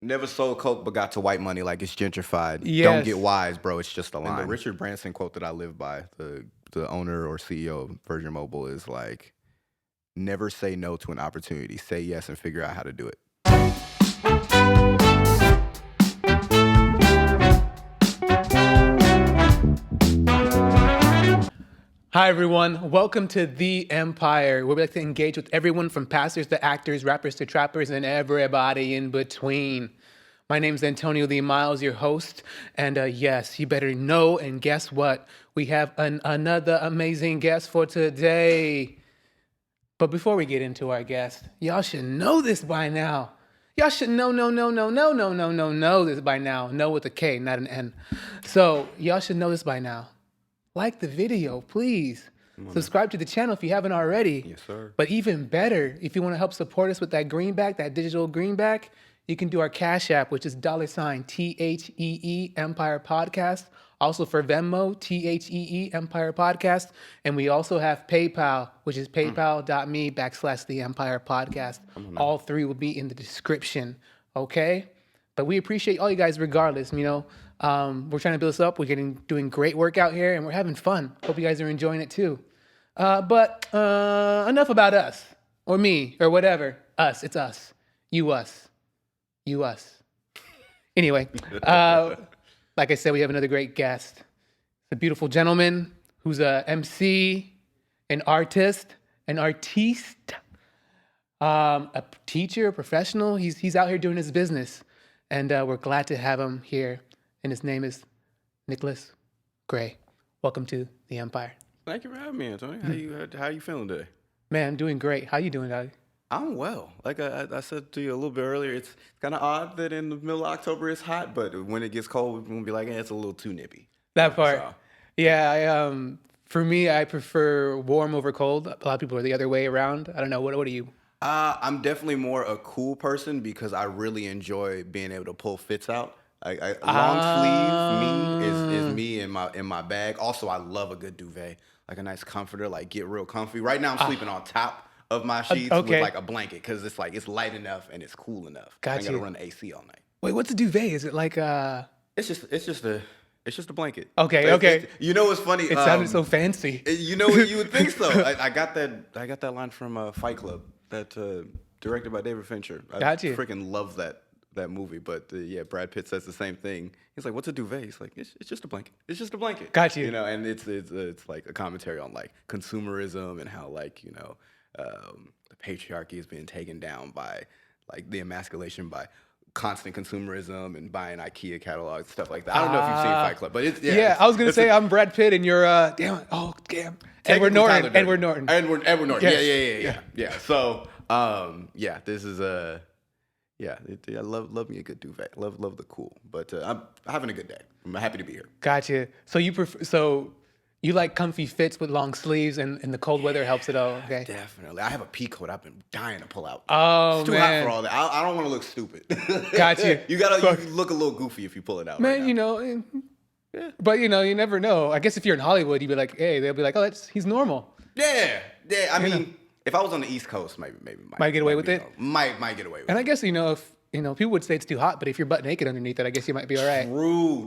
Never sold coke, but got to white money like it's gentrified. Don't get Yes. wise, bro. It's just a line. And The the Richard Branson quote that I live by, the owner or CEO of Virgin Mobile, is like, never say no to an opportunity. Say yes and figure out how to do it. Hi, everyone. Welcome to The Empire, where we like to engage with everyone from pastors to actors, rappers to trappers, and everybody in between. My name's Antonio Lee Miles, your host. And yes, you better know. And guess what? We have another amazing guest for today. But before we get into our guest, y'all should know this by now. Y'all should know this by now. Know with a K, not an N. So y'all should know this by now. Like the video, please. Subscribe to the channel if you haven't already. Yes, sir. But even better, if you want to help support us with that greenback, that digital greenback, you can do our Cash App, which is $THEE Empire Podcast. Also for Venmo, THEE Empire Podcast. And we also have PayPal, which is paypal.me/The Empire Podcast. All three will be in the description, okay? But we appreciate all you guys regardless, you know. We're trying to build this up. We're doing great work out here, and we're having fun. Hope you guys are enjoying it too. But enough about us, or me, or whatever. Us, it's us. You, us. You, us. Anyway, like I said, we have another great guest. A beautiful gentleman who's a MC, an artist, a teacher, a professional. He's out here doing his business, and we're glad to have him here. And his name is Nicklaus Gray. Welcome to the Empire. Thank you for having me, Antonio. How you feeling today? Man, I'm doing great. How you doing, Dad? I'm well. Like I said to you a little bit earlier, it's kind of odd that in the middle of October it's hot, but when it gets cold, we're gonna be like, it's a little too nippy. That part. So. Yeah, for me, I prefer warm over cold. A lot of people are the other way around. I don't know. What are you? I'm definitely more a cool person because I really enjoy being able to pull fits out. Long sleeve is me in my bag. Also, I love a good duvet, like a nice comforter, like get real comfy. Right now, I'm sleeping on top of my sheets with like a blanket because it's like it's light enough and it's cool enough. I ain't gotta run the AC all night. Wait, what's a duvet? Is it like It's just a blanket. Okay. You know what's funny? It sounded so fancy. You know what you would think so. I got that line from Fight Club, that directed by David Fincher. I freaking love that movie, but Brad Pitt says the same thing. He's like, "What's a duvet?" He's like, "It's just a blanket. It's just a blanket." Got you. You know, and it's like a commentary on like consumerism and how like the patriarchy is being taken down by like the emasculation by constant consumerism and buying IKEA catalogs, stuff like that. I don't know if you've seen Fight Club, but it's I was gonna say I'm Brad Pitt and you're Edward Norton. Edward Norton. Yeah. So this is I love me a good duvet. Love the cool. But I'm having a good day. I'm happy to be here. Gotcha. So you like comfy fits with long sleeves and the cold weather helps it all, okay? Definitely. I have a pea coat I've been dying to pull out. Oh, it's too hot for all that. I don't want to look stupid. Gotcha. You look a little goofy if you pull it out. Man, right now. But you never know. I guess if you're in Hollywood, you'd be like, hey, they'll be like, oh, he's normal. Yeah. I mean, if I was on the East Coast, maybe might get away with it. Might get away with it. And I guess if people would say it's too hot, but if you're butt naked underneath it, I guess you might be all right.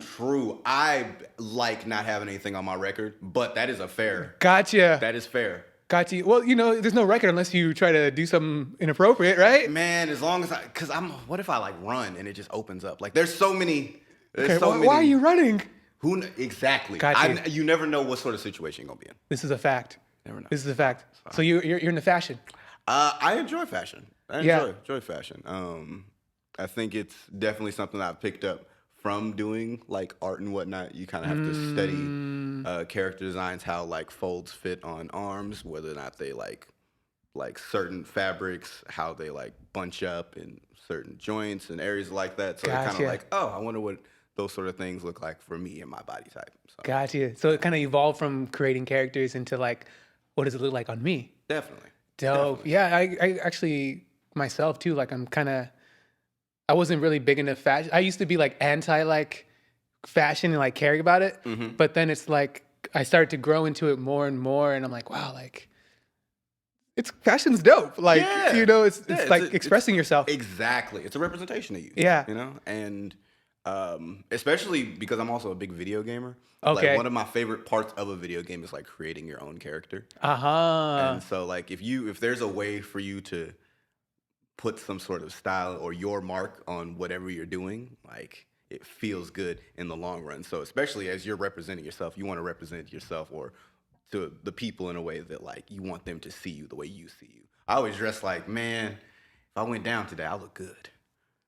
True. I like not having anything on my record, but that is a fair. Gotcha. That is fair. Gotcha. Well, there's no record unless you try to do something inappropriate, right? Man, as long as what if I like run and it just opens up? Like there's so many. Why are you running? Exactly. Gotcha. You never know what sort of situation you're gonna be in. This is a fact. Never know. This is a fact. So you're into fashion. I enjoy fashion. Enjoy fashion. I think it's definitely something I've picked up from doing like art and whatnot. You kind of have to study character designs, how like folds fit on arms, whether or not they like certain fabrics, how they like bunch up in certain joints and areas like that. So it's kind of like, I wonder what those sort of things look like for me and my body type. So. Gotcha. So it kind of evolved from creating characters into like, what does it look like on me? Definitely. Dope. Definitely. Yeah, I actually myself too. Like I wasn't really big into fashion. I used to be like anti like fashion and like caring about it. Mm-hmm. But then it's like I started to grow into it more and more, and I'm like, wow, like fashion's dope. Like, Yeah. it's Yeah, like expressing yourself. Exactly. It's a representation of you. Yeah. And especially because I'm also a big video gamer. Okay. Like one of my favorite parts of a video game is like creating your own character. Uh-huh. And so like if there's a way for you to put some sort of style or your mark on whatever you're doing, like it feels good in the long run. So especially as you're representing yourself, you want to represent yourself or to the people in a way that like you want them to see you the way you see you. I always dress like, man, if I went down today, I look good.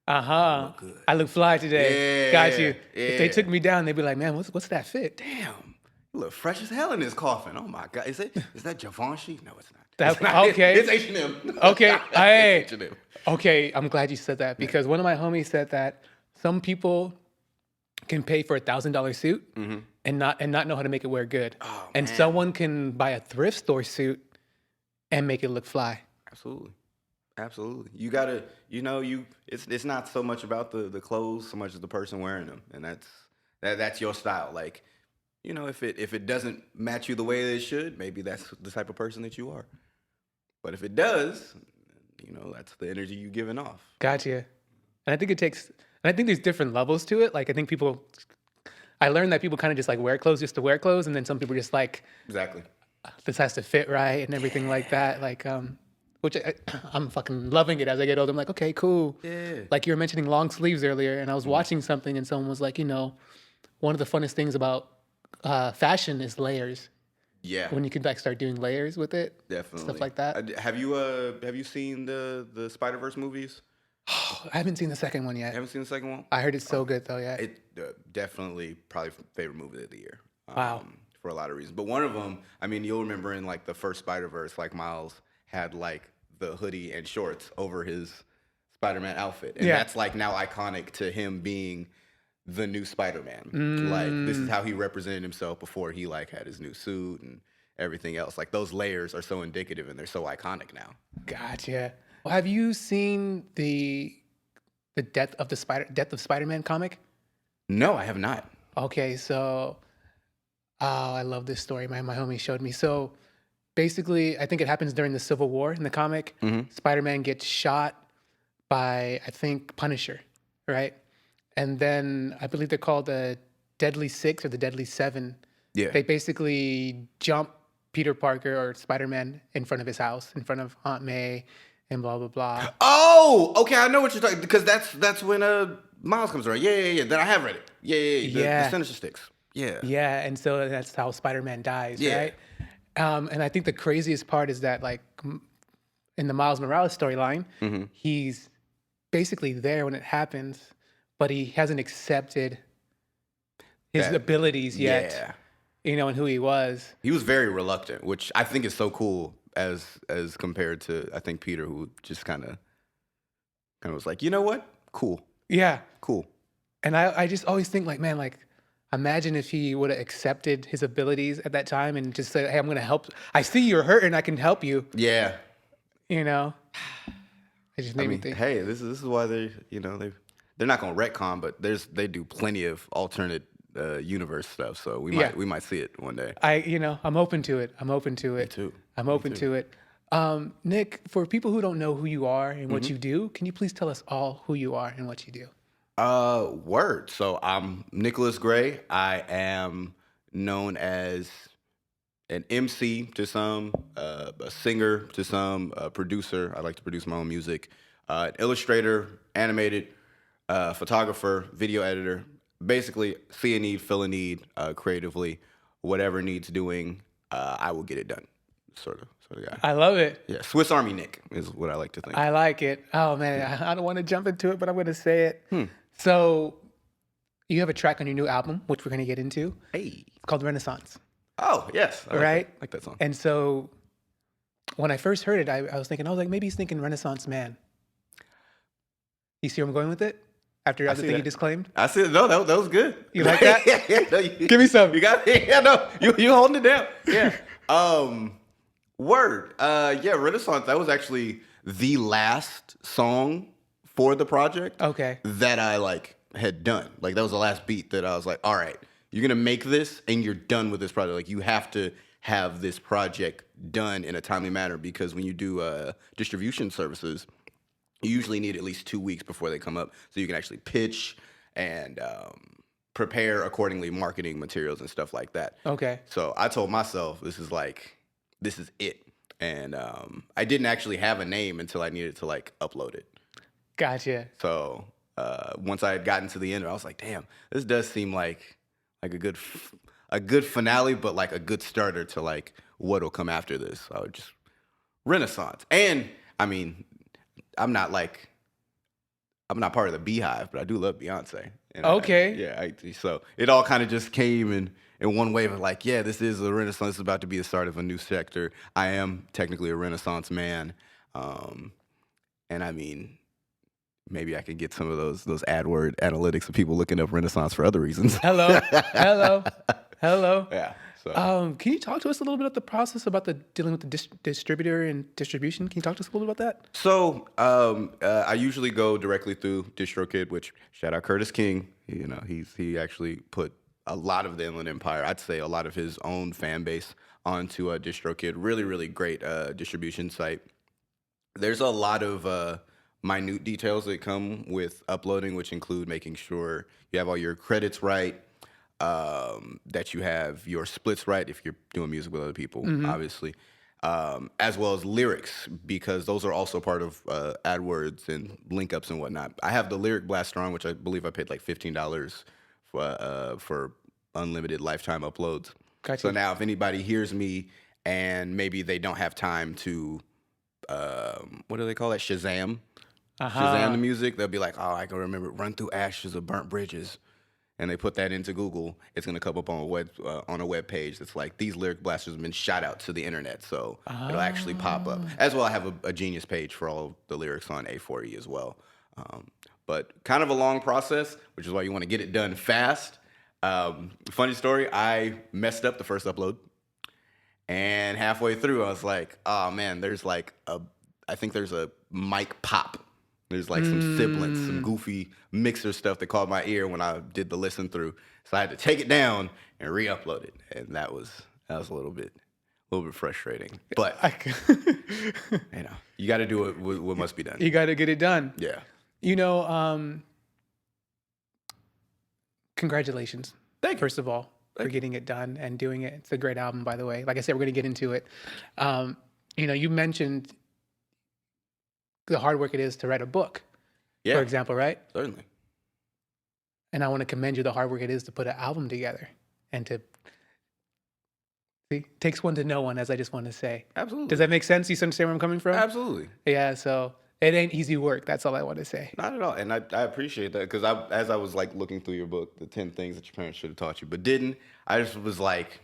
Uh-huh. Look good. I look fly today. Yeah, Got you. yeah. If they took me down, they'd be like, man, what's that fit? Damn, you look fresh as hell in this coffin. Oh my God, is that Givenchy? No, it's not. That- It's not. okay. It's H&M. Okay. Hey. It's H&M. Okay, I'm glad you said that because one of my homies said that some people can pay for $1,000 suit and not know how to make it wear good. Oh, and man. someone can buy a thrift store suit and make it look fly. Absolutely. You gotta, it's not so much about the clothes so much as the person wearing them, and that's your style. Like, if it doesn't match you the way it should, maybe that's the type of person that you are. But if it does, that's the energy you're giving off. Gotcha. And I think there's different levels to it. Like I learned that people kind of just like wear clothes just to wear clothes, and then some people just like Exactly. this has to fit right and everything like that. Like which I'm fucking loving it as I get older. I'm like, okay, cool. Yeah. Like you were mentioning long sleeves earlier, and I was watching something, and someone was like, one of the funnest things about fashion is layers. Yeah. When you can like start doing layers with it, Definitely. stuff like that. Have you seen the Spider-Verse movies? I haven't seen the second one yet. Haven't seen the second one? I heard it's so good though. Yeah. It definitely probably favorite movie of the year. Wow. For a lot of reasons, but one of them, I mean, you'll remember in like the first Spider-Verse, like Miles had like the hoodie and shorts over his Spider-Man outfit, and that's like now iconic to him being the new Spider-Man. Like this is how he represented himself before he like had his new suit and everything else. Like those layers are so indicative and they're so iconic now. Gotcha. Well, have you seen the Death of Spider-Man comic? No, I have not. Okay, so I love this story. My homie showed me. So basically, I think it happens during the Civil War in the comic. Spider-Man gets shot by, I think, Punisher, right? And then I believe they're called the Deadly Six or the Deadly Seven. Yeah. They basically jump Peter Parker or Spider-Man in front of his house, in front of Aunt May, and blah, blah, blah. Oh, okay, I know what you're talking, because that's when Miles comes around. Yeah. Then I have read it. Yeah. The Sinister Six. Yeah. Yeah, and so that's how Spider-Man dies, Yeah. right? And I think the craziest part is that, like, in the Miles Morales storyline, he's basically there when it happens, but he hasn't accepted his abilities yet, and who he was. He was very reluctant, which I think is so cool as compared to, I think, Peter, who just kind of was like, you know what? Cool. Yeah. Cool. And I just always think, like, man, like, imagine if he would have accepted his abilities at that time and just said, hey, I'm going to help. I see you're hurting. I can help you. Yeah. It just made me think. Hey, this is why they're not going to retcon, but they do plenty of alternate universe stuff, so we might see it one day. I'm open to it. Me too. I'm open to it. Nick, for people who don't know who you are and what you do, can you please tell us all who you are and what you do? Word. So I'm Nicklaus Gray. I am known as an MC to some, a singer to some, a producer. I like to produce my own music. An illustrator, animated, photographer, video editor. Basically, see a need, fill a need, creatively. Whatever needs doing, I will get it done. Sort of guy. I love it. Yeah, Swiss Army Nick is what I like to think. I like it. Oh, man, I don't want to jump into it, but I'm going to say it. So you have a track on your new album, which we're going to get into. Hey. It's called Renaissance. Oh, yes. I like that song. And so when I first heard it, I was like, maybe he's thinking Renaissance Man. You see where I'm going with it? After the thing you disclaimed? I see it. No, that was good. You like that? Yeah. No, Give me some. You got it. Yeah, no. You holding it down. Yeah. Word. Yeah, Renaissance, that was actually the last song for the project. Okay. That I had done. Like that was the last beat that I was like, all right, you're gonna make this and you're done with this project. Like you have to have this project done in a timely manner, because when you do distribution services, you usually need at least 2 weeks before they come up so you can actually pitch and prepare accordingly marketing materials and stuff like that. Okay. So I told myself, this is it. And I didn't actually have a name until I needed to like upload it. Gotcha. So once I had gotten to the end, I was like, damn, this does seem like a good finale, but like a good starter to like what'll come after this. So just Renaissance. And I mean, I'm not part of the Beehive, but I do love Beyonce. And okay. So it all kind of just came in one wave of like, yeah, this is a Renaissance. It's about to be the start of a new sector. I am technically a Renaissance man. And I mean, maybe I could get some of those AdWord analytics of people looking up Renaissance for other reasons. Hello. Yeah. So. Can you talk to us a little bit about the process about dealing with the distributor and distribution? Can you talk to us a little bit about that? So I usually go directly through DistroKid, which shout out Curtis King. You know, he actually put a lot of the Inland Empire, I'd say a lot of his own fan base, onto DistroKid. Really, really great distribution site. There's a lot of minute details that come with uploading, which include making sure you have all your credits right, that you have your splits right if you're doing music with other people, obviously, as well as lyrics, because those are also part of AdWords and link ups and whatnot. I have the Lyric Blaster on, which I believe I paid like $15 for unlimited lifetime uploads. Gotcha. So now if anybody hears me and maybe they don't have time to, what do they call that? Shazam the music, they'll be like, oh, I can remember Run Through Ashes of Burnt Bridges. And they put that into Google, it's going to come up on a web page that's like, these Lyric Blasters have been shot out to the internet. So it'll actually pop up. As well, I have a Genius page for all the lyrics on A4E as well. But kind of a long process, which is why you want to get it done fast. Funny story, I messed up the first upload. And halfway through, I was like, oh man, I think there's a mic pop. There's like some sibilance, some goofy mixer stuff that caught my ear when I did the listen through. So I had to take it down and re-upload it. And that was a little bit frustrating. But you got to do what must be done. You got to get it done. Yeah. You know, congratulations. Thank you. First of all, for getting it done and doing it. It's a great album, by the way. Like I said, we're going to get into it. You mentioned the hard work it is to write a book, for example, right? Certainly. And I want to commend you the hard work it is to put an album together and to see, takes one to know one, as I just want to say. Absolutely. Does that make sense? You understand where I'm coming from? Absolutely. Yeah, so it ain't easy work. That's all I want to say. Not at all. And I appreciate that, because as I was like looking through your book, the 10 things that your parents should have taught you but didn't, I just was like,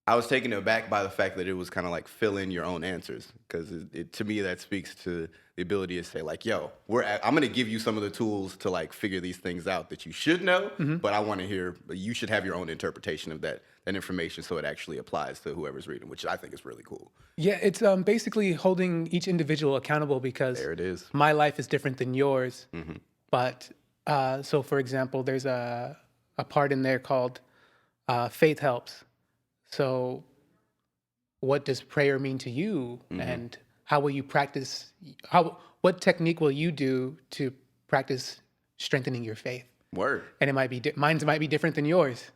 I was taken aback by the fact that it was kind of like fill in your own answers, because to me that speaks to the ability to say like, yo, I'm going to give you some of the tools to like figure these things out that you should know, but I want to hear, you should have your own interpretation of that information so it actually applies to whoever's reading, which I think is really cool. Yeah, it's basically holding each individual accountable, because there it is. My life is different than yours. But so for example, there's a part in there called Faith Helps. So what does prayer mean to you? And how will you practice, what technique will you do to practice strengthening your faith? Word. And it might be, mine might be different than yours.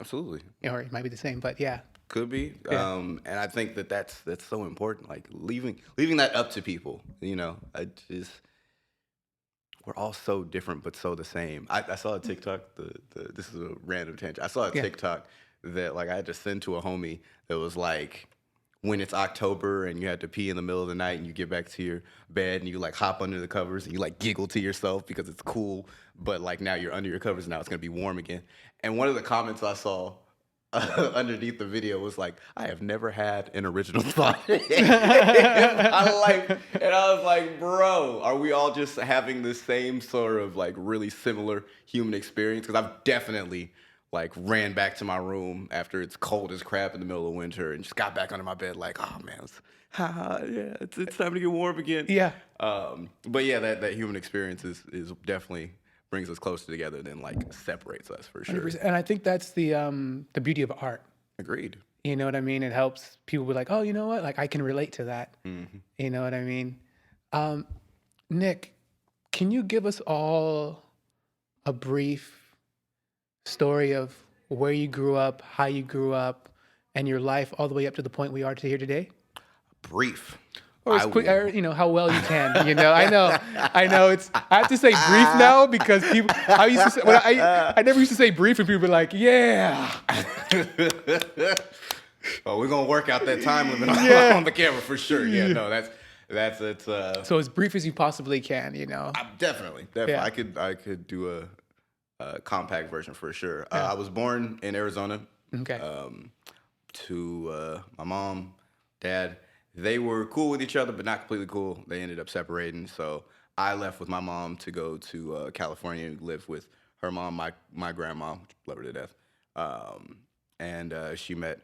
Absolutely. Or it might be the same, but yeah. Could be. Yeah. And I think that's so important. Like leaving that up to people, we're all so different, but so the same. I saw a TikTok, this is a random tangent. I saw a TikTok that like I had to send to a homie that was like, when it's October and you had to pee in the middle of the night and you get back to your bed and you like hop under the covers and you like giggle to yourself because it's cool, but like now you're under your covers and now it's gonna be warm again. And one of the comments I saw underneath the video was like, I have never had an original thought. And I was like, bro, are we all just having the same sort of like really similar human experience? Because I've definitely like ran back to my room after it's cold as crap in the middle of winter and just got back under my bed like, oh man, it's time to get warm again. Yeah. But yeah, that human experience is definitely brings us closer together than like separates us for sure. 100%. And I think that's the beauty of art. Agreed. You know what I mean? It helps people be like, oh, you know what? Like I can relate to that. Mm-hmm. You know what I mean? Nick, can you give us all a brief story of where you grew up, how you grew up, and your life all the way up to the point we are to here today? Brief. Or as quick, or, you know, how well you can. You know, I know. I have to say brief now because people. I used to say, I never used to say brief, and people were like, yeah. Oh, we're gonna work out that time limit on the camera for sure. Yeah, no, that's it. So as brief as you possibly can, you know. Definitely. Yeah. I could do a compact version for sure. I was born in Arizona. Okay. To my mom, dad. They were cool with each other, but not completely cool. They ended up separating. So I left with my mom to go to California and live with her mom, my grandma, love her to death. And she met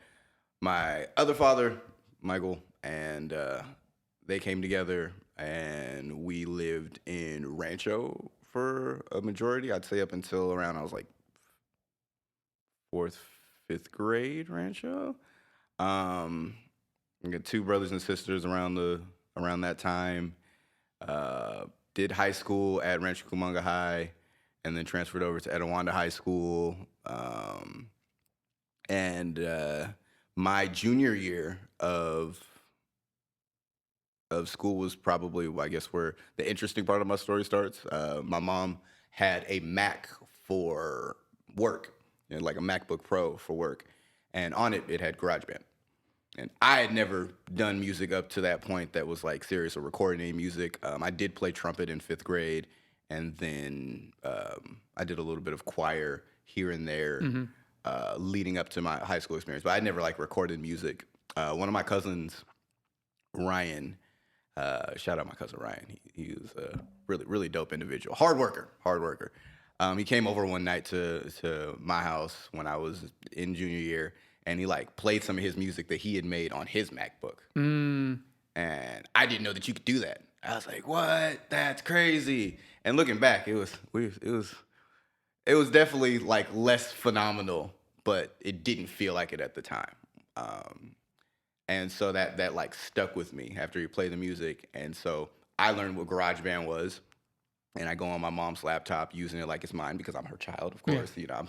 my other father, Michael, and they came together and we lived in Rancho for a majority. I'd say up until around I was like 4th, 5th grade, Rancho. I got 2 brothers and sisters around that time. Did high school at Rancho Cucamonga High, and then transferred over to Etiwanda High School. And my junior year of school was probably, I guess, where the interesting part of my story starts. My mom had a Mac for work, like a MacBook Pro for work, and on it had GarageBand. And I had never done music up to that point that was like serious or recording any music. I did play trumpet in 5th grade, and then I did a little bit of choir here and there leading up to my high school experience. But I never like recorded music. One of my cousins, Ryan, shout out my cousin Ryan. He was a really, really dope individual. Hard worker. He came over one night to my house when I was in junior year. And he like played some of his music that he had made on his MacBook. And I didn't know that you could do that. I was like, what? That's crazy. And looking back, it was definitely like less phenomenal, but it didn't feel like it at the time. And so that like stuck with me after he played the music. And so I learned what GarageBand was. And I go on my mom's laptop using it like it's mine because I'm her child, of course. Yeah. You know,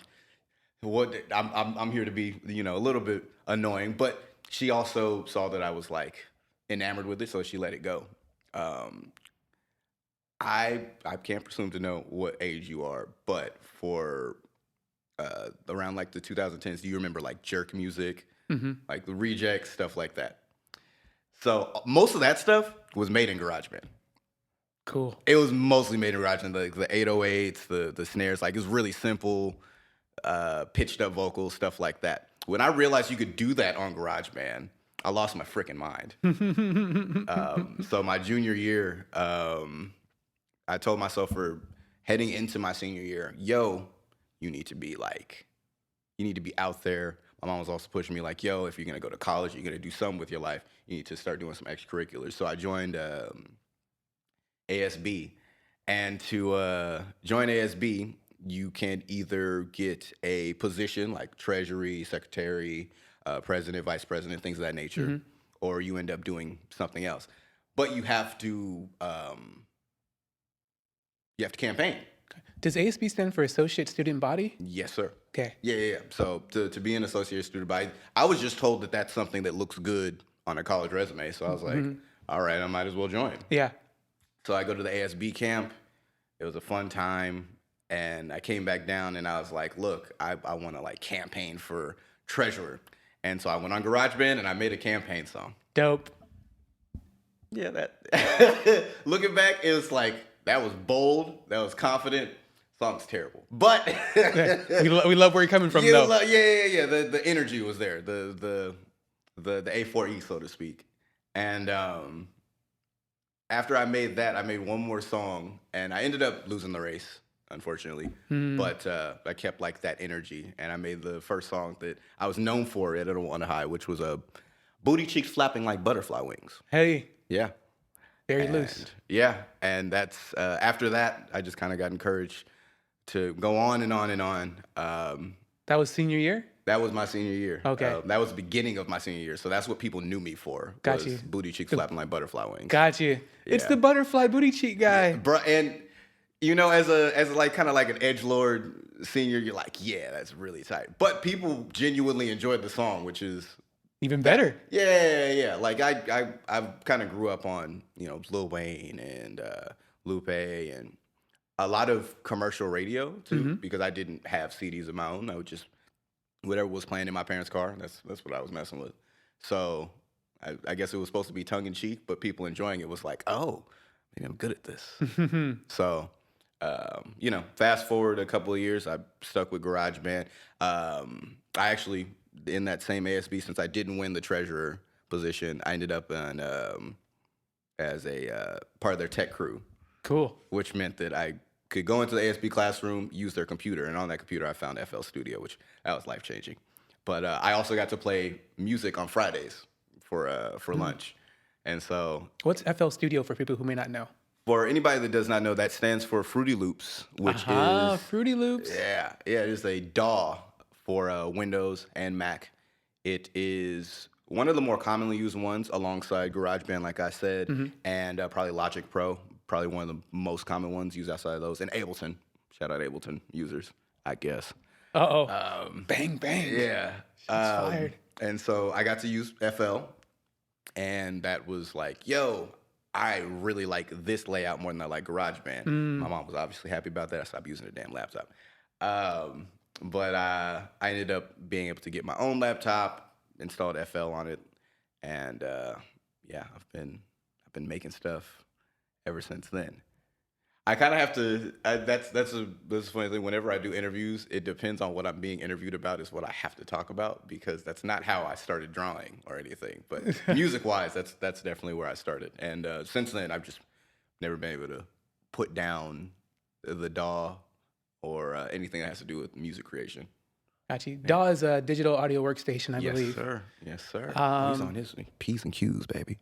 I'm here to be, you know, a little bit annoying, but she also saw that I was like enamored with it, so she let it go. I can't presume to know what age you are, but for around like the 2010s, do you remember like jerk music, like the Rejects, stuff like that? So most of that stuff was made in GarageBand. Cool. It was mostly made in GarageBand, like the 808s, the snares, like it was really simple. Pitched up vocals, stuff like that. When I realized you could do that on GarageBand, I lost my freaking mind. So my junior year, I told myself for heading into my senior year, yo, you need to be out there. My mom was also pushing me like, yo, if you're gonna go to college, you're gonna do something with your life, you need to start doing some extracurriculars. So I joined ASB, and to join ASB, you can either get a position like treasury, secretary, president, vice president, things of that nature, or you end up doing something else. But you have to campaign. Does ASB stand for Associate Student Body? Yes, sir. Okay. Yeah. So to be an associate student body, I was just told that that's something that looks good on a college resume. So I was like, all right, I might as well join. Yeah. So I go to the ASB camp. It was a fun time. And I came back down and I was like, look, I want to like campaign for treasurer. And so I went on GarageBand and I made a campaign song. Dope. Yeah, that. Looking back, it was like, that was bold. That was confident. Song's terrible. But we love where you're coming from, though. Yeah. The energy was there. The A4E, so to speak. And after I made that, I made one more song and I ended up losing the race, unfortunately. But I kept like that energy, and I made the first song that I was known for at Etiwanda High, which was a booty cheeks flapping like butterfly wings. Hey. Yeah. Very loose. Yeah, and that's after that, I just kind of got encouraged to go on and on and on. That was senior year? That was my senior year. Okay. That was the beginning of my senior year. So that's what people knew me for. Got was you. Booty cheeks flapping like butterfly wings. Got you. It's Yeah. the butterfly booty cheek guy. Bro, and you know, as a like kind of like an edgelord senior, you're like, yeah, that's really tight. But people genuinely enjoyed the song, which is Even better. yeah. Like I kind of grew up on, you know, Lil Wayne and Lupe and a lot of commercial radio too, because I didn't have CDs of my own. I would just whatever was playing in my parents' car. That's what I was messing with. So I guess it was supposed to be tongue in cheek, but people enjoying it was like, oh, maybe I'm good at this. So. You know, fast forward a couple of years, I stuck with GarageBand. I actually, in that same ASB, since I didn't win the treasurer position, I ended up on, as a part of their tech crew. Cool. Which meant that I could go into the ASB classroom, use their computer, and on that computer I found FL Studio, which that was life-changing. But I also got to play music on Fridays for lunch. And so... What's FL Studio for people who may not know? For anybody that does not know, that stands for Fruity Loops, which is... Fruity Loops. Yeah, it is a DAW for Windows and Mac. It is one of the more commonly used ones alongside GarageBand, like I said, and probably Logic Pro, probably one of the most common ones used outside of those, and Ableton. Shout out Ableton users, I guess. Bang, bang. Yeah. Shots fired. And so I got to use FL, and that was like, yo, I really like this layout more than I like GarageBand. My mom was obviously happy about that. I stopped using her damn laptop. But I ended up being able to get my own laptop, installed FL on it, and yeah, I've been making stuff ever since then. I kind of have to. That's a funny thing. Whenever I do interviews, it depends on what I'm being interviewed about is what I have to talk about, because that's not how I started drawing or anything. But music-wise, that's definitely where I started. And since then, I've just never been able to put down the DAW or anything that has to do with music creation. Got you. DAW is a digital audio workstation, I believe. Yes, sir. He's on his P's and Q's, baby.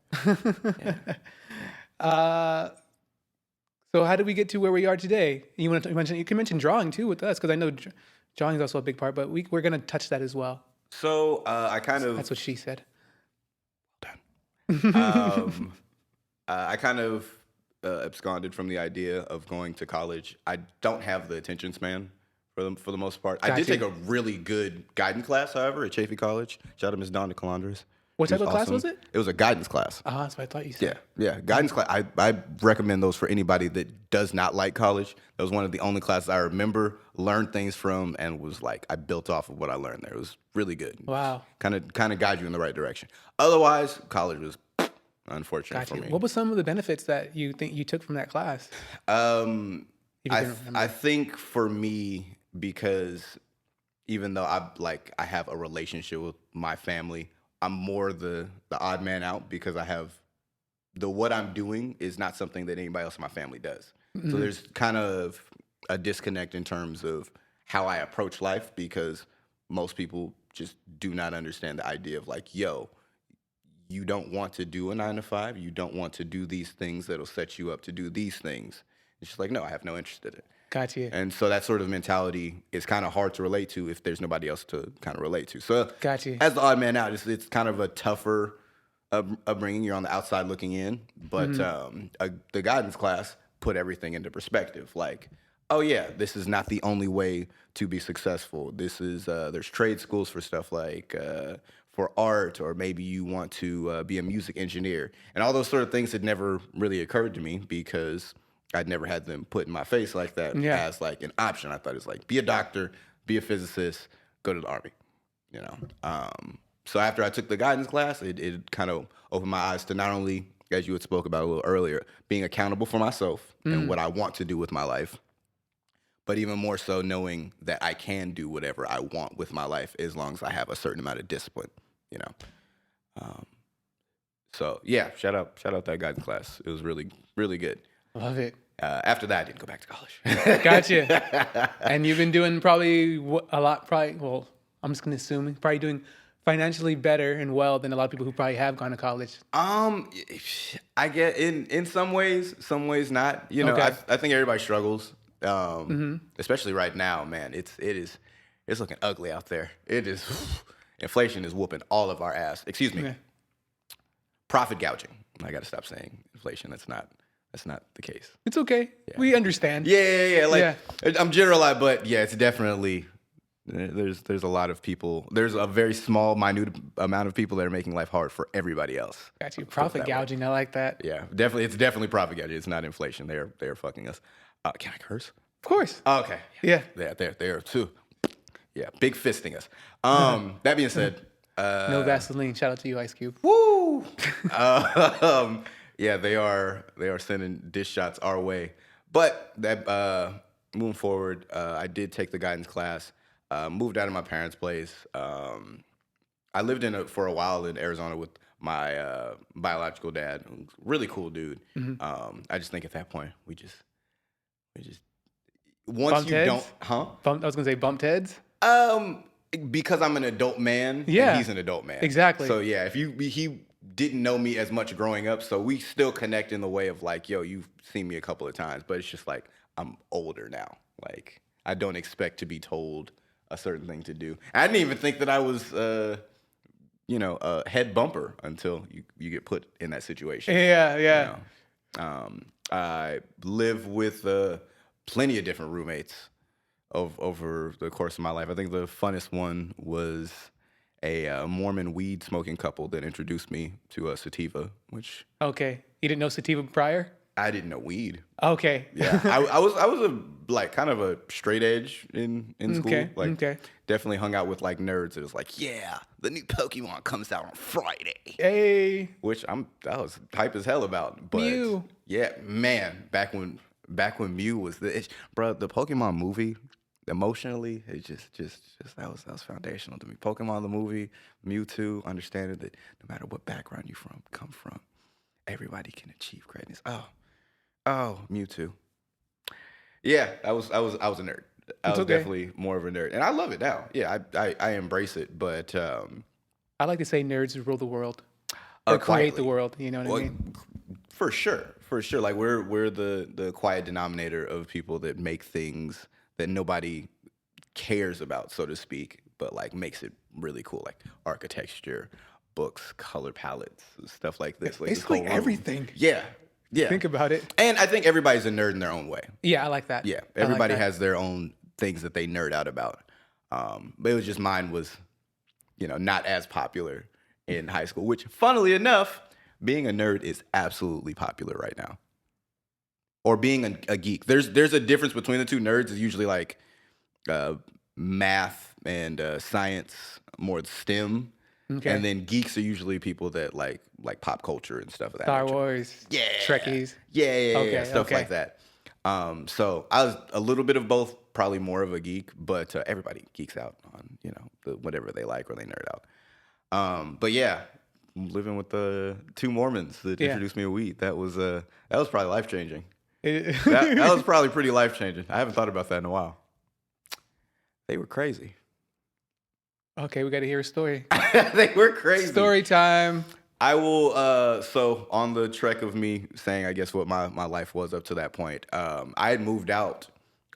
So how did we get to where we are today? You can mention drawing too with us, because I know drawing is also a big part, but we're going to touch that as well. So that's what she said. I kind of absconded from the idea of going to college. I don't have the attention span for the most part. I did take a really good guidance class, however, at Chaffey College. Shout out to Ms. Donna Calandras. What type of class was it? It was a guidance class. That's what I thought you said. Yeah, guidance class. I recommend those for anybody that does not like college. That was one of the only classes I remember, learned things from, and was like, I built off of what I learned there. It was really good. Wow. Kind of guide you in the right direction. Otherwise, college was unfortunate for me. What were some of the benefits that you think you took from that class? I think for me, because even though I have a relationship with my family, I'm more the odd man out, because I have what I'm doing is not something that anybody else in my family does. So there's kind of a disconnect in terms of how I approach life, because most people just do not understand the idea of like, yo, you don't want to do a 9-to-5. You don't want to do these things that'll set you up to do these things. It's just like, no, I have no interest in it. Gotcha. And so that sort of mentality is kind of hard to relate to if there's nobody else to kind of relate to. So gotcha. As the odd man out, it's kind of a tougher upbringing. You're on the outside looking in. But the guidance class put everything into perspective. Like, oh, yeah, this is not the only way to be successful. This is there's trade schools for stuff like for art, or maybe you want to be a music engineer. And all those sort of things had never really occurred to me, because I'd never had them put in my face like that as like an option. I thought it was like, be a doctor, be a physicist, go to the Army, you know? So after I took the guidance class, it kind of opened my eyes to not only, as you had spoke about a little earlier, being accountable for myself and what I want to do with my life, but even more so knowing that I can do whatever I want with my life as long as I have a certain amount of discipline, you know? So yeah, shout out that guidance class. It was really, really good. Love it. After that, I didn't go back to college. Gotcha. And you've been doing probably a lot, well, I'm just going to assume, probably doing financially better and well than a lot of people who probably have gone to college. I get in some ways not. You know, I think everybody struggles, especially right now, man. It is it's looking ugly out there. It is. Inflation is whooping all of our ass. Excuse me. Yeah. Profit gouging. I got to stop saying inflation. That's not the case. It's okay. Yeah. We understand. Yeah. Like I'm generalized, but yeah, it's definitely there's a lot of people. There's a very small, minute amount of people that are making life hard for everybody else. Got you. Profit gouging. I like that. Yeah, definitely. It's definitely profit gouging. It's not inflation. They're fucking us. Can I curse? Of course. Okay. Yeah. They're too. Yeah, big fisting us. That being said, No Vaseline. Shout out to you, Ice Cube. woo. Yeah, they are sending dish shots our way. But that moving forward, I did take the guidance class. Moved out of my parents' place. I lived for a while in Arizona with my biological dad. Really cool dude. I just think at that point we just once Bumped you heads? don't, huh? I was gonna say bumped heads. Because I'm an adult man, Yeah. and he's an adult man. Exactly. So yeah, he didn't know me as much growing up, so we still connect in the way of like, yo, you've seen me a couple of times, but it's just like I'm older now. Like I don't expect to be told a certain thing to do. I didn't even think that I was, a head bumper until you get put in that situation. Yeah. I live with plenty of different roommates over the course of my life. I think the funnest one was a Mormon weed smoking couple that introduced me to sativa, which Okay. You didn't know sativa prior? I didn't know weed. Okay. Yeah, I was kind of a straight edge in school. Okay. Definitely hung out with like nerds. It was like, yeah, the new Pokemon comes out on Friday, Hey. which I was hype as hell about. But Mew. yeah, man, back when Mew was the Pokemon movie. Emotionally, it just that was foundational to me. Pokemon the movie, Mewtwo, understanding that no matter what background you come from, everybody can achieve greatness. Oh, Mewtwo. Yeah, I was a nerd. I was definitely more of a nerd, and I love it now. Yeah, I embrace it, but I like to say nerds rule the world or create the world. You know what I mean? For sure. Like we're the quiet denominator of people that make things that nobody cares about, so to speak, but like makes it really cool, like architecture, books, color palettes, stuff like this. Like Basically this whole room. everything. Yeah. Think about it. And I think everybody's a nerd in their own way. Yeah, I like that. Yeah, I like everybody that. has their own things that they nerd out about. But it was just mine was, not as popular in high school, which funnily enough, being a nerd is absolutely popular right now. Or being a geek. There's a difference between the two. Nerds is usually like math and science, more STEM. Okay. And then geeks are usually people that like pop culture and stuff of that Star nature. Wars. Yeah. Trekkies. Yeah, stuff like that. So I was a little bit of both, probably more of a geek, but everybody geeks out on, whatever they like or they nerd out. But yeah, living with the two Mormons that introduced me to weed, that was probably life-changing. That was probably pretty life-changing. I haven't thought about that in a while. They were crazy. Okay, we got to hear a story. They were crazy. Story time. I will, so on the trek of me saying, I guess, what my life was up to that point, I had moved out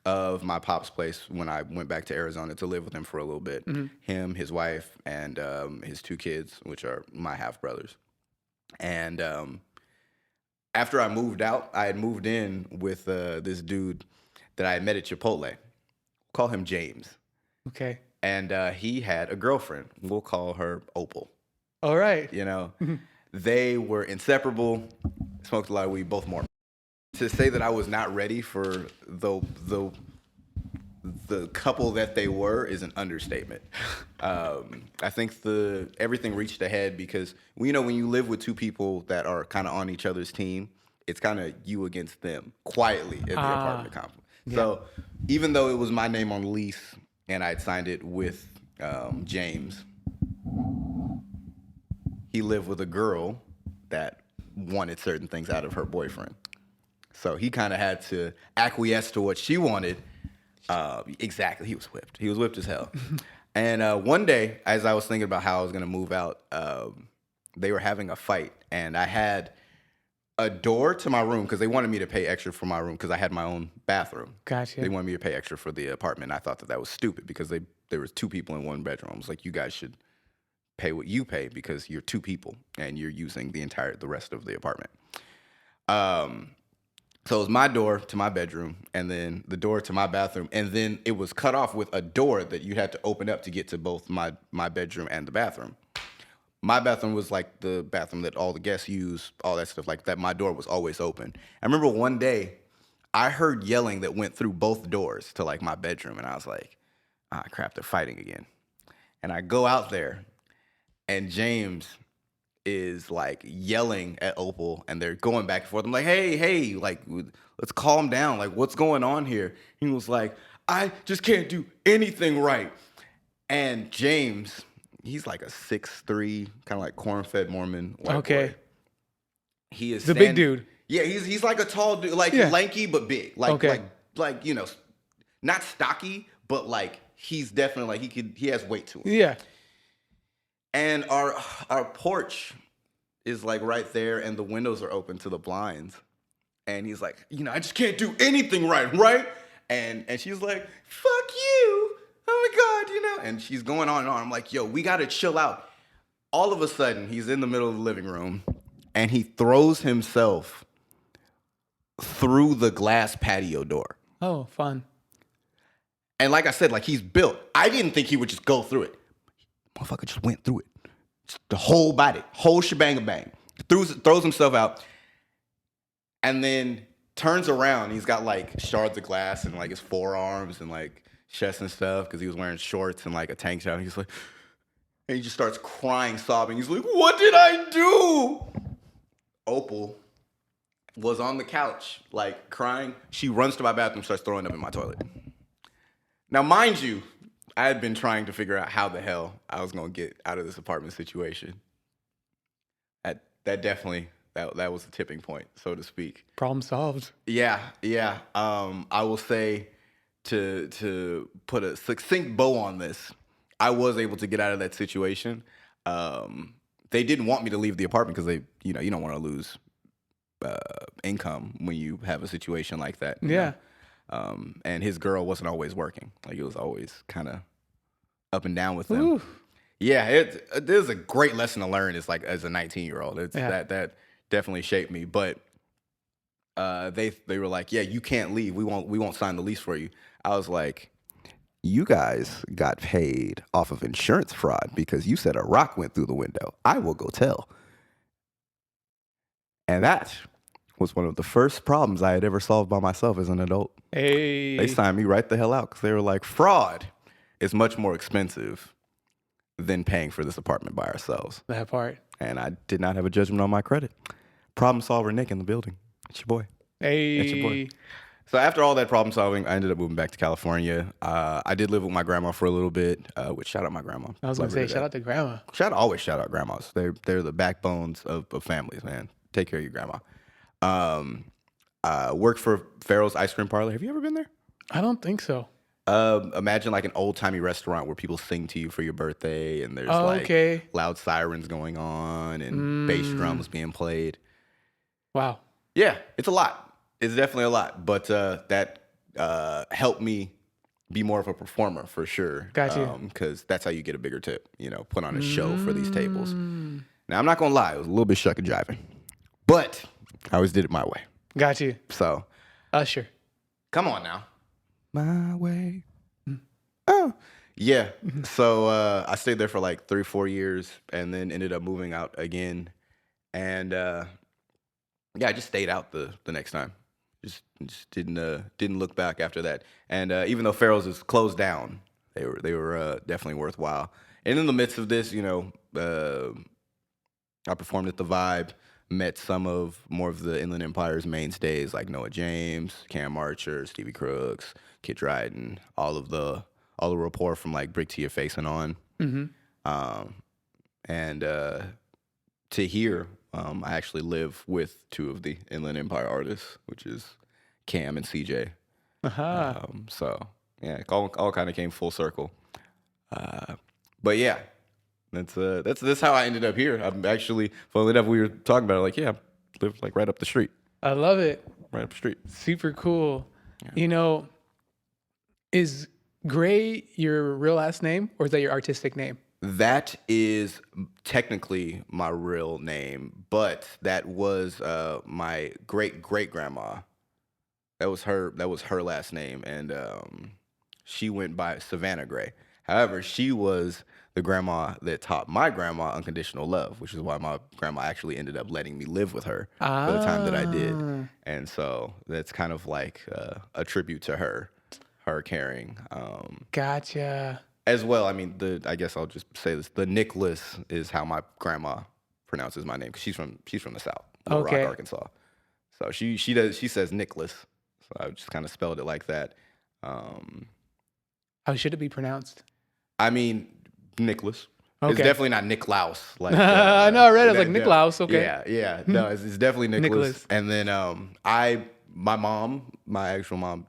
of my pop's place when I went back to Arizona to live with him for a little bit. Mm-hmm. Him, his wife, and his two kids, which are my half-brothers. And after I moved out, I had moved in with this dude that I had met at Chipotle. Call him James. Okay. And he had a girlfriend. We'll call her Opal. All right. They were inseparable, smoked a lot of weed, both Mormon. To say that I was not ready for the couple that they were is an understatement. I think everything reached a head because when you live with two people that are kind of on each other's team, it's kind of you against them quietly in the apartment complex. Yeah. So even though it was my name on the lease and I'd signed it with James, he lived with a girl that wanted certain things out of her boyfriend. So he kind of had to acquiesce to what she wanted. Exactly. He was whipped. He was whipped as hell. And one day, as I was thinking about how I was going to move out, they were having a fight. And I had a door to my room because they wanted me to pay extra for my room because I had my own bathroom. Gotcha. They wanted me to pay extra for the apartment. I thought that was stupid because there was 2 people in one bedroom. I was like, you guys should pay what you pay because you're 2 people and you're using the rest of the apartment. So it was my door to my bedroom and then the door to my bathroom. And then it was cut off with a door that you had to open up to get to both my bedroom and the bathroom. My bathroom was like the bathroom that all the guests use, all that stuff like that. My door was always open. I remember one day I heard yelling that went through both doors to like my bedroom. And I was like, ah, crap, they're fighting again. And I go out there and James is like yelling at Opal and they're going back and forth. I'm like, hey, like, let's calm down. Like, what's going on here? He was like, I just can't do anything right. And James, he's like a 6'3", kind of like corn-fed Mormon white boy. He is the big dude. Yeah, he's like a tall dude, like lanky but big. Like you know, not stocky, but like he's definitely like he has weight to him. Yeah. And our porch is like right there, and the windows are open to the blinds. And he's like, I just can't do anything right? And she's like, fuck you. Oh my God, And she's going on and on. I'm like, yo, we gotta chill out. All of a sudden, he's in the middle of the living room, and he throws himself through the glass patio door. Oh, fun. And like I said, like he's built. I didn't think he would just go through it. Motherfucker just went through it. Just the whole body, whole shebang bang. Throws himself out and then turns around. He's got like shards of glass and like his forearms and like chest and stuff because he was wearing shorts and like a tank top. And he's like, and he just starts crying, sobbing. He's like, what did I do? Opal was on the couch, like crying. She runs to my bathroom, starts throwing up in my toilet. Now, mind you, I had been trying to figure out how the hell I was going to get out of this apartment situation. That definitely, that was a tipping point, so to speak. Problem solved. Yeah. I will say to put a succinct bow on this, I was able to get out of that situation. They didn't want me to leave the apartment because they, you don't want to lose income when you have a situation like that. Yeah. And his girl wasn't always working. Like it was always kind of up and down with them. Ooh. Yeah, there's a great lesson to learn. It's like as a 19-year-old, that definitely shaped me. But they were like, yeah, you can't leave. We won't sign the lease for you. I was like, you guys got paid off of insurance fraud because you said a rock went through the window. I will go tell. And that was one of the first problems I had ever solved by myself as an adult. Hey. They signed me right the hell out because they were like, fraud is much more expensive than paying for this apartment by ourselves. That part. And I did not have a judgment on my credit. Problem solver Nick in the building. It's your boy. Hey. It's your boy. So after all that problem solving, I ended up moving back to California. I did live with my grandma for a little bit, which shout out my grama. I was going to say, shout out to grandma. Always shout out grandmas. They're the backbones of families, man. Take care of your grandma. Worked for Farrell's Ice Cream Parlor. Have you ever been there? I don't think so. Imagine like an old-timey restaurant where people sing to you for your birthday and there's loud sirens going on and bass drums being played. Wow. Yeah, it's a lot. It's definitely a lot. But that helped me be more of a performer for sure. Got you. Because that's how you get a bigger tip, put on a show for these tables. Now, I'm not going to lie. It was a little bit shuck and jiving. But I always did it my way. Got you. So. Usher. Come on now. My way. Oh. Yeah. So I stayed there for like 3-4 years and then ended up moving out again. And I just stayed out the next time. Just didn't look back after that. And even though Farrell's is closed down, they were definitely worthwhile. And in the midst of this, I performed at the Vibe, met some of more of the Inland Empire's mainstays like Noah James, Cam Archer, Stevie Crooks, Kid Dryden, all the rapport from like Brick to Your Face and on. And to here, I actually live with 2 of the Inland Empire artists, which is Cam and CJ. So yeah, it all kind of came full circle. But yeah, that's how I ended up here. I'm actually, funnily enough, we were talking about it. Like, yeah, lived like right up the street. I love it. Right up the street. Super cool. Yeah. You know, is Gray your real last name or is that your artistic name? That is technically my real name, but that was my great-great-grandma. That was her last name, and she went by Savannah Gray. However, she was the grandma that taught my grandma unconditional love, which is why my grandma actually ended up letting me live with her for the time that I did. And so that's kind of like a tribute to her caring. Gotcha. As well, I mean, I guess I'll just say this: the Nicklaus is how my grandma pronounces my name because she's from the South, Little Rock, Arkansas. So she says Nicklaus, so I just kind of spelled it like that. How should it be pronounced? I mean, Nicklaus. Okay. It's definitely not Nicklaus. Like I know, I read it. I was like Nicklaus. Okay. Yeah. No, it's definitely Nicklaus. And then my mom, my actual mom,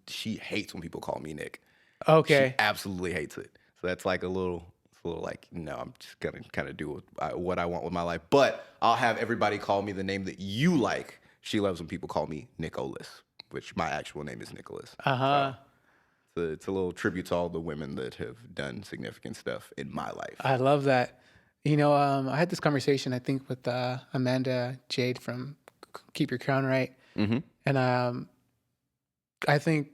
she hates when people call me Nick. Okay. She absolutely hates it. So that's like a little like, no, I'm just gonna kind of do what I want with my life. But I'll have everybody call me the name that you like. She loves when people call me Nicholas, which my actual name is Nicholas. So it's a little tribute to all the women that have done significant stuff in my life. I love that. You know, I had this conversation, I think, with Amanda Jade from Keep Your Crown Right. Mm-hmm. And I think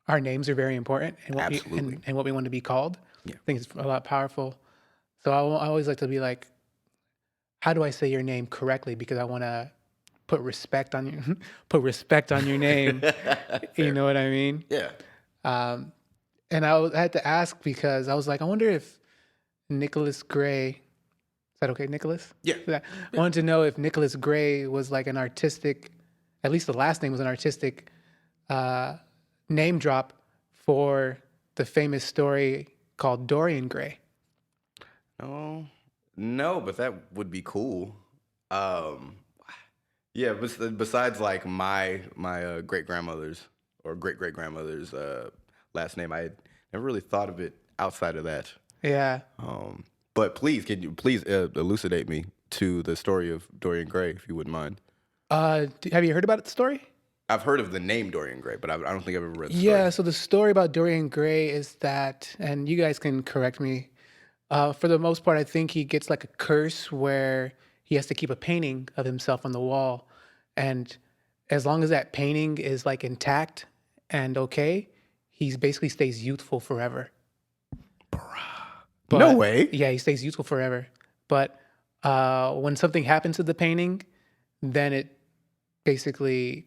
our names are very important and what we want to be called. Yeah. I think it's a lot powerful. So I always like to be like, how do I say your name correctly? Because I want to put respect on your name. You know what I mean? Yeah. And I had to ask because I was like, I wonder if Nicklaus Gray, is that okay, Nicholas? Yeah. I wanted to know if Nicklaus Gray was like an artistic, at least the last name was an artistic name drop for the famous story called Dorian Gray. Oh, no, but that would be cool. Yeah, besides like my great grandmother's or great great grandmother's last name, I had never really thought of it outside of that. Yeah. But can you please elucidate me to the story of Dorian Gray, if you wouldn't mind? Have you heard about the story? I've heard of the name Dorian Gray, but I don't think I've ever read the story. Yeah, so the story about Dorian Gray is that, and you guys can correct me, for the most part, I think he gets like a curse where he has to keep a painting of himself on the wall. And as long as that painting is like intact and okay, he basically stays youthful forever. No way. Yeah, he stays youthful forever. But when something happens to the painting, then it basically,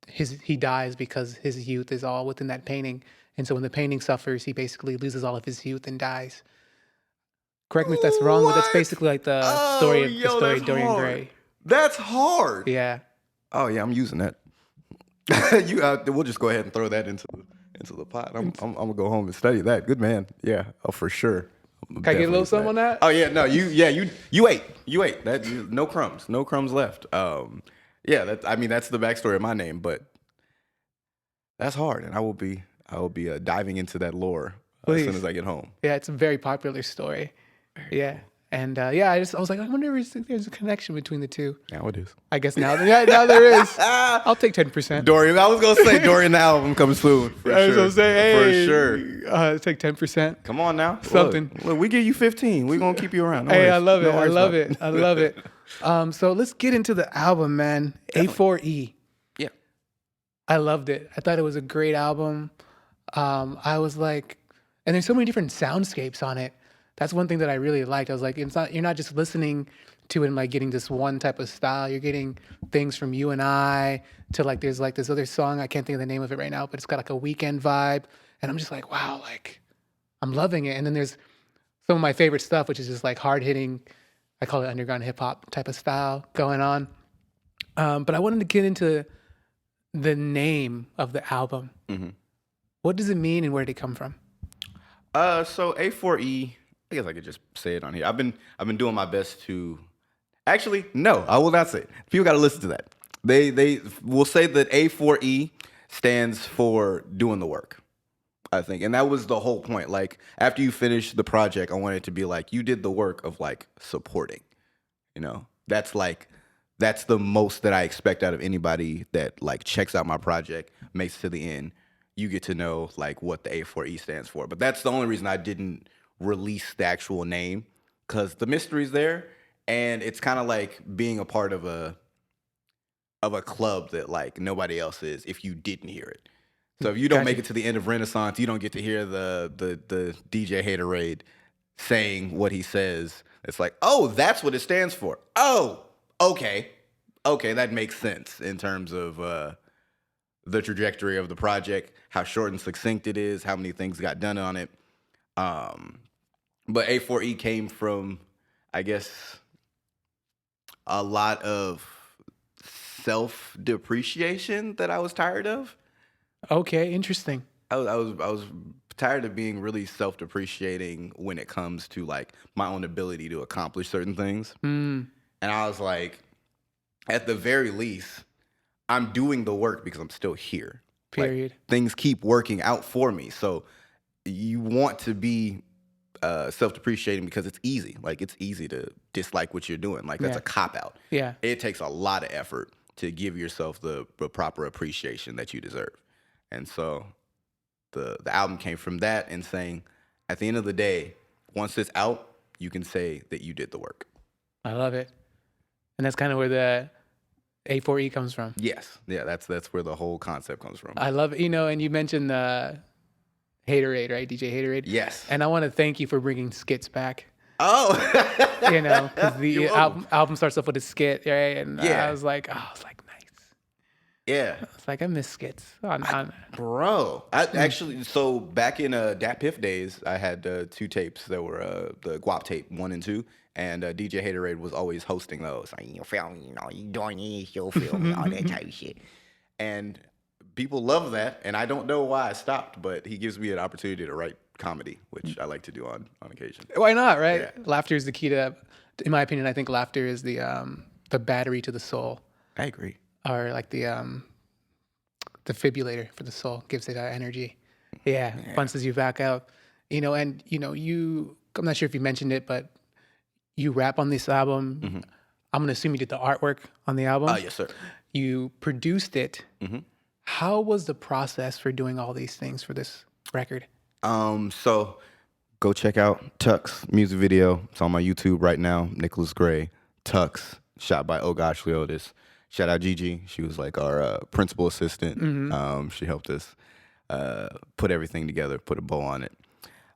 he dies because his youth is all within that painting. And so when the painting suffers, he basically loses all of his youth and dies. Correct me if that's wrong, but that's basically like the story of Dorian Gray. That's hard. Yeah. Oh yeah, I'm using that. We'll just go ahead and throw that into the pot. I'm gonna go home and study that. Good man. Yeah. Oh, for sure. Can I get a little something on that? Oh yeah. No. You ate. That no crumbs left. Yeah. That's the backstory of my name, but that's hard, and I will be diving into that lore as soon as I get home. Yeah, it's a very popular story. Yeah. And I was like, I wonder if there's a connection between the two. Now it is. I guess now there is. I'll take 10%. Dorian, I was gonna say Dorian, the album comes soon. I was gonna say, hey, for sure. Take 10%. Come on now, something. Look, we give you 15. We're gonna keep you around. No hey, worries. I love it. No I love it. I love it. So let's get into the album, man. A4E. Yeah. I loved it. I thought it was a great album. I was like, and there's so many different soundscapes on it. That's one thing that I really liked. I was like, you're not just listening to it and like getting this one type of style. You're getting things from You and I to like, there's like this other song. I can't think of the name of it right now, but it's got like a weekend vibe. And I'm just like, wow, like I'm loving it. And then there's some of my favorite stuff, which is just like hard hitting. I call it underground hip hop type of style going on. But I wanted to get into the name of the album. Mm-hmm. What does it mean and where did it come from? So A4E, I guess I could just say it on here. I've been doing my best to. Actually, no, I will not say it. People got to listen to that. They will say that A4E stands for doing the work, I think, and that was the whole point. Like after you finish the project, I wanted it to be like you did the work of like supporting, you know, that's the most that I expect out of anybody that like checks out my project, makes it to the end. You get to know like what the A4E stands for. But that's the only reason I didn't release the actual name, because the mystery's there, and it's kind of like being a part of a club that like nobody else is if you didn't hear it. So if you don't make it to the end of Renaissance, you don't get to hear the DJ Haterade saying what he says. It's like, oh, that's what it stands for. Oh, okay, that makes sense in terms of the trajectory of the project, how short and succinct it is, how many things got done on it. But A4E came from, I guess, a lot of self-depreciation that I was tired of. Okay, interesting. I was tired of being really self-depreciating when it comes to like my own ability to accomplish certain things. And I was like, at the very least, I'm doing the work because I'm still here. Period. Like, things keep working out for me. So you want to be self-depreciating because it's easy. Like, it's easy to dislike what you're doing. Like, that's a cop-out. Yeah. It takes a lot of effort to give yourself the proper appreciation that you deserve. And so the album came from that, and saying, at the end of the day, once it's out, you can say that you did the work. I love it. And that's kind of where the A4E comes from. Yes. Yeah, that's where the whole concept comes from. I love it. You know, and you mentioned Haterade, right? DJ Haterade. Yes. And I want to thank you for bringing skits back. Oh. You know, because the album starts off with a skit, right? And I was like, nice. Yeah. It's like, I miss skits. Bro. Actually, so back in Dat Piff days, I had 2 tapes that were the Guap tape 1 and 2. And DJ Haterade was always hosting those. Like, you feel me, you doing this, you'll feel me, all that type of shit. And people love that, and I don't know why I stopped, but he gives me an opportunity to write comedy, which I like to do on occasion. Why not, right? Yeah. Laughter is the key to, in my opinion, I think laughter is the battery to the soul. I agree. Or like the defibrillator for the soul, gives it that energy. Yeah, punches you back out. You know, and you know, I'm not sure if you mentioned it, but you rap on this album. Mm-hmm. I'm gonna assume you did the artwork on the album. Yes, sir. You produced it. Mm-hmm. How was the process for doing all these things for this record? So go check out Tux music video. It's on my YouTube right now. Nicklaus Gray, Tux, shot by Oh Gosh Leotis. Shout out Gigi. She was like our principal assistant. Mm-hmm. She helped us put everything together, put a bow on it.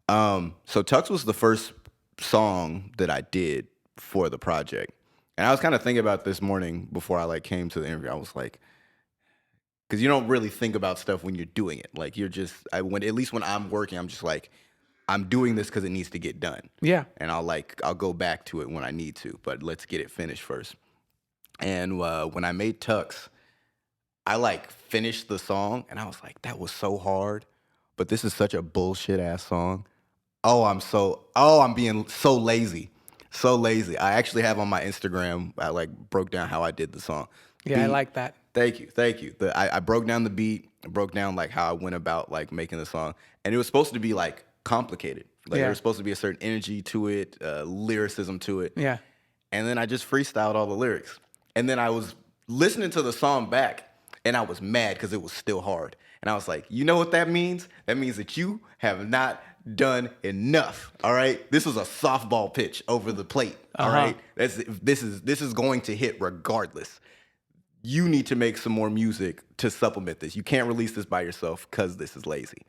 So Tux was the first song that I did for the project. And I was kind of thinking about this morning before I like came to the interview. I was like, because you don't really think about stuff when you're doing it. Like, you're just, at least when I'm working, I'm just like, I'm doing this because it needs to get done. Yeah. And I'll go back to it when I need to, but let's get it finished first. And when I made Tux, I like finished the song and I was like, that was so hard, but this is such a bullshit ass song. I'm being so lazy. So lazy. I actually have on my Instagram, I like broke down how I did the song. Yeah, I like that. Thank you. I broke down the beat, broke down like how I went about like making the song. And it was supposed to be like complicated. Like there was supposed to be a certain energy to it, lyricism to it. Yeah. And then I just freestyled all the lyrics. And then I was listening to the song back and I was mad because it was still hard. And I was like, you know what that means? That means that you have not done enough. All right. This is a softball pitch over the plate. All right. This is going to hit regardless. You need to make some more music to supplement this. You can't release this by yourself because this is lazy.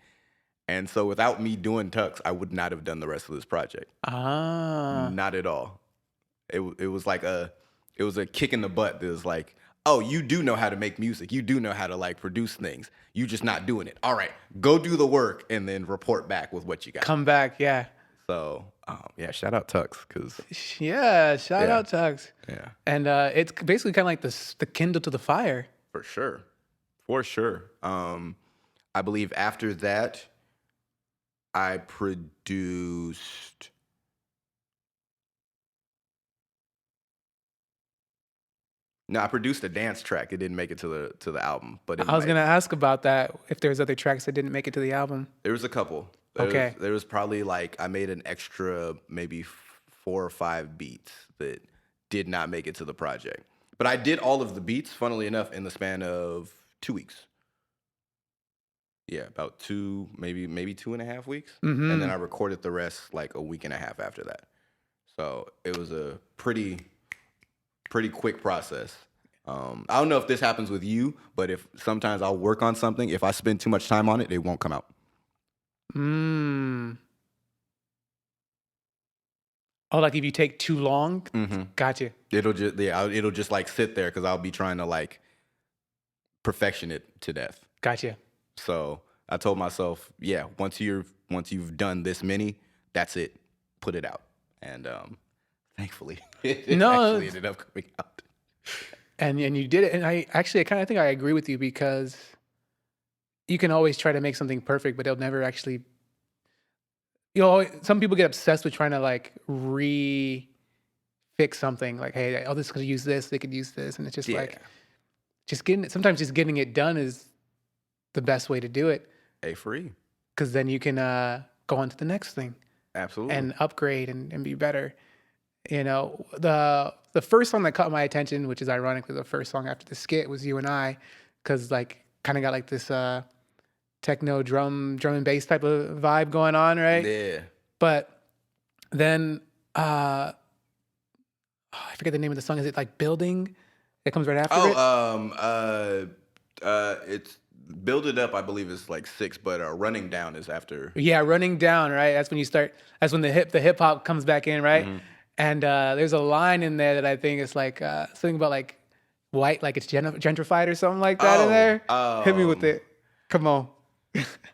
And so without me doing Tux, I would not have done the rest of this project. Not at all. It was like a kick in the butt. That was like, oh, you do know how to make music. You do know how to like produce things. You just not doing it. All right, go do the work and then report back with what you got. Come back, yeah. So, shout out Tux, shout out Tux. Yeah, and it's basically kind of like the kindle to the fire. For sure. I believe after that, I produced. No, I produced a dance track. It didn't make it to the album, but I was gonna ask about that. If there's other tracks that didn't make it to the album, there was a couple. There was probably like I made an extra maybe 4 or 5 beats that did not make it to the project. But I did all of the beats, funnily enough, in the span of 2 weeks. Yeah, about maybe 2.5 weeks. Mm-hmm. And then I recorded the rest like a week and a half after that. So it was a pretty quick process. I don't know if this happens with you, but if sometimes I'll work on something, if I spend too much time on it, it won't come out. Oh, like if you take too long? Mm-hmm. Gotcha. It'll just like sit there because I'll be trying to like perfection it to death. Gotcha. So I told myself, yeah, once you've done this many, that's it. Put it out. And thankfully, it actually ended up coming out. And you did it. And I kind of think I agree with you, because you can always try to make something perfect, but it'll never actually. Some people get obsessed with trying to like fix something. Like, hey, this could use this, they could use this, and it's just like, sometimes just getting it done is the best way to do it. A4E. Because then you can go on to the next thing. Absolutely. And upgrade and be better. The first song that caught my attention, which is ironically the first song after the skit, was You and I, because like kind of got like this techno drum and bass type of vibe going on, right? Yeah. But then I forget the name of the song. Is it like Building? It comes right after it. It's Build It Up, I believe, is like 6, but Running Down is after. Yeah, Running Down, right? That's when you start. That's when the hip hop comes back in, right? Mm-hmm. And there's a line in there that I think is like something about like white, like it's gentrified or something like that in there. Hit me with it. Come on.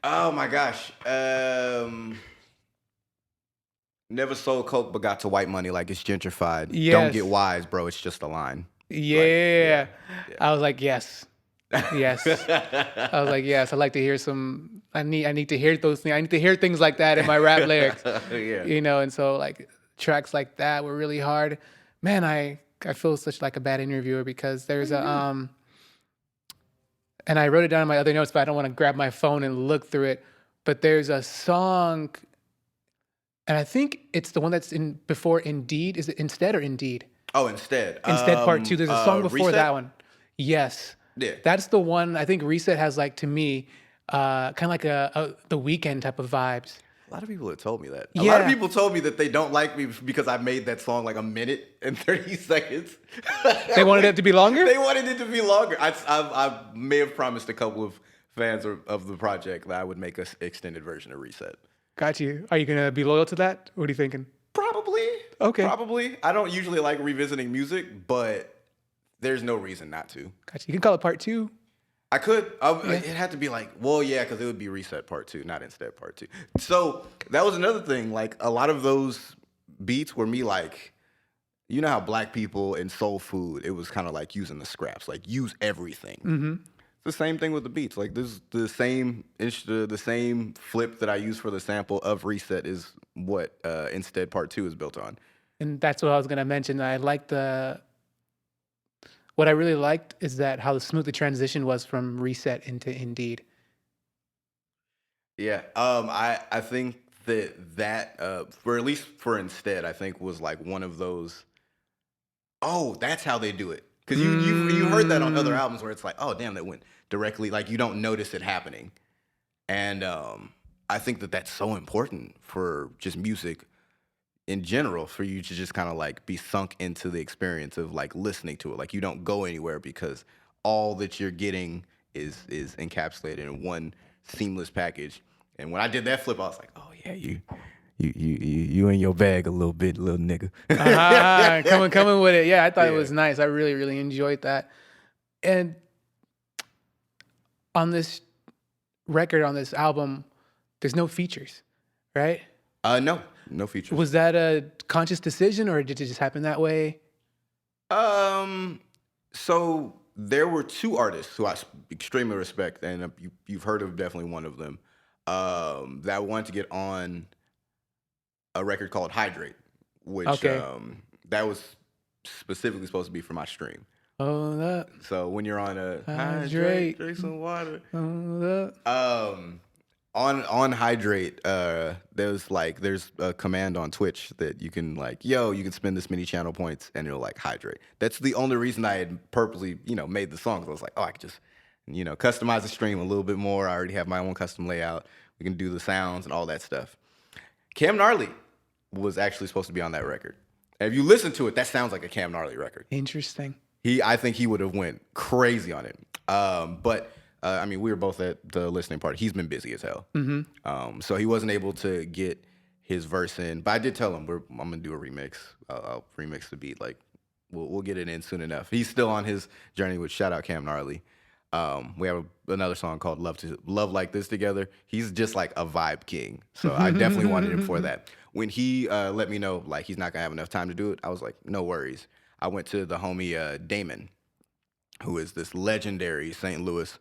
Oh my gosh. Never sold coke but got to white money like it's gentrified. Yes. Don't get wise, bro. It's just a line. Yeah. I was like, yes. Yes. I was like, yes. I like to hear some. I need to hear those things. I need to hear things like that in my rap lyrics. Yeah. And so like tracks like that were really hard. Man, I feel such like a bad interviewer, because there's a and I wrote it down in my other notes, but I don't want to grab my phone and look through it. But there's a song, and I think it's the one that's in before Indeed. Is it Instead or Indeed? Oh, Instead. Instead Part 2. There's a song before Reset? that one. Yes. Yeah. That's the one. I think Reset has, like, to me, kind of like the Weeknd type of vibes. A lot of people have told me that. A lot of people told me that they don't like me because I made that song like 1 minute and 30 seconds. They wanted it to be longer? They wanted it to be longer. I may have promised a couple of fans of the project that I would make an extended version of Reset. Got you. Are you going to be loyal to that? What are you thinking? Probably. Okay. Probably. I don't usually like revisiting music, but there's no reason not to. Got you. You can call it Part 2. I could. It had to be like, well, yeah, because it would be Reset Part 2, not Instead Part 2. So that was another thing. Like, a lot of those beats were me like, you know how black people in soul food, it was kind of like using the scraps, like use everything. Mm-hmm. It's the same thing with the beats. Like, this the same flip that I use for the sample of Reset is what Instead Part 2 is built on. And that's what I was going to mention. What I really liked is that how smooth the transition was from Reset into Indeed. Yeah, I think that for at least for Instead, I think was like one of those. Oh, that's how they do it. Because you heard that on other albums where it's like, oh damn, that went directly. Like you don't notice it happening, and I think that that's so important for just music in general, for you to just kind of like be sunk into the experience of like listening to it. Like you don't go anywhere because all that you're getting is encapsulated in one seamless package. And when I did that flip, I was like, oh yeah, you in your bag a little bit, little nigga. Coming with it. Yeah, I thought it was nice. I really, really enjoyed that. And on this record, on this album, there's no features, right? No features. Was that a conscious decision, or did it just happen that way? So there were 2 artists who I extremely respect, and you've heard of definitely one of them, that wanted to get on a record called Hydrate, which that was specifically supposed to be for my stream. Oh, that. So when you're on a hydrate, drink some water. Oh, that. on Hydrate, there's a command on Twitch that you can you can spend this many channel points and it'll hydrate. That's the only reason I had purposely, made the song. I was like, oh, I could just, customize the stream a little bit more. I already have my own custom layout. We can do the sounds and all that stuff. Cam Gnarly was actually supposed to be on that record. And if you listen to it, that sounds like a Cam Gnarly record. Interesting. I think he would have went crazy on it. But we were both at the listening party. He's been busy as hell. Mm-hmm. So he wasn't able to get his verse in. But I did tell him I'm gonna do a remix. I'll remix the beat. We'll get it in soon enough. He's still on his journey with shout out Cam Gnarly. We have another song called Love Like This together. He's just a vibe king. So I definitely wanted him for that. When he let me know he's not gonna have enough time to do it, I was like, no worries. I went to the homie Damon, who is this legendary St. Louis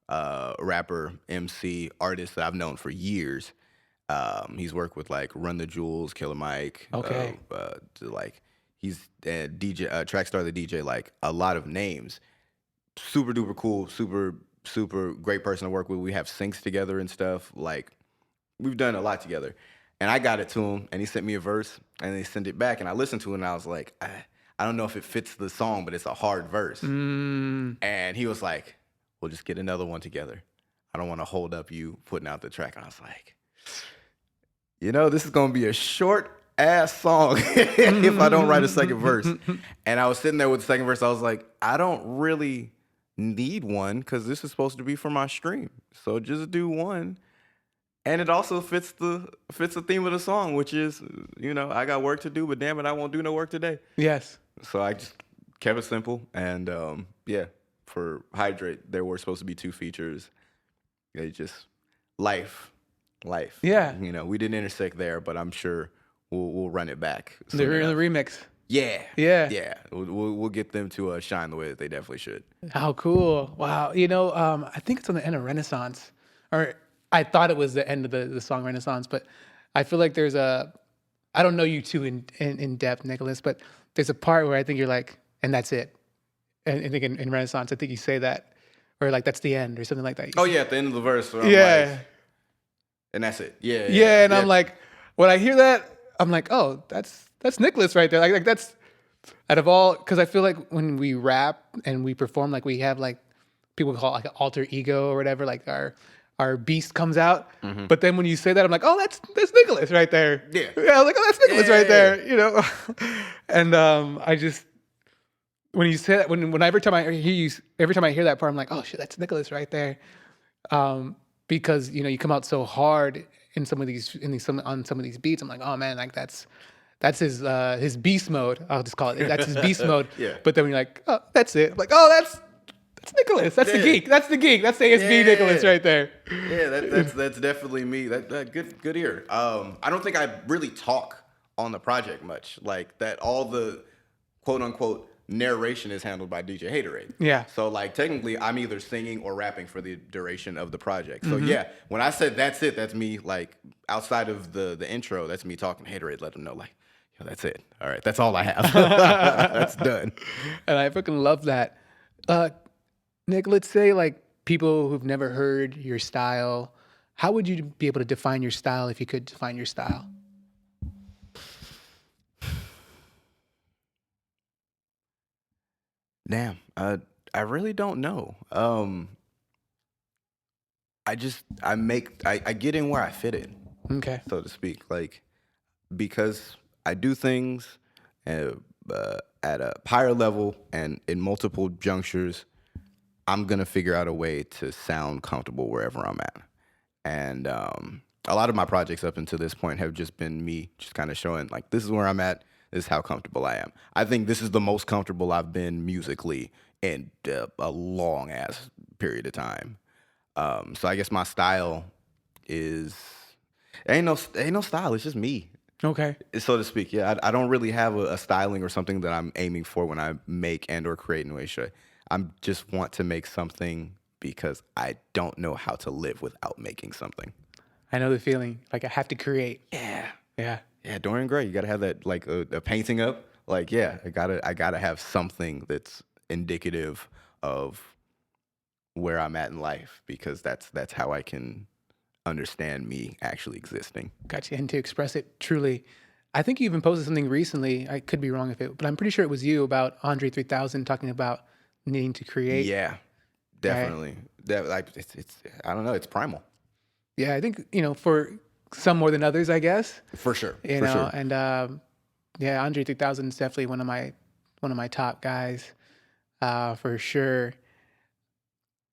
rapper, MC, artist that I've known for years. He's worked with Run the Jewels, Killer Mike. Okay. He's a DJ, Trackstar the DJ, a lot of names. Super duper cool, super great person to work with. We have syncs together and stuff. We've done a lot together. And I got it to him, and he sent me a verse, and he sent it back, and I listened to it, and I was like, I don't know if it fits the song, but it's a hard verse. And he was like, we'll just get another one together. I don't want to hold up you putting out the track. And I was like, this is going to be a short ass song if I don't write a second verse. And I was sitting there with the second verse. I was like, I don't really need one because this is supposed to be for my stream. So just do one. And it also fits the theme of the song, which is, I got work to do, but damn it, I won't do no work today. Yes. So I just kept it simple. And for Hydrate, there were supposed to be 2 features. They just life. Yeah. We didn't intersect there, but I'm sure we'll run it back. The remix. Yeah. Yeah. We'll get them to shine the way that they definitely should. How cool. Wow. I think it's on the end of Renaissance, or I thought it was the end of the song Renaissance, but I feel like there's I don't know you too in depth, Nicholas, but there's a part where I think you're like, and that's it. And I think in Renaissance, I think you say that, or that's the end or something like that. Oh yeah, at the end of the verse. Yeah. And that's it. Yeah. I'm like, when I hear that, I'm like, oh, that's Nicklaus right there. Like that's out of all, because I feel like when we rap and we perform, we have people call it an alter ego or whatever, our beast comes out. Mm-hmm. But then when you say that, I'm like, oh, that's Nicklaus right there. Yeah. I was like, oh, that's Nicklaus right there. And I just, when you say that, every time I hear that part, I'm like, oh shit, that's Nicklaus right there. Because you come out so hard in some of these beats. I'm like, oh man, that's his beast mode. I'll just call it. That's his beast mode. Yeah. But then when you're like, oh, that's it. I'm like, oh, that's Nicklaus. That's the geek. That's the geek. That's the ASB Nicklaus right there. Yeah, that's definitely me. That good ear. I don't think I really talk on the project much. That all the quote unquote narration is handled by DJ Haterade. Yeah. So technically I'm either singing or rapping for the duration of the project. So yeah, when I said that's it, that's me outside of the intro, that's me talking to Haterade, let them know yo, that's it. All right, that's all I have. That's done. And I freaking love that. Nick, let's say people who've never heard your style, how would you be able to define your style if you could define your style? Damn, I really don't know. I get in where I fit in. Okay. So to speak, because I do things at a higher level and in multiple junctures, I'm gonna figure out a way to sound comfortable wherever I'm at. And a lot of my projects up until this point have just been me just kind of showing this is where I'm at. This is how comfortable I am. I think this is the most comfortable I've been musically in a long ass period of time. So I guess my style is ain't no style. It's just me. Okay. So to speak. Yeah, I don't really have a styling or something that I'm aiming for when I make and or create new show. I just want to make something because I don't know how to live without making something. I know the feeling. I have to create. Yeah. Yeah, Dorian Gray. You gotta have that a painting up. I gotta have something that's indicative of where I'm at in life because that's how I can understand me actually existing. Gotcha. And to express it truly. I think you even posted something recently. I could be wrong but I'm pretty sure it was you about Andre 3000 talking about needing to create. Yeah, definitely. That like it's I don't know. It's primal. Yeah, I think for some more than others, I guess. For sure. Sure. And Andre 3000 is definitely one of my top guys, for sure.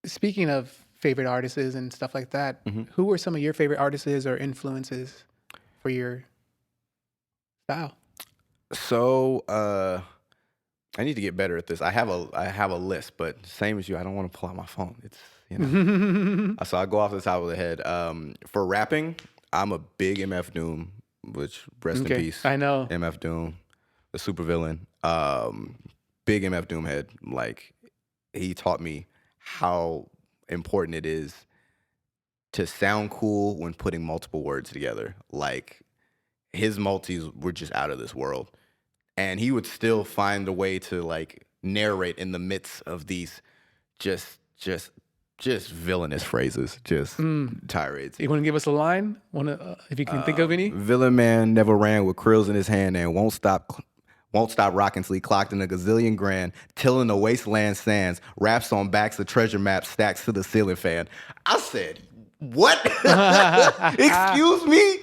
Speaking of favorite artists and stuff like that, who were some of your favorite artists or influences for your style? So I need to get better at this. I have a list, but same as you, I don't want to pull out my phone. It's so I go off the top of the head. For rapping, I'm a big MF Doom, which rest in peace. I know MF Doom, the supervillain. Big MF Doom head. Like he taught me how important it is to sound cool when putting multiple words together. Like his multis were just out of this world. And he would still find a way to like narrate in the midst of these just villainous phrases, just tirades. You want to give us a line? If you can think of any? Villain man never ran with krills in his hand and won't stop rocking till he clocked in a gazillion grand, tilling the wasteland sands, raps on backs of treasure maps, stacks to the ceiling fan. I said, what? Excuse me?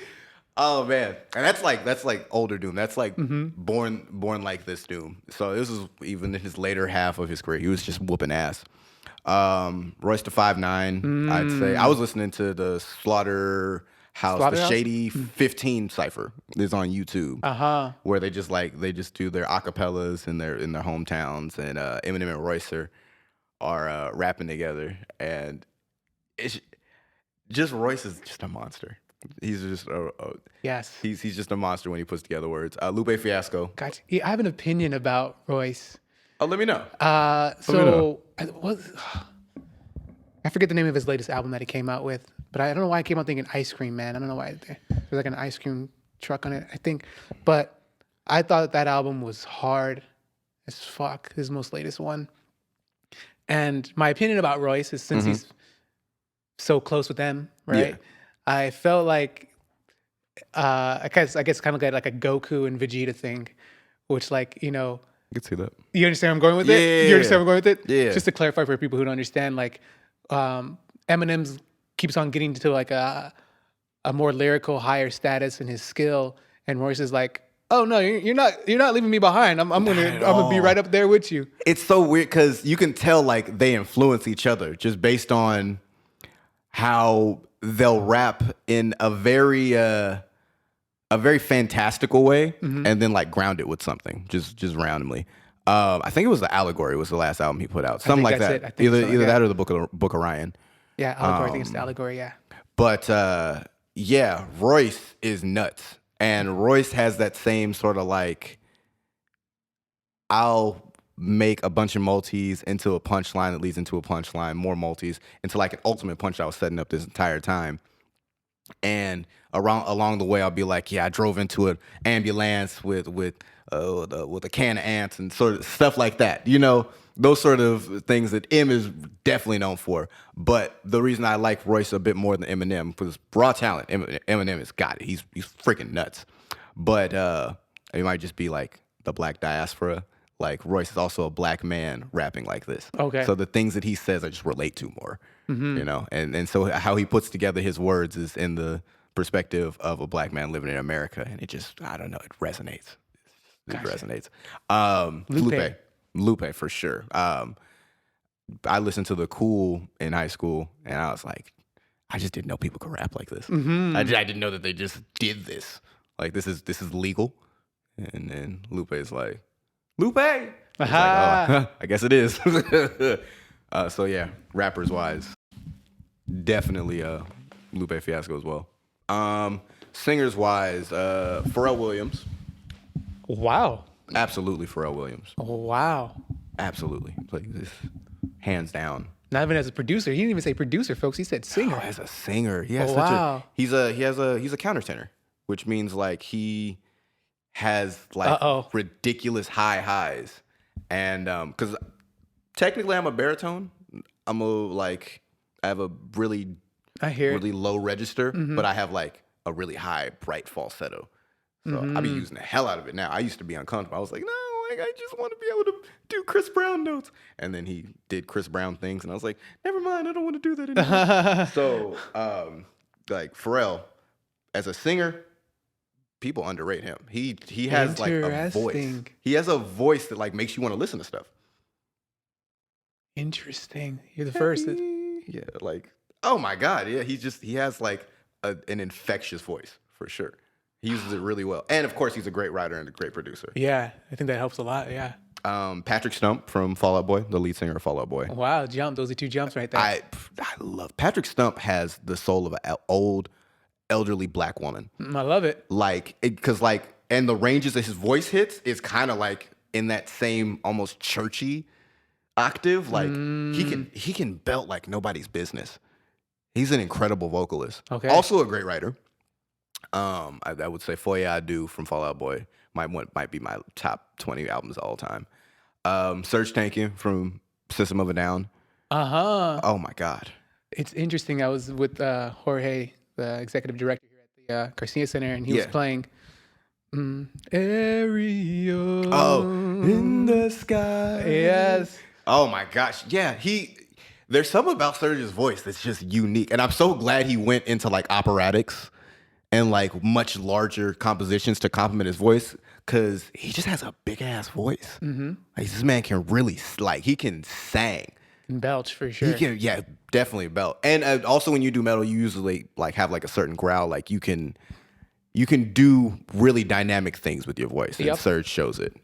Oh man. And that's like older Doom. That's like born like this Doom. So this is even in his later half of his career. He was just whooping ass. Royce the 5'9", I'd say. I was listening to the Slaughterhouse, the Shady 15 cipher. It's on YouTube. Where they just do their acapellas in their hometowns, and Eminem and Royce are rapping together, and it's just Royce is just a monster. He's just yes. He's just a monster when he puts together words. Lupe Fiasco. Gotcha. Yeah, I have an opinion about Royce. Oh, let me know. I forget the name of his latest album that he came out with, but I don't know why I came out thinking Ice Cream Man. I don't know why there's like an ice cream truck on it, I think. But I thought that album was hard as fuck, his most latest one. And my opinion about Royce is since he's so close with them, right? Yeah. I felt like I guess kind of like a Goku and Vegeta thing, which like, I can see that. you understand where I'm going with it? Yeah. You understand where I'm going with it? Yeah. Just to clarify for people who don't understand, like Eminem keeps on getting to like a more lyrical, higher status in his skill, and Royce is like, "Oh no, you're not leaving me behind. I'm gonna be right up there with you." It's so weird because you can tell like they influence each other just based on how they'll rap in a very fantastical way, and then like ground it with something just randomly. I think it was the Allegory was the last album he put out, something like that. Either that or the Book of Ryan. Yeah, Allegory. I think it's the Allegory. Yeah. But yeah, Royce is nuts, and Royce has that same sort of like, I'll make a bunch of multis into a punchline that leads into a punchline, more multis into like an ultimate punch I was setting up this entire time. And along the way, I'll be like, yeah, I drove into an ambulance with a can of ants and sort of stuff like that. Those sort of things that M is definitely known for. But the reason I like Royce a bit more than Eminem was raw talent. Eminem has got it. He's freaking nuts. But it might just be like the black diaspora. Like Royce is also a black man rapping like this. Okay. So the things that he says I just relate to more. And so how he puts together his words is in the perspective of a black man living in America, and it just, I don't know, it resonates. It resonates. Lupe for sure. I listened to The Cool in high school, and I was like, I just didn't know people could rap like this. I didn't know that they just did this. Like this is legal. And then Lupe is like, Lupe. Like, I guess it is. So yeah, rappers wise, definitely Lupe Fiasco as well. Singers wise, Pharrell Williams. Wow. Absolutely Pharrell Williams. Wow. Absolutely. Like this, hands down. Not even as a producer. He didn't even say producer, folks. He said singer. Oh, as a singer. He has he's a countertenor, which means like he has like ridiculous high highs. And because technically I'm a baritone. I have a really I hear really low register, but I have like a really high, bright falsetto. So I be using the hell out of it now. I used to be uncomfortable. I was like, no, like I just want to be able to do Chris Brown notes. And then he did Chris Brown things, and I was like, never mind, I don't want to do that anymore. So, like Pharrell, as a singer, people underrate him. He has like a voice. He has a voice that like makes you want to listen to stuff. Interesting. You're the first. Yeah, like, oh my God. Yeah, he has like an infectious voice for sure. He uses it really well. And of course, he's a great writer and a great producer. Yeah, I think that helps a lot. Yeah. Patrick Stump from Fall Out Boy, the lead singer of Fall Out Boy. Wow, jump. Those are 2 jumps right there. I love Patrick Stump has the soul of an old, elderly black woman. I love it. Like, because like, and the ranges that his voice hits is kind of like in that same almost churchy octave. Like he can belt like nobody's business. He's an incredible vocalist. Okay. Also a great writer. I would say "For Ya I Do" from Fall Out Boy might be my top 20 albums of all time. Serj Tankian from System of a Down. Oh my God. It's interesting. I was with Jorge, the executive director here at the Garcia Center, and he was playing Aerial. Oh, in the sky. Yes. Oh my gosh. Yeah, there's something about Serj's voice that's just unique. And I'm so glad he went into like operatics and like much larger compositions to complement his voice, because he just has a big ass voice. Like this man can really, like, he can sing. And belch for sure. He can, yeah, definitely belt. And also when you do metal, you usually like have like a certain growl. Like you can do really dynamic things with your voice. And Serj shows it.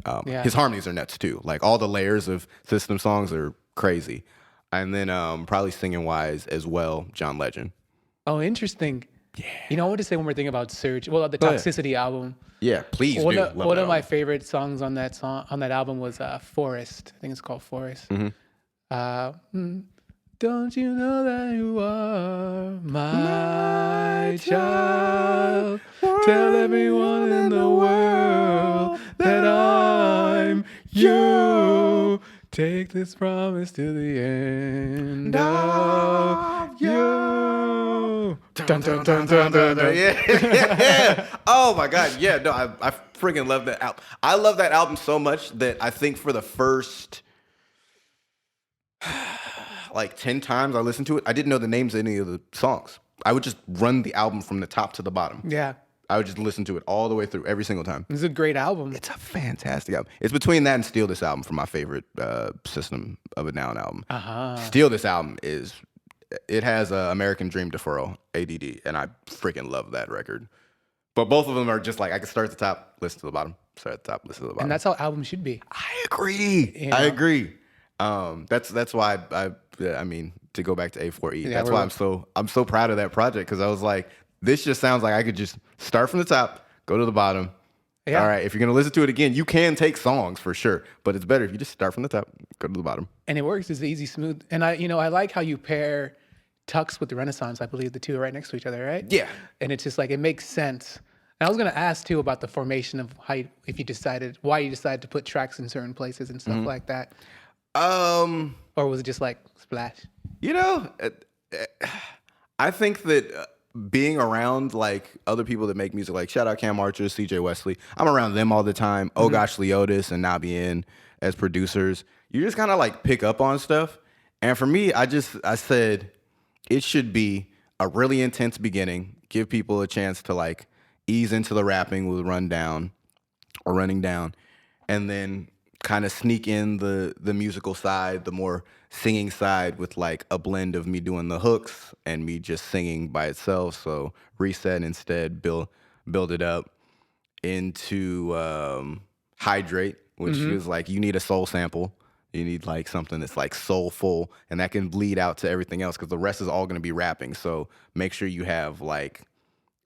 His harmonies are nuts too. Like all the layers of System songs are crazy. And then probably singing wise as well, John Legend. Oh, interesting. Yeah. You know, I want to say one more thing about Serj. Well, the Toxicity album. Yeah, please one do. One of my favorite songs on that album was Forest. I think it's called Forest. Don't you know that you are my child? Tell everyone in the world that I'm you. Take this promise to the end of you. Dun, dun, dun, dun, dun, dun. Yeah. Oh my God. Yeah. No, I freaking love that album. I love that album so much that I think for the first like 10 times I listened to it, I didn't know the names of any of the songs. I would just run the album from the top to the bottom. Yeah. I would just listen to it all the way through every single time. It's a great album. It's a fantastic album. It's between that and Steal This Album for my favorite System of a Down album. Steal This Album it has American Dream Deferral, ADD, and I freaking love that record. But both of them are just like, I can start at the top, listen to the bottom, start at the top, listen to the bottom. And that's how albums should be. I agree. You know? I agree. That's why I mean, to go back to A4E, that's why I'm so proud of that project, because I was like, this just sounds like I could just start from the top, go to the bottom. Yeah. All right, if you're going to listen to it again, you can take songs for sure, but it's better if you just start from the top, go to the bottom. And it works. It's easy, smooth. And I like how you pair Tux with the Renaissance. I believe the two are right next to each other, right? Yeah. And it's just like, it makes sense. And I was going to ask too about the formation of why you decided to put tracks in certain places and stuff like that. Or was it just like splash? You know, I think that being around like other people that make music, like shout out Cam Archer, CJ Wesley, I'm around them all the time. Oh Gosh Leotis and Nabien as producers. You just kind of like pick up on stuff. And for me, I said it should be a really intense beginning, give people a chance to like ease into the rapping with running down, and then kind of sneak in the musical side, the more singing side, with like a blend of me doing the hooks and me just singing by itself. So reset instead, build it up into Hydrate, which is like, you need a soul sample. You need like something that's like soulful, and that can bleed out to everything else, because the rest is all going to be rapping. So make sure you have like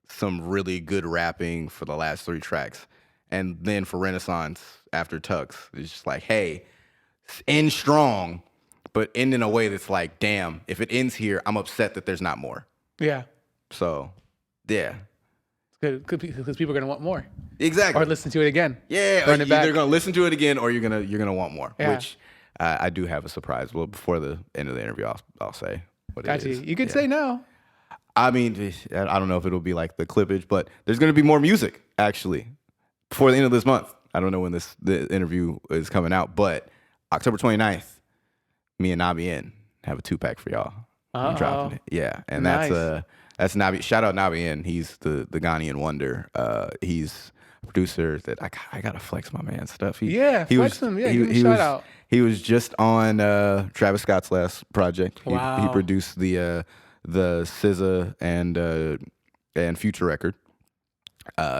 some really good rapping for the last 3 tracks. And then for Renaissance, after Tux, it's just like, hey, end strong, but end in a way that's like, damn, if it ends here, I'm upset that there's not more. Yeah. So, yeah. It's good because people are gonna want more. Exactly. Or listen to it again. Yeah. Or you're gonna listen to it again, or you're gonna want more. Yeah. Which I do have a surprise. Well, before the end of the interview, I'll say what it is. You could say no. I mean, I don't know if it'll be like the clippage, but there's going to be more music actually before the end of this month. I don't know when the interview is coming out, but October 29th, me and Nabi N have a 2-pack for y'all. I'm dropping it. Yeah. And Nice. that's Nabi. Shout out Nabi N. He's the Ghanaian wonder. He's a producer that I gotta flex my man stuff. Flex him. Yeah, give him a shout out. He was just on Travis Scott's last project. Wow. He produced the SZA and Future record.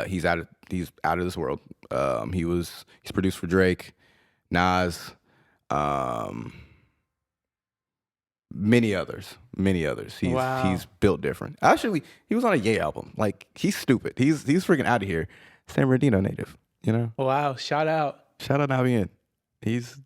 He's out of this world. He's produced for Drake, Nas, many others. He's built different. Actually, he was on a Ye album. Like, he's stupid. He's freaking out of here. San Bernardino native, you know? Wow, shout out Nabi N. He's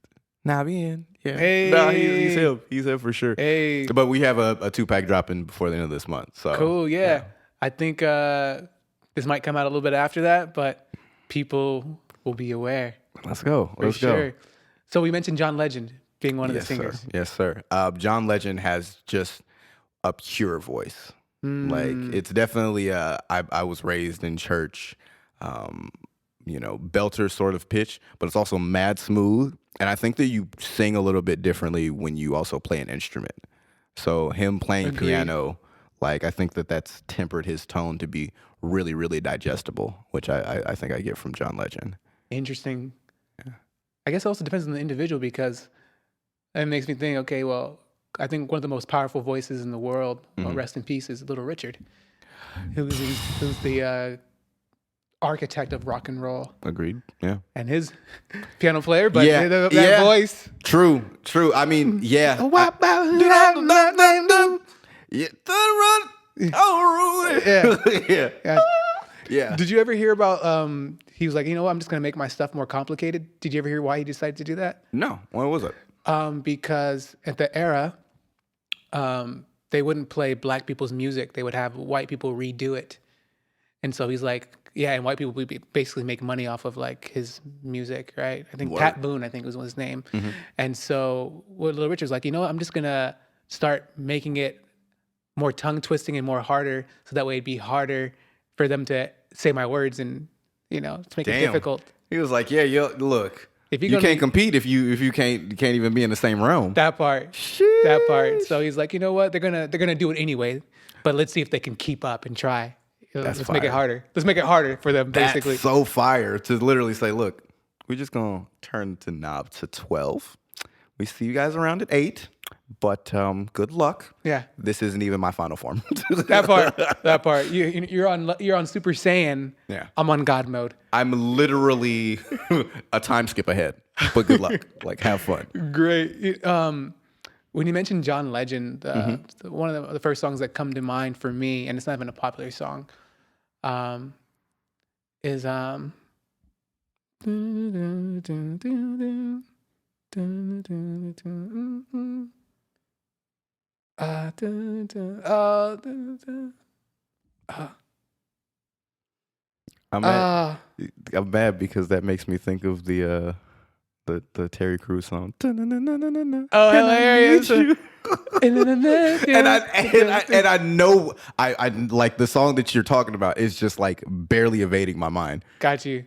Nabi N. Yeah. Hey. Nah, he's him. He's him for sure. Hey. But we have a 2-pack dropping before the end of this month. So Cool, yeah. I think this might come out a little bit after that, but people will be aware. Let's go. For sure. So we mentioned John Legend being one of the singers. Sir. Yes, sir. John Legend has just a pure voice. Like, it's definitely I was raised in church, belter sort of pitch, but it's also mad smooth. And I think that you sing a little bit differently when you also play an instrument. So him playing piano, like, I think that's tempered his tone to be really, really digestible, which I think I get from John Legend. Interesting. Yeah. I guess it also depends on the individual, because it makes me think, okay, well, I think one of the most powerful voices in the world, rest in peace, is Little Richard, who's the architect of rock and roll. Agreed. Yeah. And his piano player, but that voice. True. I mean, yeah. Yeah. Did you ever hear about, he was like, you know what, I'm just going to make my stuff more complicated. Did you ever hear why he decided to do that? No. What was it? Because at the era, they wouldn't play black people's music. They would have white people redo it. And so he's like, yeah, and white people would basically make money off of like his music, right? I think Pat Boone, was his name. Mm-hmm. And so Little Richard's like, you know what, I'm just going to start making it more tongue twisting and more harder, so that way it'd be harder for them to say my words and, to make it difficult. He was like, yeah, look. You can't compete if you can't even be in the same realm. That part. Sheesh. That part. So he's like, you know what? They're gonna do it anyway, but let's see if they can keep up and try. Let's make it harder. Let's make it harder for them, basically. That's so fire to literally say, look, we're just gonna turn the knob to 12. We see you guys around at 8, but good luck. Yeah. This isn't even my final form. That part. You're on Super Saiyan. Yeah. I'm on God mode. I'm literally a time skip ahead, but good luck. Like, have fun. Great. When you mentioned John Legend, one of the first songs that come to mind for me, and it's not even a popular song, is I'm mad because that makes me think of the Terry Crews song. Oh, hilarious! And I know I like the song that you're talking about is just like barely evading my mind. Got you.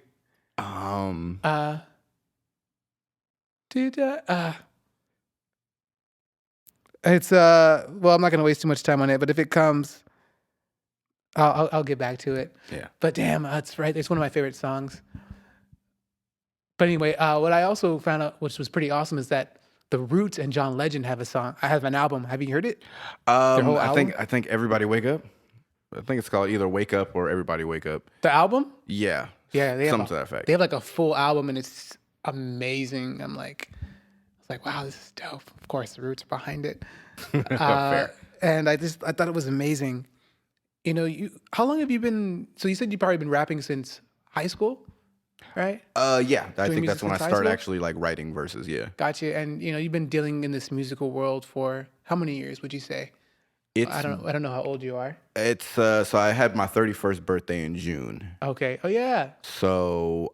It's well, I'm not gonna waste too much time on it, but if it comes, I'll get back to it. Yeah. But damn, that's right. It's one of my favorite songs. But anyway, what I also found out, which was pretty awesome, is that The Roots and John Legend have an album. Have you heard it? Their whole album? I think Everybody Wake Up. I think it's called either Wake Up or Everybody Wake Up. The album? Yeah. Yeah, something to that effect. They have like a full album, and it's amazing. I was like, wow, this is dope. Of course, The Roots are behind it. Fair. And I thought it was amazing. How long have you been? So you said you've probably been rapping since high school, right? Yeah. I think that's when I started actually like writing verses. Yeah. Gotcha. And you've been dealing in this musical world for how many years would you say? I don't know how old you are. It's so I had my 31st birthday in June. Okay. Oh yeah. So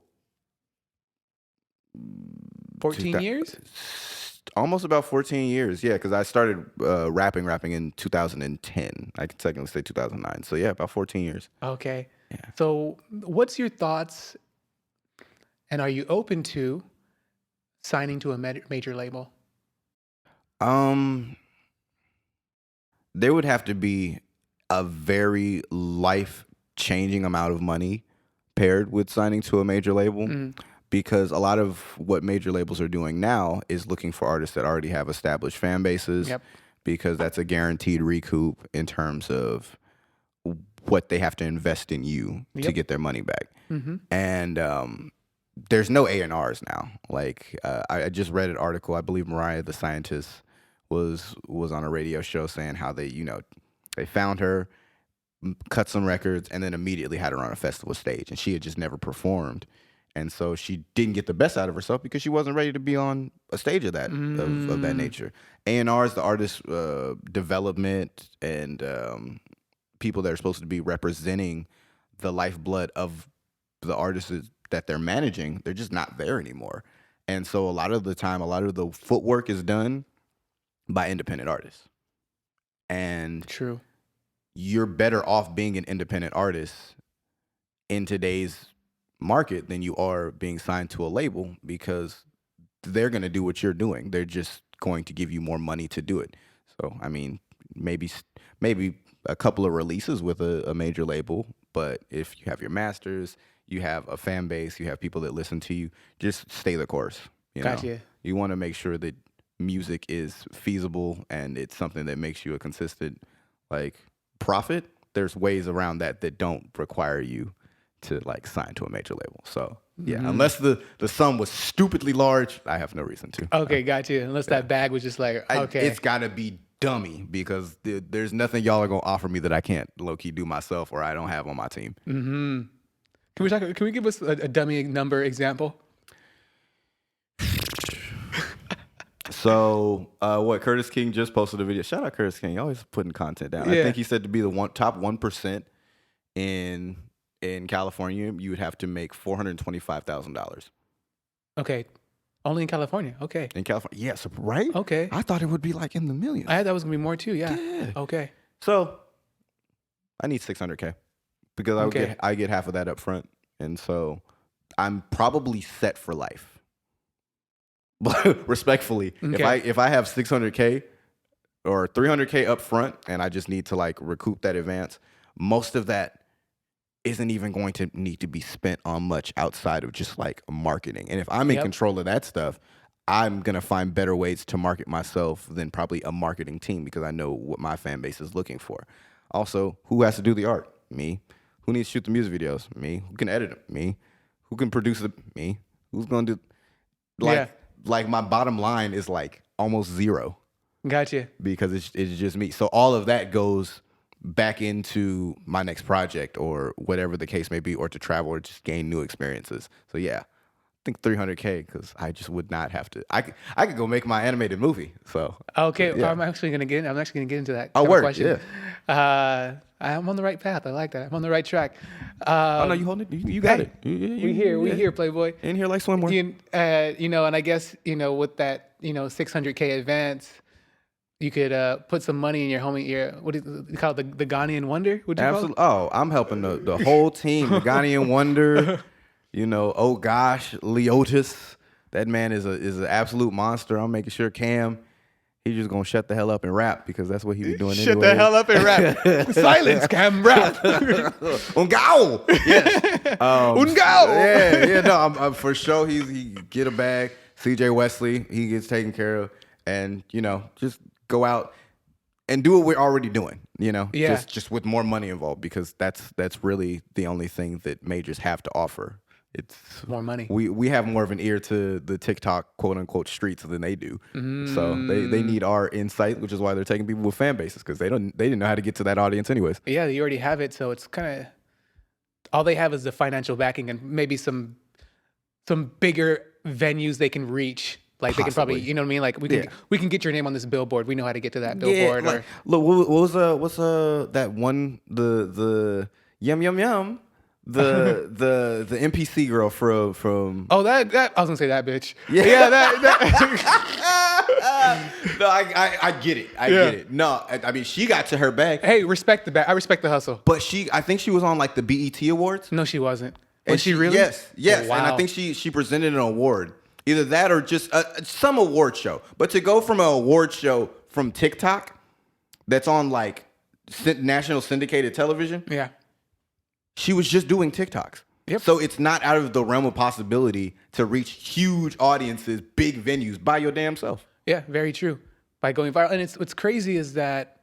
14 years? almost about 14 years. Yeah, because I started rapping in 2010. I can technically say 2009. So yeah, about 14 years. Okay. Yeah. So what's your thoughts, and are you open to signing to a major label? There would have to be a very life-changing amount of money paired with signing to a major label. Because a lot of what major labels are doing now is looking for artists that already have established fan bases, because that's a guaranteed recoup in terms of what they have to invest in you to get their money back. And there's no A&Rs now. Like I just read an article, I believe Mariah the Scientist was on a radio show saying how they found her, cut some records, and then immediately had her on a festival stage, and she had just never performed. And so she didn't get the best out of herself because she wasn't ready to be on a stage of that of that nature. A&Rs, the artist development, and people that are supposed to be representing the lifeblood of the artists that they're managing, they're just not there anymore. And so a lot of the time, a lot of the footwork is done by independent artists. And true, you're better off being an independent artist in today's market than you are being signed to a label, because they're going to do what you're doing. They're just going to give you more money to do it. So, I mean, maybe a couple of releases with a major label, but if you have your masters, you have a fan base, you have people that listen to you, just stay the course. Gotcha. You want to make sure that music is feasible and it's something that makes you a consistent profit. There's ways around that don't require you to sign to a major label. So yeah, unless the sum was stupidly large, I have no reason to. Okay, gotcha. Unless that bag was just okay. It's got to be dummy, because there's nothing y'all are gonna offer me that I can't low key do myself or I don't have on my team. Can we give us a dummy number example? So Curtis King just posted a video. Shout out Curtis King, always putting content down. I think he said to be the top 1% in California, you would have to make $425,000. Okay. Only in California. Okay. In California. Yes, right? Okay. I thought it would be in the millions. I thought that was going to be more too. Yeah. Okay. So I need $600K because I get half of that up front. And so I'm probably set for life. But respectfully, if I have $600K or $300K up front and I just need to recoup that advance, most of that isn't even going to need to be spent on much outside of just marketing. And if I'm in control of that stuff, I'm going to find better ways to market myself than probably a marketing team, because I know what my fan base is looking for. Also, who has to do the art? Me. Who needs to shoot the music videos? Me. Who can edit them? Me. Who can produce it? Me. Who's going to do my bottom line is almost zero. Gotcha. Because it's just me. So all of that goes back into my next project or whatever the case may be, or to travel or just gain new experiences. So yeah, I think $300K, because I just would not have to. I could go make my animated movie. So okay, yeah. I'm actually gonna get into that. Oh, word, question. Yeah. I'm on the right path. I like that. I'm on the right track. Oh no, you hold it. You got it. We here, Playboy. In here like swimwear. And I guess with that $600K advance, you could put some money in your homie. What do you call it? The Ghanaian Wonder? Would you Absolutely. call it? Oh, I'm helping the whole team. The Ghanaian Wonder. Oh gosh, Leotis. That man is an absolute monster. I'm making sure Cam, he's just gonna shut the hell up and rap, because that's what he be doing anyway. Shut the hell up and rap. Silence, Cam, rap. Ungao. Yes. Ungao. Yeah. No, I'm for sure. He get a bag. CJ Wesley, he gets taken care of, and just go out and do what we're already doing, just with more money involved, because that's really the only thing that majors have to offer. It's more money. We have more of an ear to the TikTok quote unquote streets than they do. So they need our insight, which is why they're taking people with fan bases, because they didn't know how to get to that audience anyways. Yeah, you already have it, so it's kind of all they have is the financial backing and maybe some bigger venues they can reach. They can probably, you know what I mean? We can get your name on this billboard. We know how to get to that billboard. Look, what was that one, the Yum Yum Yum the NPC girl from Oh, that I was gonna say that bitch. Yeah. That No, I get it. I get it. No, I mean she got to her bag, Hey, respect the bag. I respect the hustle. but I think she was on like the BET Awards. No, she wasn't. And Was she really? Yes. Oh, wow. And I think she presented an award, either that or just some award show. But to go from an award show from TikTok, that's on like national syndicated television. Yeah. She was just doing TikToks. Yep. So it's not out of the realm of possibility to reach huge audiences, big venues by your damn self. Yeah, very true. By going viral. And what's crazy is that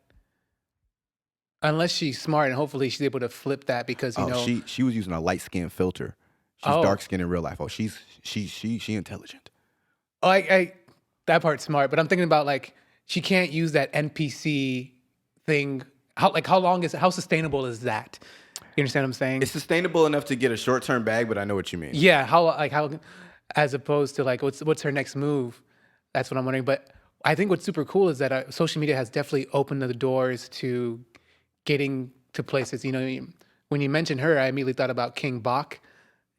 unless she's smart, and hopefully she's able to flip that because, you know. She was using a light skin filter. She's dark skinned in real life. Oh, she intelligent. Oh, I that part's smart, but I'm thinking about like she can't use that NPC thing. How sustainable is that? You understand what I'm saying? It's sustainable enough to get a short term bag, but I know what you mean. Yeah, how as opposed to like what's her next move? That's what I'm wondering. But I think what's super cool is that social media has definitely opened the doors to getting to places. You know, when you mentioned her, I immediately thought about King Bach.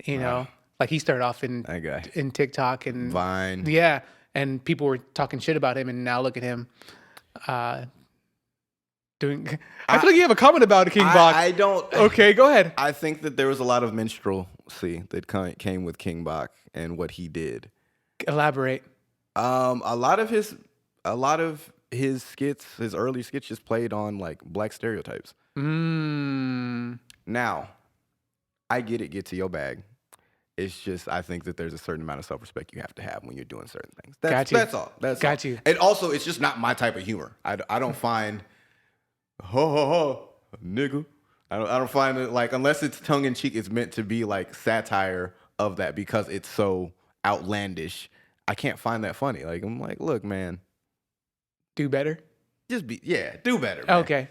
You know, like he started off in TikTok and Vine. Yeah, and people were talking shit about him, and now look at him. Doing. I feel like you have a comment about King Bach. I don't. Okay, go ahead. I think that there was a lot of minstrelsy that came with King Bach and what he did. Elaborate. A lot of his skits, his early skits, just played on like black stereotypes. Now, I get it. Get to your bag. It's just I think that there's a certain amount of self-respect you have to have when you're doing certain things. That's all. Got you. And also, it's just not my type of humor. I don't find nigga. I don't find it like unless it's tongue in cheek. It's meant to be like satire of that because it's so outlandish. I can't find that funny. Like I'm like, look, man, Do better. do better. Man. Okay.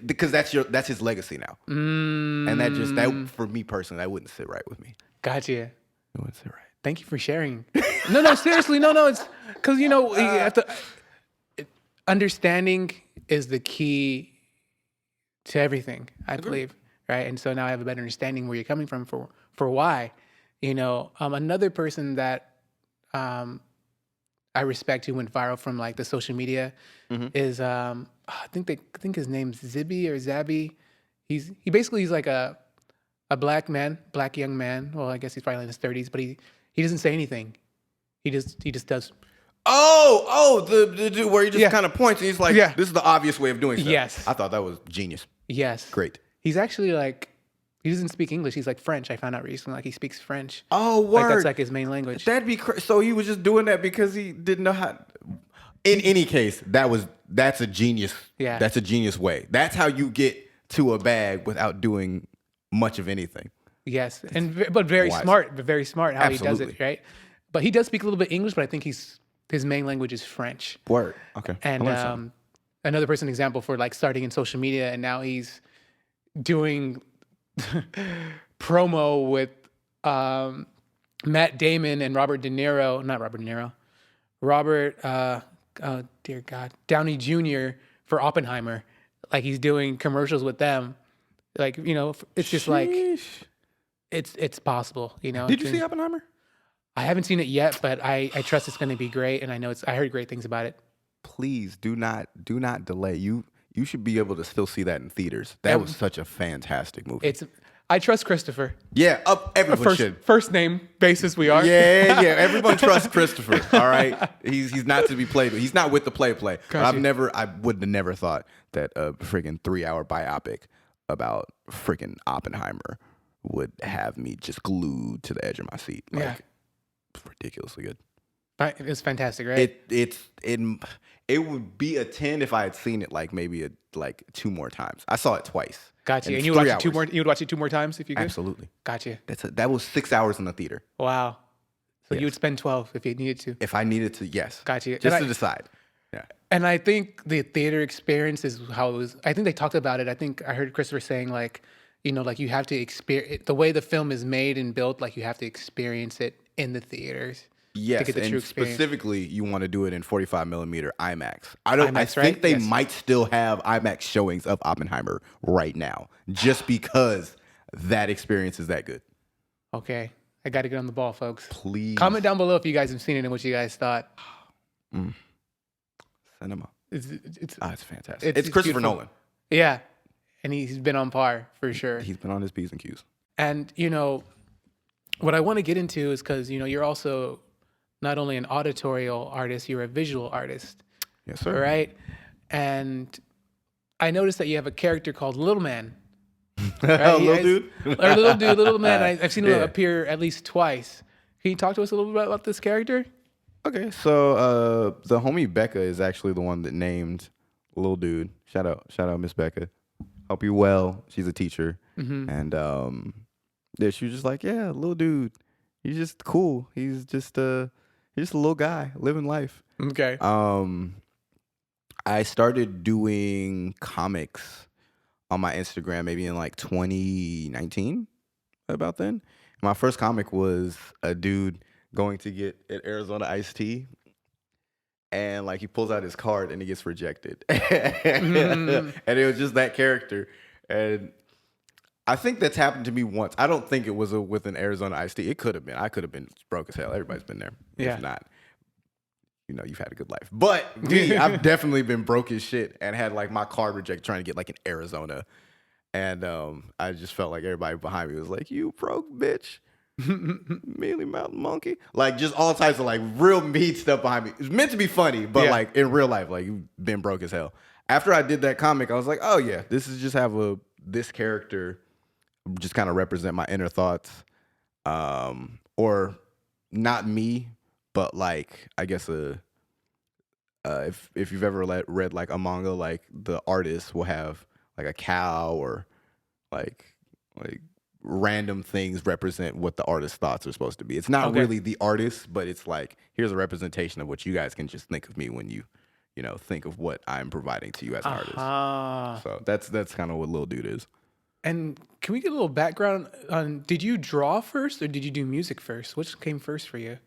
Because that's his legacy now, and that for me personally, that wouldn't sit right with me. Gotcha. It wouldn't sit right. Thank you for sharing. No, seriously, no. It's because you have to. Understanding is the key to everything, I believe, right? And so now I have a better understanding where you're coming from for why. You know, another person that I respect who went viral from like the social media is I think his name's Zibby or Zabby. He's like a black young man. Well, I guess he's probably in his 30s, but he doesn't say anything. He just does. The dude where he just kind of points and he's like, this is the obvious way of doing stuff. Yes. I thought that was genius. Yes. Great. He's actually like, he doesn't speak English. He's like French. I found out recently. Like he speaks French. Oh, word. Like that's like his main language. That'd be so he was just doing that because he didn't know how. In any case, that's a genius. Yeah. That's a genius way. That's how you get to a bag without doing much of anything. Yes. But very wise. smart. But very smart how Absolutely. he does it, right? But he does speak a little bit English, but I think his main language is French. Word. Okay. And another person example for like starting in social media, and now he's doing promo with Matt Damon and Robert oh dear God, Downey Jr. for Oppenheimer. Like he's doing commercials with them. Like, you know, it's just like it's possible, you know. Did you see Oppenheimer? I haven't seen it yet, but I trust it's going to be great, and I heard great things about it. Please do not delay. You should be able to still see that in theaters. That was such a fantastic movie. I trust Christopher. Yeah, everyone should. First name basis we are. Yeah. Everyone trusts Christopher. All right, he's not to be played. He's not with the play. But I would have never thought that a freaking 3-hour biopic about freaking Oppenheimer would have me just glued to the edge of my seat. Yeah. It's ridiculously good. It's fantastic, right? It would be a 10 if I had seen it like maybe 2 more times. I saw it twice. Gotcha. And you would watch it 2 more. You would watch it 2 more times if you could. Absolutely. Gotcha. That was 6 hours in the theater. Wow. So you would spend 12 if you needed to. If I needed to, yes. Gotcha. Just to decide. Yeah. And I think the theater experience is how it was. I think they talked about it. I think I heard Christopher saying like, you know, like you have to experience the way the film is made and built. Like you have to experience it in the theaters. Yes, to get the and true experience. Specifically, you want to do it in 45 millimeter IMAX. I think they Yes. might still have IMAX showings of Oppenheimer right now, just because that experience is that good. Okay. I got to get on the ball, folks. Please. Comment down below if you guys have seen it and what you guys thought. Cinema. It's fantastic. It's Christopher beautiful. Nolan. Yeah. And he's been on par for sure. He's been on his P's and Q's. And, what I want to get into is because, you're also not only an auditorial artist, you're a visual artist. Yes, sir. Right? And I noticed that you have a character called Little Man. Right? Little Man. I've seen him appear at least twice. Can you talk to us a little bit about this character? Okay, so the homie Becca is actually the one that named Lil Dude. Shout out Miss Becca. Hope you well. She's a teacher. And she was just like, yeah, Lil Dude. He's just cool. He's just a little guy living life. Okay. I started doing comics on my Instagram maybe in like 2019, about then. My first comic was a dude going to get an Arizona iced tea, and like he pulls out his card and he gets rejected. And it was just that character. And I think that's happened to me once. I don't think it was with an Arizona iced tea. It could have been. I could have been broke as hell. Everybody's been there. Yeah. If not, you've had a good life. But me, I've definitely been broke as shit and had like my card rejected trying to get like an Arizona. And I just felt like everybody behind me was like, you broke bitch. Mealy Mountain Monkey. Like just all types of like real meat stuff behind me. It's meant to be funny, but like in real life, like you've been broke as hell. After I did that comic, I was like, oh yeah, this is just this character just kind of represent my inner thoughts. Or not me, but like I guess if you've ever read like a manga, like the artist will have like a cow or like random things represent what the artist's thoughts are supposed to be. It's not really the artist, but it's like here's a representation of what you guys can just think of me when you think of what I'm providing to you as an artist. So that's kind of what Lil Dude is. And can we get a little background on, did you draw first or did you do music first? Which came first for you?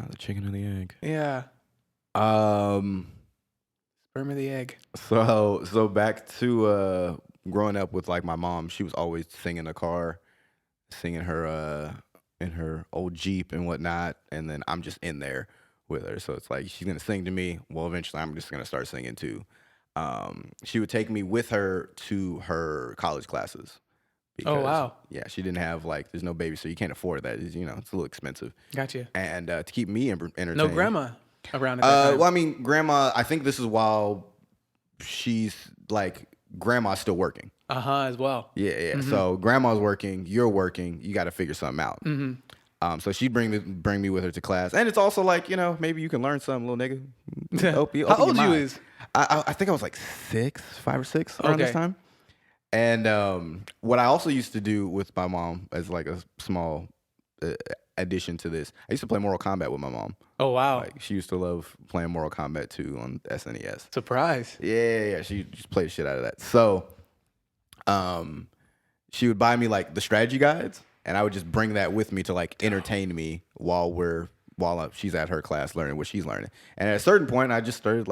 The chicken or the egg? Yeah. Sperm or the egg? So back to growing up with like my mom, she was always singing in the car, singing her in her old Jeep and whatnot, and then I'm just in there with her. So it's like she's gonna sing to me. Well, eventually I'm just gonna start singing too. She would take me with her to her college classes. Because, oh wow! Yeah, she didn't have there's no baby, so you can't afford that. It's, it's a little expensive. Gotcha. And to keep me entertained. No grandma around at that time. Well, I mean, grandma. I think this is while she's like grandma's still working. As well. Yeah. Mm-hmm. So grandma's working, you're working. You got to figure something out. Mm-hmm. So she'd bring me with her to class, and it's also like maybe you can learn something, little nigga. How old you is? I think I was like 5 or 6 around this time. And what I also used to do with my mom as like a small addition to this, I used to play Mortal Kombat with my mom. Oh wow! Like she used to love playing Mortal Kombat 2 on SNES. Surprise! Yeah. She just played the shit out of that. So, she would buy me like the strategy guides, and I would just bring that with me to like entertain me while she's at her class learning what she's learning. And at a certain point, I just started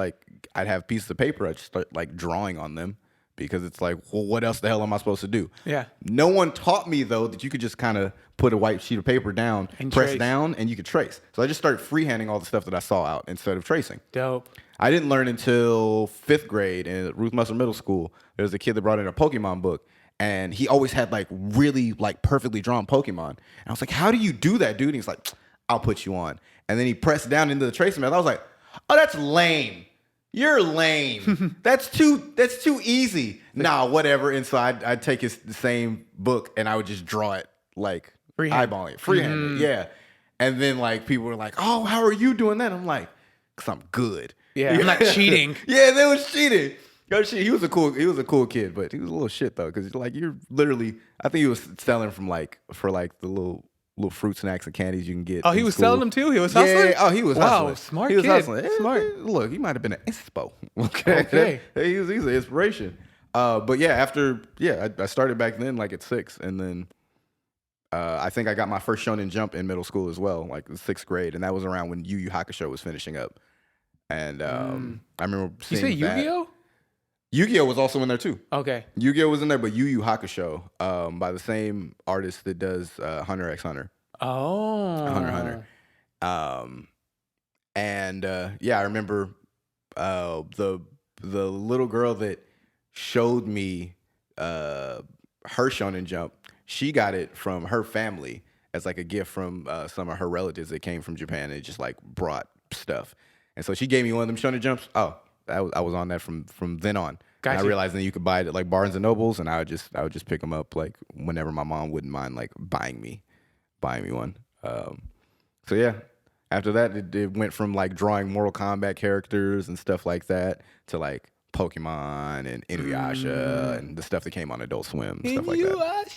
I'd have pieces of paper. I just start like drawing on them. Because it's like, well, what else the hell am I supposed to do? Yeah. No one taught me, though, that you could just kind of put a white sheet of paper down, and press down, and you could trace. So I just started freehanding all the stuff that I saw out instead of tracing. Dope. I didn't learn until 5th grade in Ruth Musser Middle School. There was a kid that brought in a Pokemon book, and he always had really perfectly drawn Pokemon. And I was like, how do you do that, dude? And he's like, I'll put you on. And then he pressed down into the tracing method. I was like, oh, that's lame. You're lame. That's too easy. Nah, whatever. And so I'd take the same book and I would just draw it eyeballing it, freehand. Yeah. And then people were like, oh, how are you doing that? I'm like, because I'm good. Yeah, I'm not cheating. Yeah, they was cheating. He was a cool kid, but he was a little shit though, because you're literally, I think he was selling for the little fruit snacks and candies you can get. Oh, he was selling them too? He was hustling? Yeah. Oh, he was hustling. Wow, smart he was kid. Hustling. Smart. Look, he might have been an inspo. Okay. He's an inspiration. But yeah, I started back then at 6, and then I think I got my first Shonen Jump in middle school as well, like the 6th grade, and that was around when Yu Yu Hakusho was finishing up. And I remember seeing you say Yu-Gi-Oh? Yu-Gi-Oh was also in there too. Okay. Yu-Gi-Oh was in there, but Yu Yu Hakusho, by the same artist that does Hunter x Hunter. Oh. Hunter. Yeah, I remember the little girl that showed me her Shonen Jump. She got it from her family as like a gift from some of her relatives that came from Japan. They just like brought stuff, and so she gave me one of them Shonen Jumps. Oh, I was on that from then on. Gotcha. And I realized that you could buy it at like Barnes and Nobles, and I would just pick them up like whenever my mom wouldn't mind like buying me one. So yeah, after that it went from like drawing Mortal Kombat characters and stuff like that to like Pokemon and Inuyasha and the stuff that came on Adult Swim, stuff like that.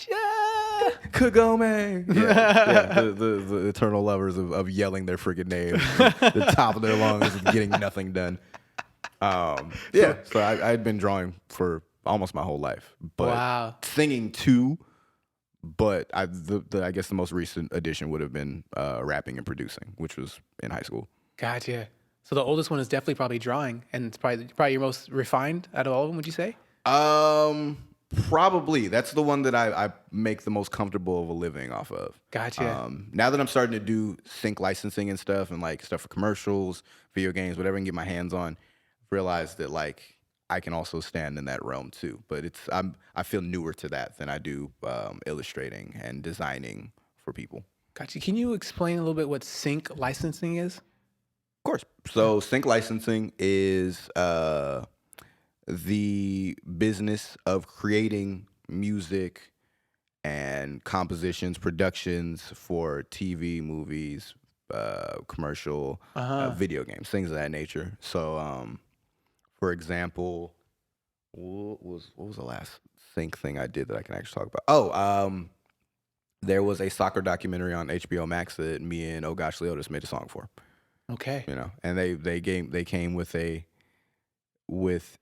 Kagome. Yeah, the eternal lovers of yelling their freaking name at the top of their lungs and getting nothing done. So I had been drawing for almost my whole life, but singing too. But I guess the most recent addition would have been rapping and producing, which was in high school. Gotcha. So the oldest one is definitely probably drawing, and it's probably your most refined out of all of them. Would you say? Probably. That's the one that I make the most comfortable of a living off of. Gotcha. Now that I'm starting to do sync licensing and stuff like stuff for commercials, video games, whatever I can get my hands on, realize that like I can also stand in that realm too. But I feel newer to that than I do illustrating and designing for people. Gotcha. Can you explain a little bit what sync licensing is? Of course. So sync licensing is the business of creating music and compositions, productions for TV, movies, commercial, video games, things of that nature. So, for example, what was the last sync thing I did that I can actually talk about? There was a soccer documentary on HBO Max that me and Oh Gosh Leotis made a song for. Okay. You know, and they came with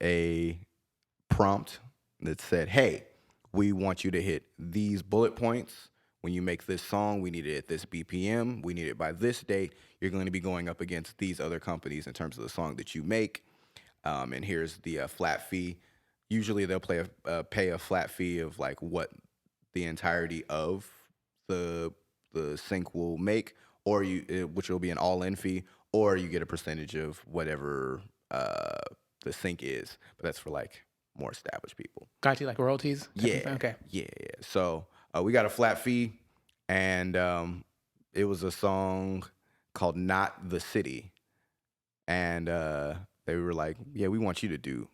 a prompt that said, "Hey, we want you to hit these bullet points when you make this song. We need it at this BPM. We need it by this date. You're going to be going up against these other companies in terms of the song that you make. And here's the flat fee. Usually they'll pay a flat fee of like what the entirety of the sync will make, or which will be an all-in fee, or you get a percentage of whatever the sync is. But that's for like more established people. Got you, like royalties? Yeah. Okay. Yeah. So we got a flat fee, and it was a song called "Not the City," and they were like, "Yeah, we want you to do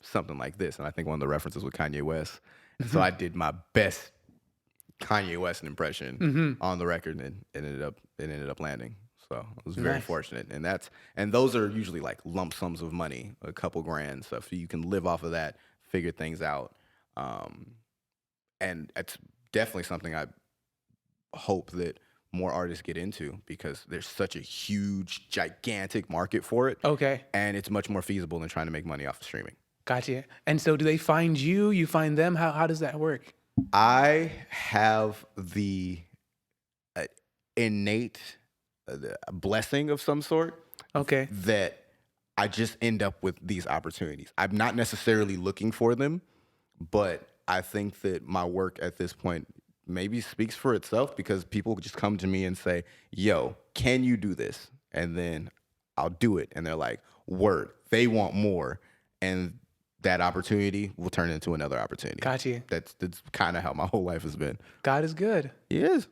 something like this." And I think one of the references was Kanye West. And so I did my best Kanye West impression on the record, and it ended up landing. So I was very fortunate. And those are usually like lump sums of money, a couple grand stuff. So you can live off of that, figure things out. And it's definitely something I hope that more artists get into, because there's such a huge, gigantic market for it. Okay. And it's much more feasible than trying to make money off of streaming. Gotcha. And so do they find you? You find them? How does that work? I have the innate blessing of some sort. Okay. That I just end up with these opportunities. I'm not necessarily looking for them, but I think that my work at this point maybe speaks for itself, because people just come to me and say, "Yo, can you do this?" And then I'll do it. And they're like, "Word." They want more. And that opportunity will turn into another opportunity. Gotcha. That's kind of how my whole life has been. God is good. He is.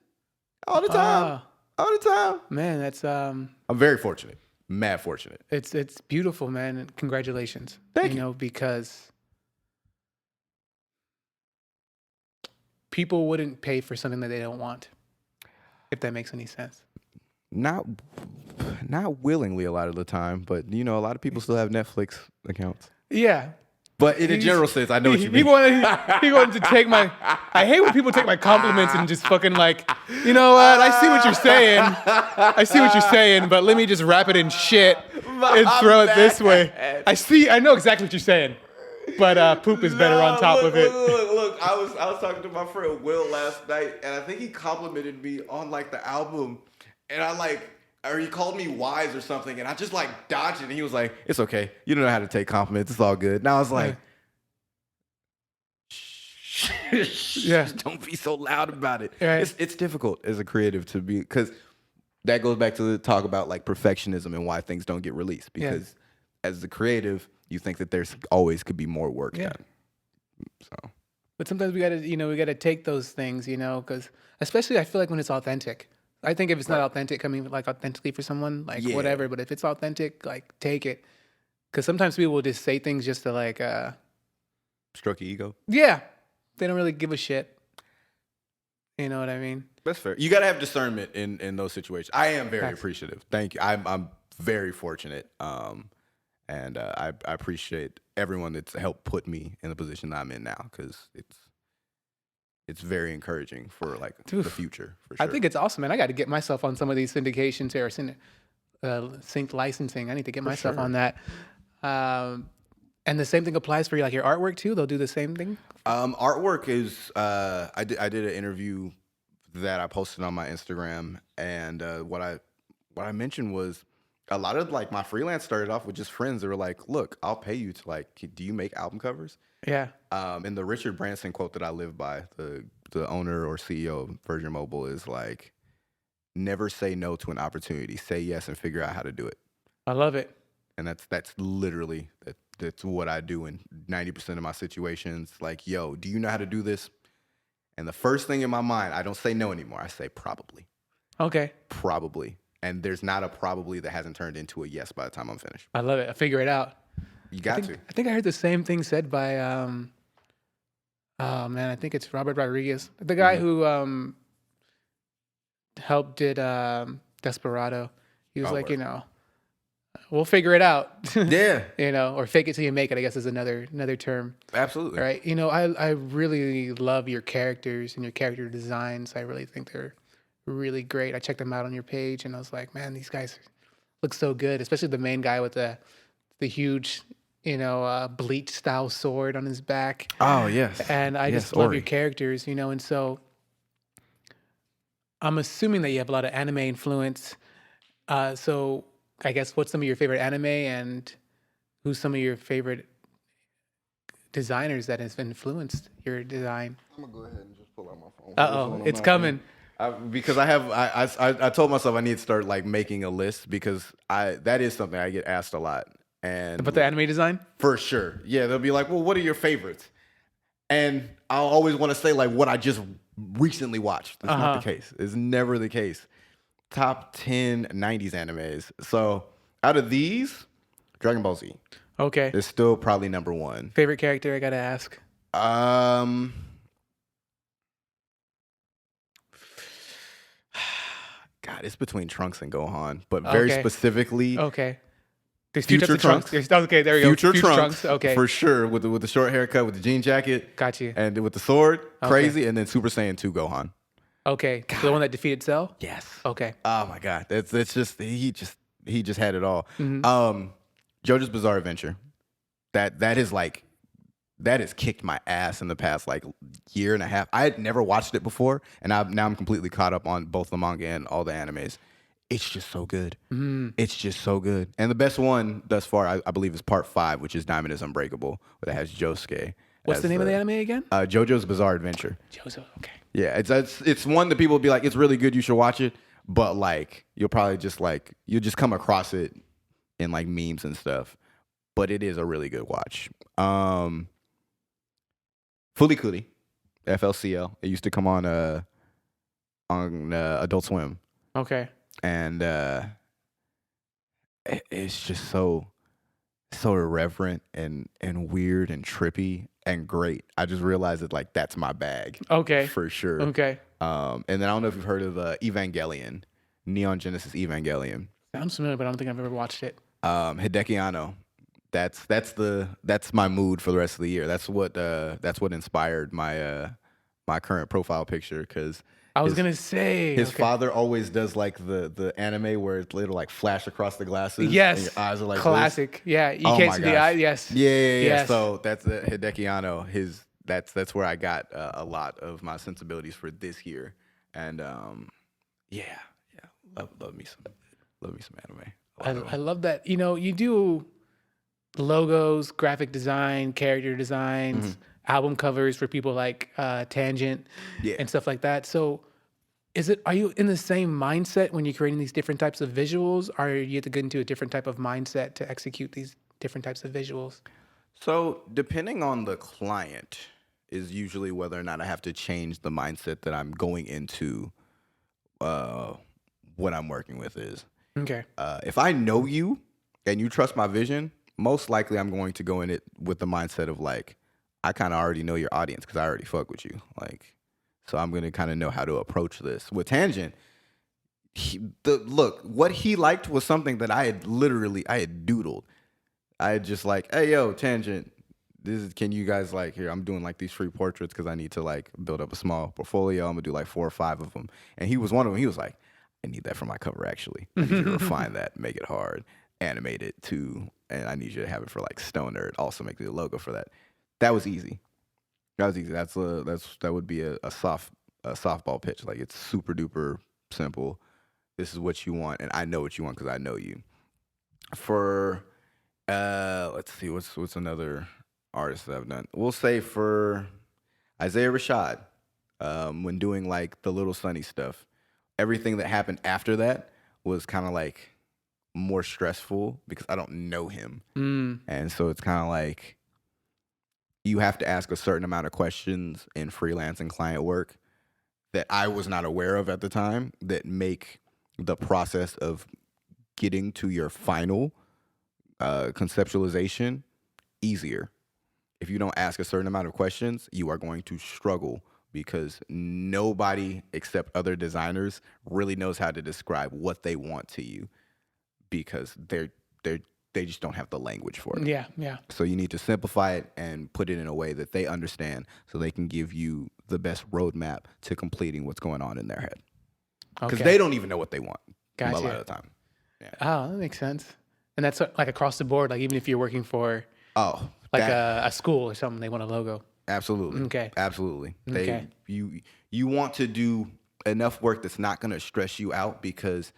All the time. All the time. Man, that's I'm very fortunate. Mad fortunate. It's beautiful, man. And congratulations. Thank you. You know, because people wouldn't pay for something that they don't want, if that makes any sense. Not willingly a lot of the time, but you know, a lot of people still have Netflix accounts. Yeah. But in a general sense, I know what you mean. He wanted to take my... I hate when people take my compliments and just fucking like, you know what? I see what you're saying. But let me just wrap it in shit and throw it this way. I know exactly what you're saying. But poop is better on top of it. Look, I was talking to my friend Will last night, and I think he complimented me on like the album, and or he called me wise or something, and I just like dodged it, and he was like, "It's okay. You don't know how to take compliments. It's all good." And I was like, Yeah. Don't be so loud about it. Right. It's difficult as a creative to be, because that goes back to the talk about like perfectionism and why things don't get released. Because as the creative, you think that there's always could be more work done. So, but sometimes we gotta take those things, because especially I feel like when it's authentic. I think if it's not authentic, coming like authentically for someone, like whatever. But if it's authentic, like take it, because sometimes people will just say things just to like stroke your ego. Yeah, they don't really give a shit. You know what I mean? That's fair. You gotta have discernment in those situations. I am very appreciative. Thank you. I'm very fortunate. And I appreciate everyone that's helped put me in the position that I'm in now, because it's very encouraging for like the future. For sure. I think it's awesome, man. I got to get myself on some of these syndications or sync licensing. I need to get myself on that. And the same thing applies for like your artwork too. They'll do the same thing. Artwork is I did an interview that I posted on my Instagram, and what I mentioned was a lot of like my freelance started off with just friends that were like, "Look, I'll pay you to like, do you make album covers?" Yeah. And the Richard Branson quote that I live by, the owner or CEO of Virgin Mobile, is like, never say no to an opportunity. Say yes and figure out how to do it. I love it. And that's literally that's what I do in 90% of my situations. Like, yo, do you know how to do this? And the first thing in my mind, I don't say no anymore. I say probably. Okay. Probably. And there's not a probably that hasn't turned into a yes by the time I'm finished. I love it. I figure it out. You got to. I think I heard the same thing said by, oh man, I think it's Robert Rodriguez, the guy who helped did Desperado. He was like, we'll figure it out. Yeah. Or fake it till you make it, I guess is another term. Absolutely. Right. I really love your characters and your character designs. I really think they're really great. I checked them out on your page and I was like, man, these guys look so good, especially the main guy with the huge, bleach style sword on his back. Oh, yes. And I just love your characters, and so I'm assuming that you have a lot of anime influence. So I guess what's some of your favorite anime and who's some of your favorite designers that has influenced your design? I'm gonna go ahead and just pull out my phone. Uh-oh, it's coming. Because I told myself I need to start like making a list, because that is something I get asked a lot. And But the anime design? For sure. Yeah, they'll be like, well, what are your favorites? And I'll always want to say like what I just recently watched. That's not the case. It's never the case. Top 10 90s animes. So out of these, Dragon Ball Z. Okay. Is still probably number one. Favorite character, I gotta ask. God, it's between Trunks and Gohan, but very specifically. Okay. There's two types of Trunks. Okay, there we go. Future Trunks, okay. For sure, with the short haircut, with the jean jacket. Got you. And with the sword, crazy, and then Super Saiyan 2 Gohan. Okay, so the one that defeated Cell? Yes. Okay. Oh my God, it's just he just had it all. Mm-hmm. JoJo's Bizarre Adventure, that has kicked my ass in the past like year and a half. I had never watched it before, and now I'm completely caught up on both the manga and all the animes. It's just so good. It's just so good. And the best one thus far, I believe, is part 5, which is Diamond is Unbreakable, where that has Josuke. What's the name of the anime again? JoJo's Bizarre Adventure. JoJo, okay. Yeah, it's one that people will be like, it's really good, you should watch it. But like, you'll probably just like, you'll just come across it in like memes and stuff. But it is a really good watch. Fooly Cooly, FLCL. It used to come on Adult Swim. Okay. And it's just so irreverent and weird and trippy and great. I just realized that like that's my bag. Okay. For sure. Okay. And then I don't know if you've heard of Evangelion, Neon Genesis Evangelion. Sounds familiar, but I don't think I've ever watched it. Hideki Anno. That's my mood for the rest of the year. That's what inspired my my current profile picture, because I was gonna say his father always does like the anime where it'll like flash across the glasses. Yes, and your eyes are like classic. This. Yeah, you can't see the eye. Yes. Yeah. Yes. So that's Hideki Anno. That's where I got a lot of my sensibilities for this year, and love me some anime. I love that. You do logos, graphic design, character designs, album covers for people like Tangent Yeah. and stuff like that. So are you in the same mindset when you're creating these different types of visuals, or you have to get into a different type of mindset to execute these different types of visuals? So depending on the client is usually whether or not I have to change the mindset that I'm going into what I'm working with is. Okay. If I know you and you trust my vision, most likely I'm going to go in it with the mindset of like, I kind of already know your audience because I already fuck with you. Like, so I'm going to kind of know how to approach this. With Tangent, what he liked was something that I had doodled. I had just like, hey, yo, Tangent, can you guys like, here, I'm doing like these free portraits because I need to like build up a small portfolio. I'm going to do like 4 or 5 of them. And he was one of them. He was like, I need that for my cover, actually. I need you to refine that, make it hard, animate it too, and I need you to have it for like Stone Nerd. Also make the logo for that. That was easy. That would be a softball pitch. Like, it's super duper simple. This is what you want, and I know what you want because I know you. For let's see, what's another artist that I've done? We'll say for Isaiah Rashad, when doing like the Little Sunny stuff. Everything that happened after that was kind of like more stressful because I don't know him. And so it's kind of like you have to ask a certain amount of questions in freelance and client work that I was not aware of at the time that make the process of getting to your final conceptualization easier. If you don't ask a certain amount of questions, you are going to struggle because nobody except other designers really knows how to describe what they want to you because they just don't have the language for it. Yeah. So you need to simplify it and put it in a way that they understand so they can give you the best roadmap to completing what's going on in their head. Because they don't even know what they want a lot of the time. Yeah. Oh, that makes sense. And that's like across the board, like even if you're working for a school or something, they want a logo. Absolutely. Okay. Absolutely. Okay. You want to do enough work that's not going to stress you out because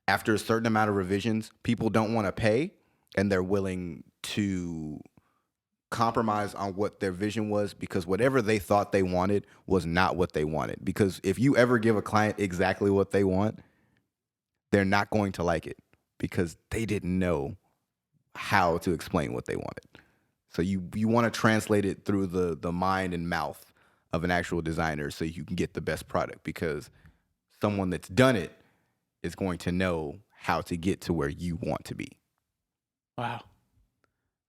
after a certain amount of revisions, people don't want to pay and they're willing to compromise on what their vision was because whatever they thought they wanted was not what they wanted. Because if you ever give a client exactly what they want, they're not going to like it because they didn't know how to explain what they wanted. So you want to translate it through the mind and mouth of an actual designer so you can get the best product because someone that's done it is going to know how to get to where you want to be. Wow.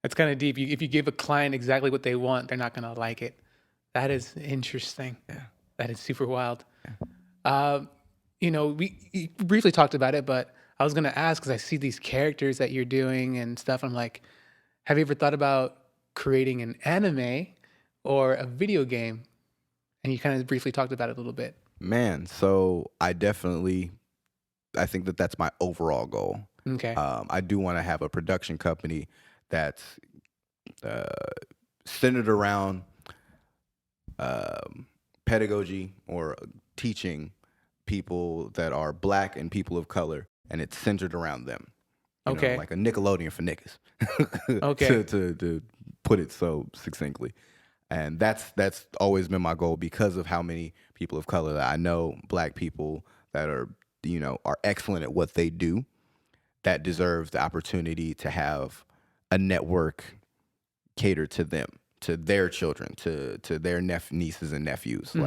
That's kind of deep. If you give a client exactly what they want, they're not going to like it. That is interesting. Yeah. That is super wild. Yeah. We briefly talked about it, but I was going to ask because I see these characters that you're doing and stuff. I'm like, have you ever thought about creating an anime or a video game? And you kind of briefly talked about it a little bit. Man, so I think that that's my overall goal. Okay. I do want to have a production company that's centered around pedagogy or teaching people that are Black and people of color, and it's centered around them. You know, like a Nickelodeon for niggas. Okay. to put it so succinctly. And that's always been my goal because of how many people of color that I know, Black people that are excellent at what they do, that deserve the opportunity to have a network cater to them, to their children, to their nieces and nephews. Mm-hmm.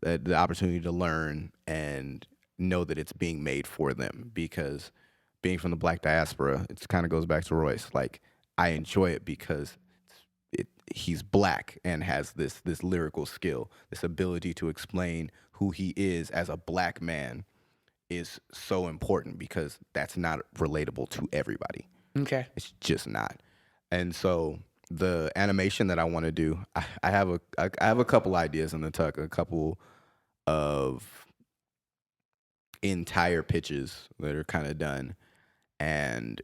Like the opportunity to learn and know that it's being made for them because being from the Black diaspora, it kind of goes back to Royce. Like, I enjoy it because he's Black and has this lyrical skill, this ability to explain who he is as a Black man is so important because that's not relatable to everybody. Okay. It's just not. And so the animation that I want to do, I have a couple ideas in the tuck, a couple of entire pitches that are kind of done. And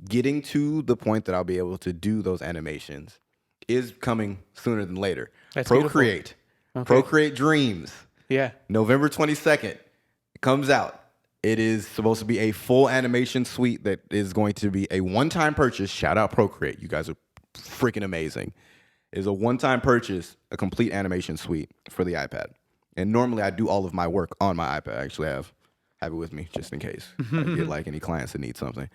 getting to the point that I'll be able to do those animations is coming sooner than later. That's Procreate. Okay. Procreate Dreams. Yeah. November 22nd. It comes out. It is supposed to be a full animation suite that is going to be a one-time purchase. Shout out Procreate. You guys are freaking amazing. is a one-time purchase, a complete animation suite for the iPad. And normally I do all of my work on my iPad. I actually have it with me just in case I get like any clients that need something.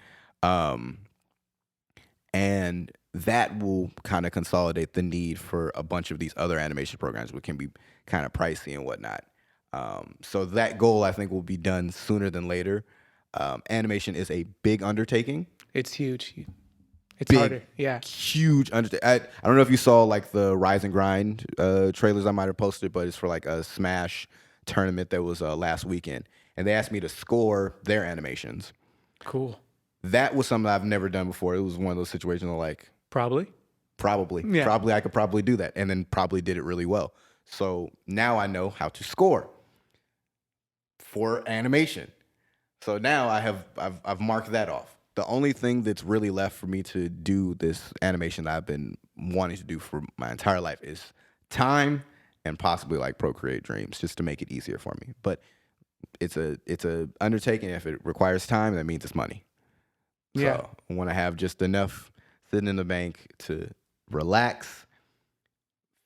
And that will kind of consolidate the need for a bunch of these other animation programs, which can be kind of pricey and whatnot. So that goal, I think, will be done sooner than later. Animation is a big undertaking. It's huge. It's harder. Yeah. Huge undertaking. I don't know if you saw like the Rise and Grind trailers I might have posted, but it's for like a Smash tournament that was last weekend. And they asked me to score their animations. Cool. That was something I've never done before. It was one of those situations where like, Probably. Yeah. Probably I could probably do that, and then probably did it really well. So now I know how to score for animation. So now I've marked that off. The only thing that's really left for me to do this animation that I've been wanting to do for my entire life is time and possibly like Procreate Dreams, just to make it easier for me. But it's a undertaking. If it requires time, that means it's money. Yeah. So I want to have just enough sitting in the bank to relax,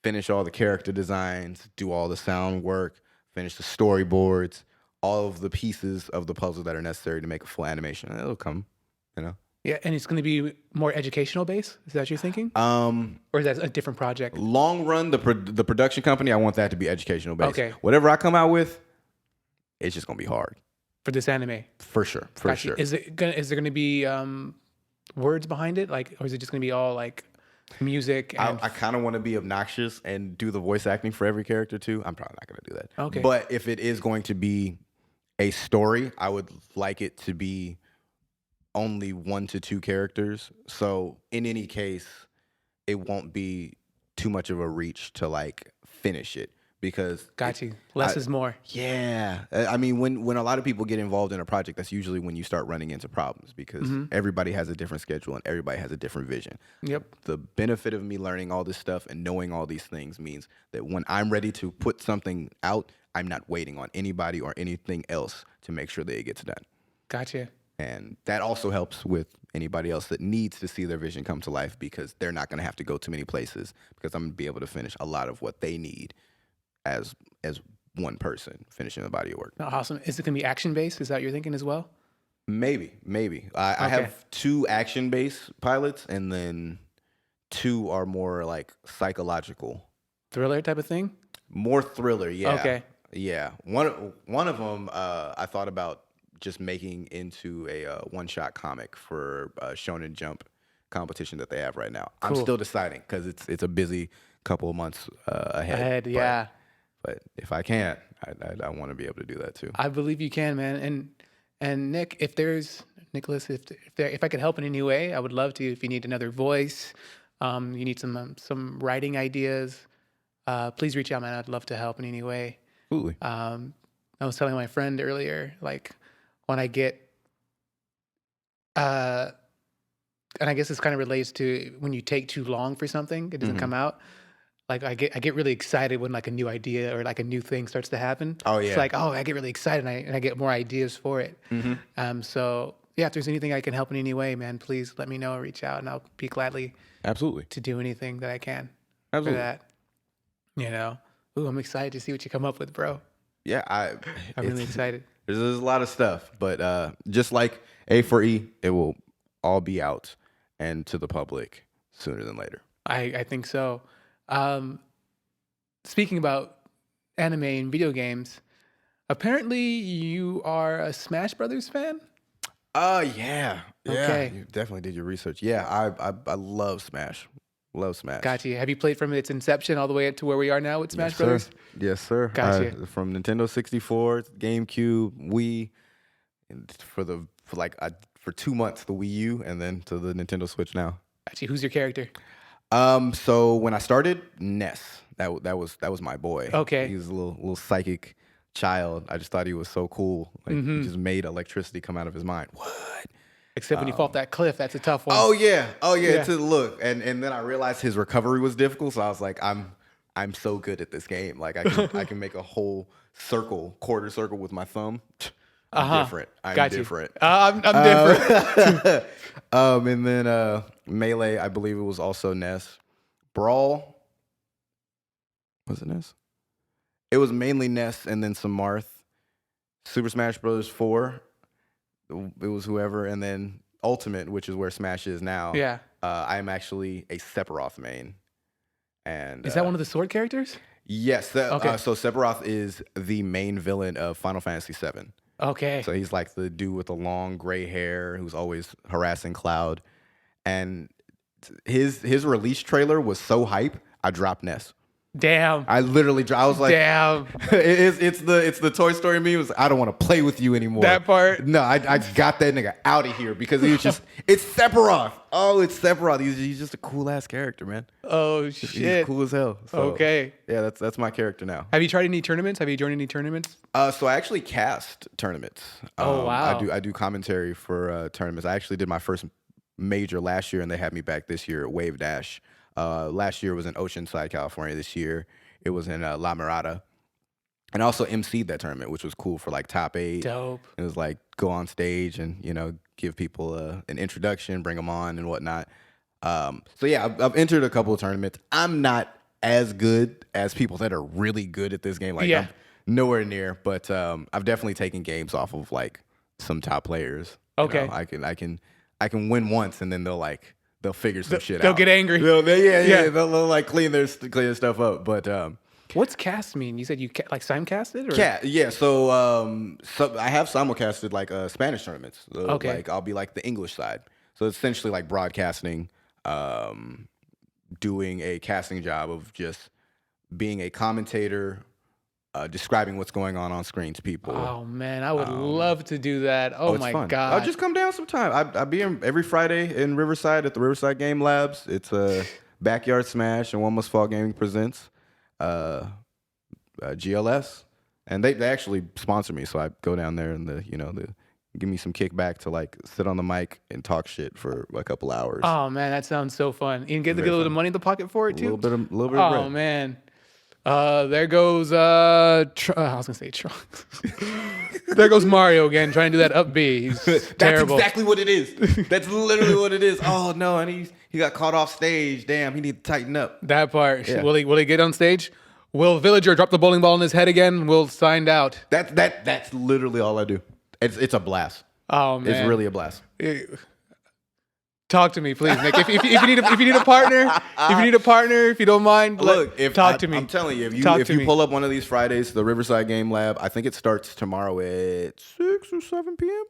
finish all the character designs, do all the sound work, finish the storyboards, all of the pieces of the puzzle that are necessary to make a full animation. It'll come, you know. Yeah, and it's going to be more educational based. Is that what you're thinking? Or is that a different project? Long run, the production company, I want that to be educational based. Okay. Whatever I come out with, it's just gonna be hard For this anime? for sure. For sure. Is there going to be words behind it, like, or is it just going to be all like music? And I kind of want to be obnoxious and do the voice acting for every character too. I'm probably not gonna do that. Okay. But if it is going to be a story, I would like it to be only 1 to 2 characters. So in any case, it won't be too much of a reach to like finish it, because Got you. Less is more. yeah. I mean, when a lot of people get involved in a project, that's usually when you start running into problems, because everybody has a different schedule and everybody has a different vision. Yep. The benefit of me learning all this stuff and knowing all these things means that when I'm ready to put something out, I'm not waiting on anybody or anything else to make sure that it gets done. Gotcha. And that also helps with anybody else that needs to see their vision come to life, because they're not going to have to go too many places, because I'm going to be able to finish a lot of what they need as one person finishing the body of work. Awesome. Is it going to be action based? Is that what you're thinking as well? Maybe. I have 2 action-based pilots, and then 2 are more like psychological. Thriller type of thing? More thriller, yeah. Okay. Yeah. One of them I thought about just making into a one-shot comic for a Shonen Jump competition that they have right now. Cool. I'm still deciding, because it's a busy couple of months ahead. Yeah. But if I can't, I want to be able to do that too. I believe you can, man. And Nick, if there's Nicholas, if I could help in any way, I would love to. If you need another voice, you need some writing ideas, please reach out, man. I'd love to help in any way. Absolutely. I was telling my friend earlier, like when I get, and I guess this kind of relates to when you take too long for something, it doesn't come out. Like I get really excited when like a new idea or like a new thing starts to happen. Oh yeah. It's like, oh, I get really excited and I get more ideas for it. So yeah, if there's anything I can help in any way, man, please let me know, reach out, and I'll be gladly Absolutely to do anything that I can Absolutely. for that. You know, ooh, I'm excited to see what you come up with, bro. Yeah, I'm really excited. There's a lot of stuff, but just like A4E, it will all be out and to the public sooner than later. I think so. Speaking about anime and video games, apparently you are a Smash Brothers fan? Yeah. Okay. You definitely did your research. Yeah, I love Smash. Love Smash. Gotcha. Have you played from its inception all the way up to where we are now with Smash Yes, Brothers? sir. Yes, sir. Gotcha. From Nintendo 64, GameCube, Wii, and for 2 months the Wii U, and then to the Nintendo Switch now. Gotcha. Who's your character? So when I started, Ness, that was my boy. Okay. He was a little psychic child. I just thought he was so cool. Like he just made electricity come out of his mind. What? Except when you fall off that cliff, that's a tough one. Oh yeah. Yeah. To look, and then I realized his recovery was difficult. So I was like, I'm so good at this game. Like I can make a whole quarter circle with my thumb. I'm different. I'm different. I'm different. And then Melee, I believe it was also Ness. Brawl, Was it Ness? It was mainly Ness and then some Marth. Super Smash Bros. 4. It was whoever, and then Ultimate, which is where Smash is now. Yeah. I'm actually a Sephiroth main. And is that one of the sword characters? Yes. Okay. So Sephiroth is the main villain of Final Fantasy VII. Okay. So he's like the dude with the long gray hair who's always harassing Cloud. And his release trailer was so hype, I dropped Ness. Damn. I literally, I was like, damn. It's the Toy Story meme. It was, I don't want to play with you anymore. That part. No, I got that nigga out of here because he was just, it's Sephiroth. Oh, it's Sephiroth. He's just a cool ass character, man. Oh shit. He's cool as hell. So, okay. Yeah, that's my character now. Have you tried any tournaments? Have you joined any tournaments? So I actually cast tournaments. Oh wow. I do commentary for tournaments. I actually did my first major last year, and they had me back this year at Wave Dash. Last year was in Oceanside, California. This year it was in La Mirada, and I also emceed that tournament, which was cool for like top 8. Dope. It was like go on stage and give people an introduction, bring them on and whatnot. So yeah, I've entered a couple of tournaments. I'm not as good as people that are really good at this game. Like I'm nowhere near, but I've definitely taken games off of like some top players. Okay. I can win once and then they'll figure some shit out. They'll get angry. They'll like clean their stuff up. But what's cast mean? You said you like simulcasted? Or? Yeah. So I have simulcasted like Spanish tournaments. So, okay. Like I'll be like the English side. So it's essentially like broadcasting, doing a casting job of just being a commentator, describing what's going on screen to people. Oh man, I would love to do that. Oh my fun. god! I'll just come down sometime. I'll be in every Friday in Riverside at the Riverside Game Labs. It's a Backyard Smash and One Must Fall Gaming presents GLS, and they actually sponsor me, so I go down there and they give me some kickback to like sit on the mic and talk shit for a couple hours. Oh man, that sounds so fun. You can get a little money in the pocket for it too. A little bit of oh bread. Man. There goes I was gonna say Trunks. There goes Mario again, trying to do that up B. He's terrible. That's exactly what it is. That's literally what it is. Oh no, and he got caught off stage. Damn, he need to tighten up. That part. Yeah. Will he get on stage? Will Villager drop the bowling ball on his head again? We'll find out. That's literally all I do. It's a blast. Oh man, it's really a blast. Talk to me, please, Nick. If you need a partner, if you don't mind, talk to me. I'm telling you, if you pull up one of these Fridays, the Riverside Game Lab, I think it starts tomorrow at 6 or 7 p.m.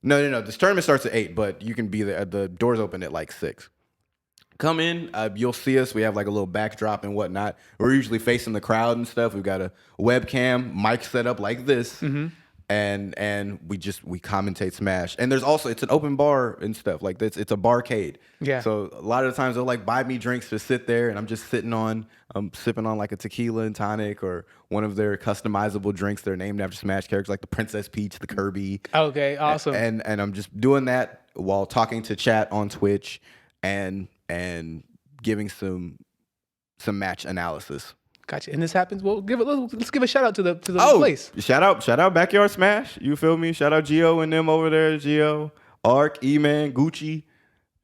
No. This tournament starts at 8, but you can be there. The doors open at like 6. Come in, you'll see us. We have like a little backdrop and whatnot. We're usually facing the crowd and stuff. We've got a webcam, mic set up like this. Mm-hmm. And we commentate Smash, and there's also it's an open bar and stuff like this. It's a barcade. Yeah. So a lot of the times they'll like buy me drinks to sit there, and I'm just sipping on like a tequila and tonic or one of their customizable drinks. They're named after Smash characters like the Princess Peach, the Kirby. Okay, awesome. And I'm just doing that while talking to chat on Twitch and giving some match analysis. Gotcha. And this happens. Well, let's give a shout out to the place. Shout out Backyard Smash. You feel me? Shout out Gio and them over there. Gio, Ark, E-Man, Gucci.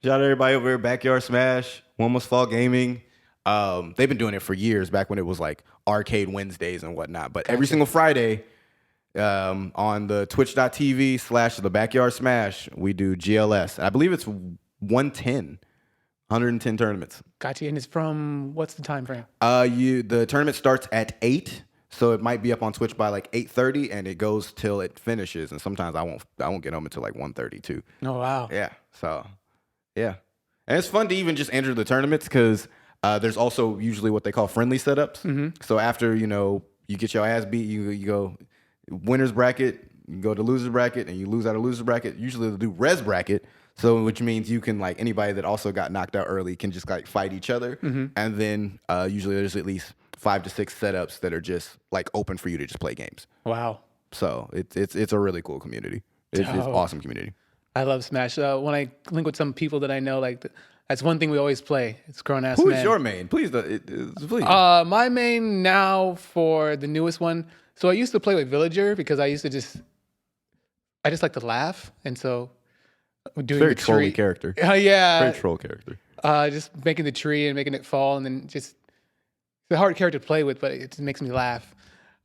Shout out everybody over there. Backyard Smash. One Must Fall Gaming. They've been doing it for years. Back when it was like Arcade Wednesdays and whatnot. But every single Friday, on the Twitch.tv/the Backyard Smash, we do GLS. I believe it's 110 tournaments. Gotcha. And it's from, what's the time frame? The tournament starts at 8, so it might be up on Twitch by like 8:30, and it goes till it finishes. And sometimes I won't get home until like 1:30 too. Oh wow. Yeah. So yeah, and it's fun to even just enter the tournaments because there's also usually what they call friendly setups. Mm-hmm. So after you get your ass beat, you go winners bracket, you go to losers bracket, and you lose out of losers bracket. Usually they'll do res bracket. So, which means you can like anybody that also got knocked out early can just like fight each other, and then usually there's at least 5 to 6 setups that are just like open for you to just play games. Wow! So it's a really cool community. It's an awesome community. I love Smash. When I link with some people that I know, like that's one thing we always play. It's grown ass. Who's your main? Please, please. My main now for the newest one. So I used to play with Villager because I just like to laugh, and so. Doing very the trolly tree. Character. Yeah. Very troll character. Just making the tree and making it fall and then just It's a hard character to play with, but it just makes me laugh.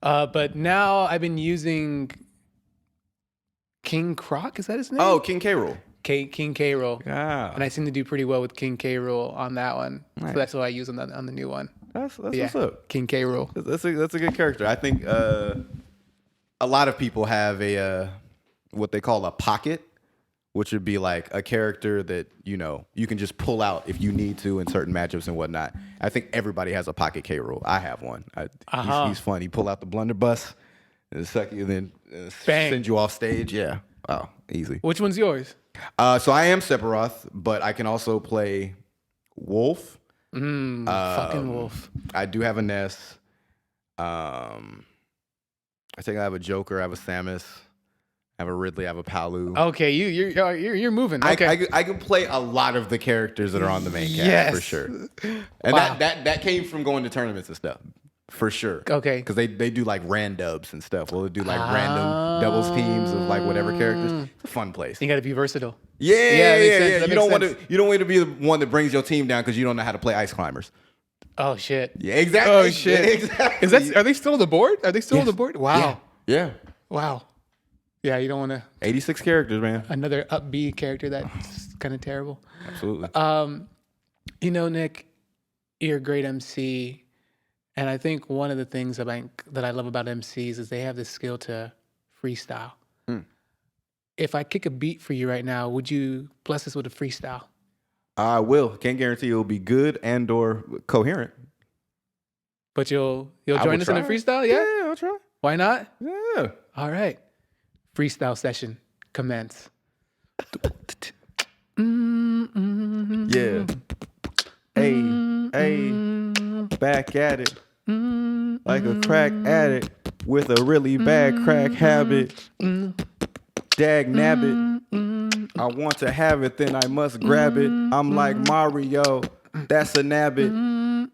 But now I've been using King Croc. Is that his name? Oh, King K. Rool. King K. Rool. Yeah. And I seem to do pretty well with King K. Rool on that one. Nice. So that's what I use on the new one. That's what's up. King K. Rool. That's a good character. I think a lot of people have a what they call a pocket, which would be like a character that you can just pull out if you need to in certain matchups and whatnot. I think everybody has a pocket K. Rool. I have one. He's fun. He pull out the blunderbuss and suck you, then send you off stage. Yeah. Oh, easy. Which one's yours? So I am Sephiroth, but I can also play Wolf. Fucking Wolf. I do have a Ness. I think I have a Joker. I have a Samus. I have a Ridley. I have a Palu. Okay, you're moving. Okay. I can play a lot of the characters that are on the main cast for sure. And that came from going to tournaments and stuff. For sure. Okay. Because they do like randubs and stuff. Well, they do like random doubles teams of like whatever characters. It's a fun place. You got to be versatile. Yeah. You don't want to be the one that brings your team down because you don't know how to play ice climbers. Oh shit. Yeah, exactly. Oh shit. Yeah, exactly. Are they still on the board? Are they still on the board? Wow. Yeah. Wow. Yeah, you don't want to 86 characters, man. another upbeat character that's kind of terrible. Absolutely. Nick, you're a great MC. And I think one of the things that I love about MCs is they have the skill to freestyle. If I kick a beat for you right now, would you bless us with a freestyle? I will. Can't guarantee it'll be good and or coherent. But you'll join us in a freestyle? Yeah, I'll try. Why not? Yeah. All right. Freestyle session commence. Yeah. Hey, back at it. Like a crack addict with a really bad crack habit. Dag nabbit. I want to have it, then I must grab it. I'm like Mario, that's a nabbit.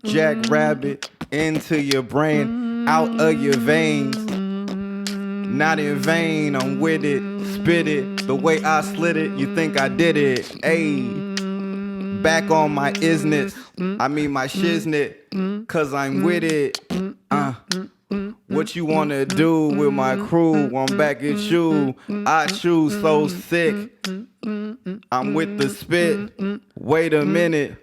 Jack Rabbit, into your brain, out of your veins. Not in vain, I'm with it, spit it. The way I slid it, you think I did it. Ayy, back on my isness, I mean my shiznit, cause I'm with it. What you wanna do with my crew? I'm back at you. I choose so sick. I'm with the spit. Wait a minute.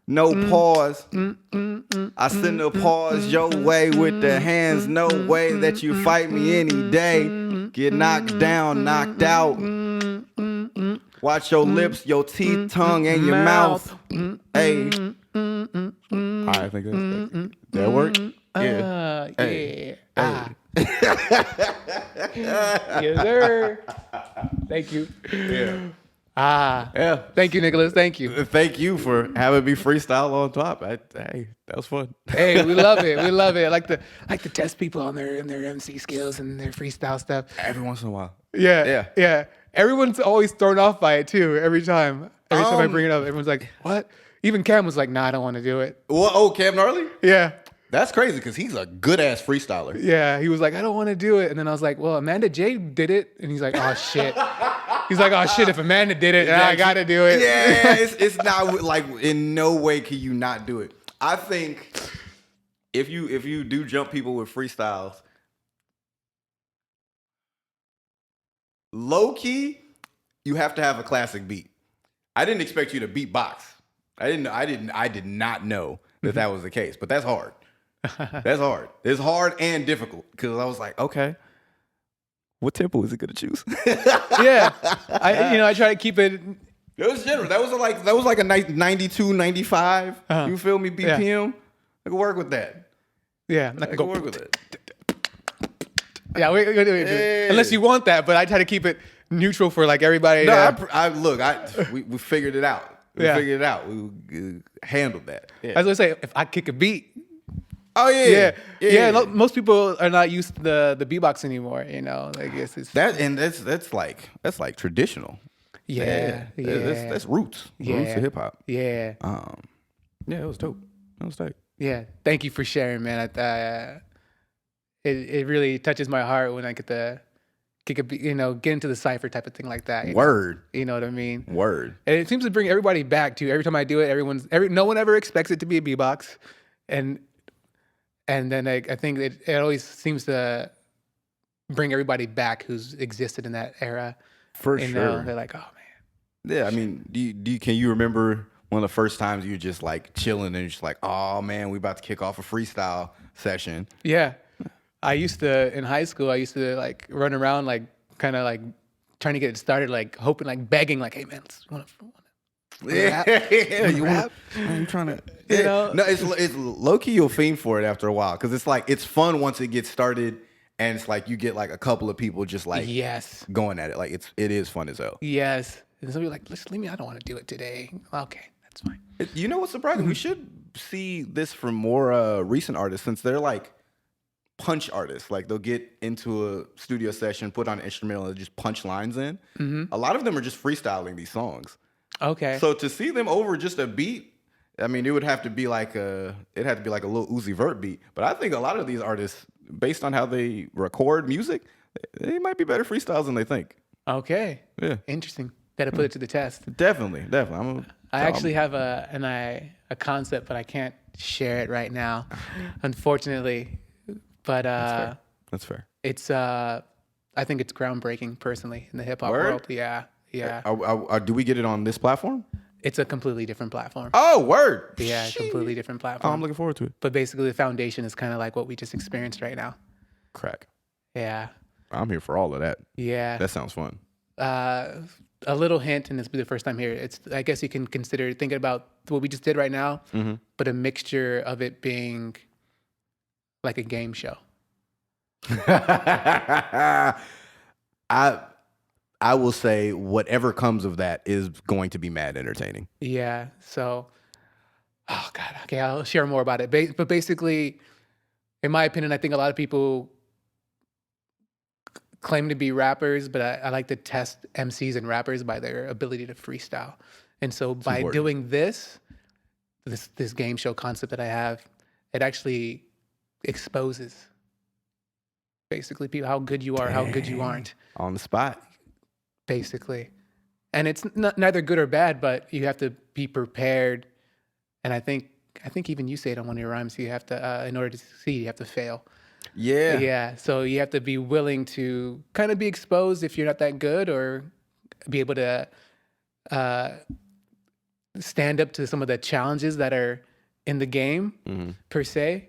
No pause. I send a pause your way with the hands. No way that you fight me any day. Get knocked down, knocked out. Watch your lips, your teeth, tongue, and your mouth. Hey. I think that work. Yeah. Hey. Yes, sir. Thank you. Yeah. Yeah. Thank you, Nicholas. Thank you. Thank you for having me freestyle on top. Hey, that was fun. Hey, we love it. We love it. I like to test people on their MC skills and their freestyle stuff. Every once in a while. Yeah. Everyone's always thrown off by it too. Every time I bring it up, everyone's like, "What?" Even Cam was like, "Nah, I don't want to do it." What? Oh, Cam Gnarly? Yeah. That's crazy because he's a good ass freestyler. Yeah, he was like, "I don't want to do it," and then I was like, "Well, Amanda J did it," and he's like, "Oh shit." He's like, "Oh shit, if Amanda did it, I gotta do it." Yeah, it's not like in no way can you not do it. I think if you do jump people with freestyles, low key, you have to have a classic beat. I didn't expect you to beatbox. I did not know that was the case, but that's hard. That's hard. It's hard and difficult because I was like, okay, what tempo is it gonna choose? Yeah, I try to keep it. It was generous. That was like a 92, 95. You feel me? BPM. Yeah. I can work with that. Yeah, I can work with it. Yeah, unless you want that, but I try to keep it neutral for like everybody. No, we figured it out. We figured it out. We handled that. Yeah. I was gonna say, if I kick a beat. Oh yeah. Most people are not used to the beatbox anymore. Like it's that, and that's like traditional. Yeah. That's roots. Yeah. Roots of hip hop. Yeah. Yeah, it was dope. It was dope. Yeah. Thank you for sharing, man. It really touches my heart when I get to kick a beat, get into the cypher type of thing like that. Word. You know what I mean? Word. And it seems to bring everybody back too. Every time I do it, no one ever expects it to be a beatbox, and And then I think it always seems to bring everybody back who's existed in that era. For You sure. know, they're like, oh man. Yeah, I mean, can you remember one of the first times you were just like chilling and you're just like, oh man, we about to kick off a freestyle session? Yeah. I used to, in high school, I used to like run around like kind of like trying to get it started, like hoping, like begging, like, hey man, Yeah, you rap? I'm trying to. You know? No, it's low key. You'll fiend for it after a while because it's like it's fun once it gets started, and it's like you get like a couple of people just like Yes. going at it. Like it is fun as hell. Yes. And somebody like, listen, leave me. I don't want to do it today. Okay, that's fine. You know what's surprising? We should see this from more recent artists since they're like punch artists. Like they'll get into a studio session, put on an instrumental, and just punch lines in. A lot of them are just freestyling these songs. Okay. So to see them over just a beat, I mean, it would have to be like a little Uzi Vert beat. But I think a lot of these artists, based on how they record music, they might be better freestyles than they think. Okay. Yeah. Interesting. Got to put it to the test. Definitely. I actually have a concept, but I can't share it right now, unfortunately. But That's fair. it's I think it's groundbreaking personally in the hip hop Word? world. Yeah. Do we get it on this platform? It's a completely different platform. Oh, word. Yeah, completely different platform. Oh, I'm looking forward to it. But basically, the foundation is kind of like what we just experienced right now. Crack. Yeah. I'm here for all of that. Yeah. That sounds fun. A little hint, and this will be the first time here. I guess you can consider thinking about what we just did right now, but a mixture of it being like a game show. I will say whatever comes of that is going to be mad entertaining. Yeah. So, oh God. Okay, I'll share more about it. But basically, in my opinion, I think a lot of people claim to be rappers, but I like to test MCs and rappers by their ability to freestyle. And so by important. doing this game show concept that I have, it actually exposes basically people how good you are, how good you aren't. On the spot. Basically. And it's neither good or bad, but you have to be prepared. And I think even you say it on one of your rhymes, you have to, in order to succeed, you have to fail. Yeah. Yeah. So you have to be willing to kind of be exposed if you're not that good, or be able to stand up to some of the challenges that are in the game per se.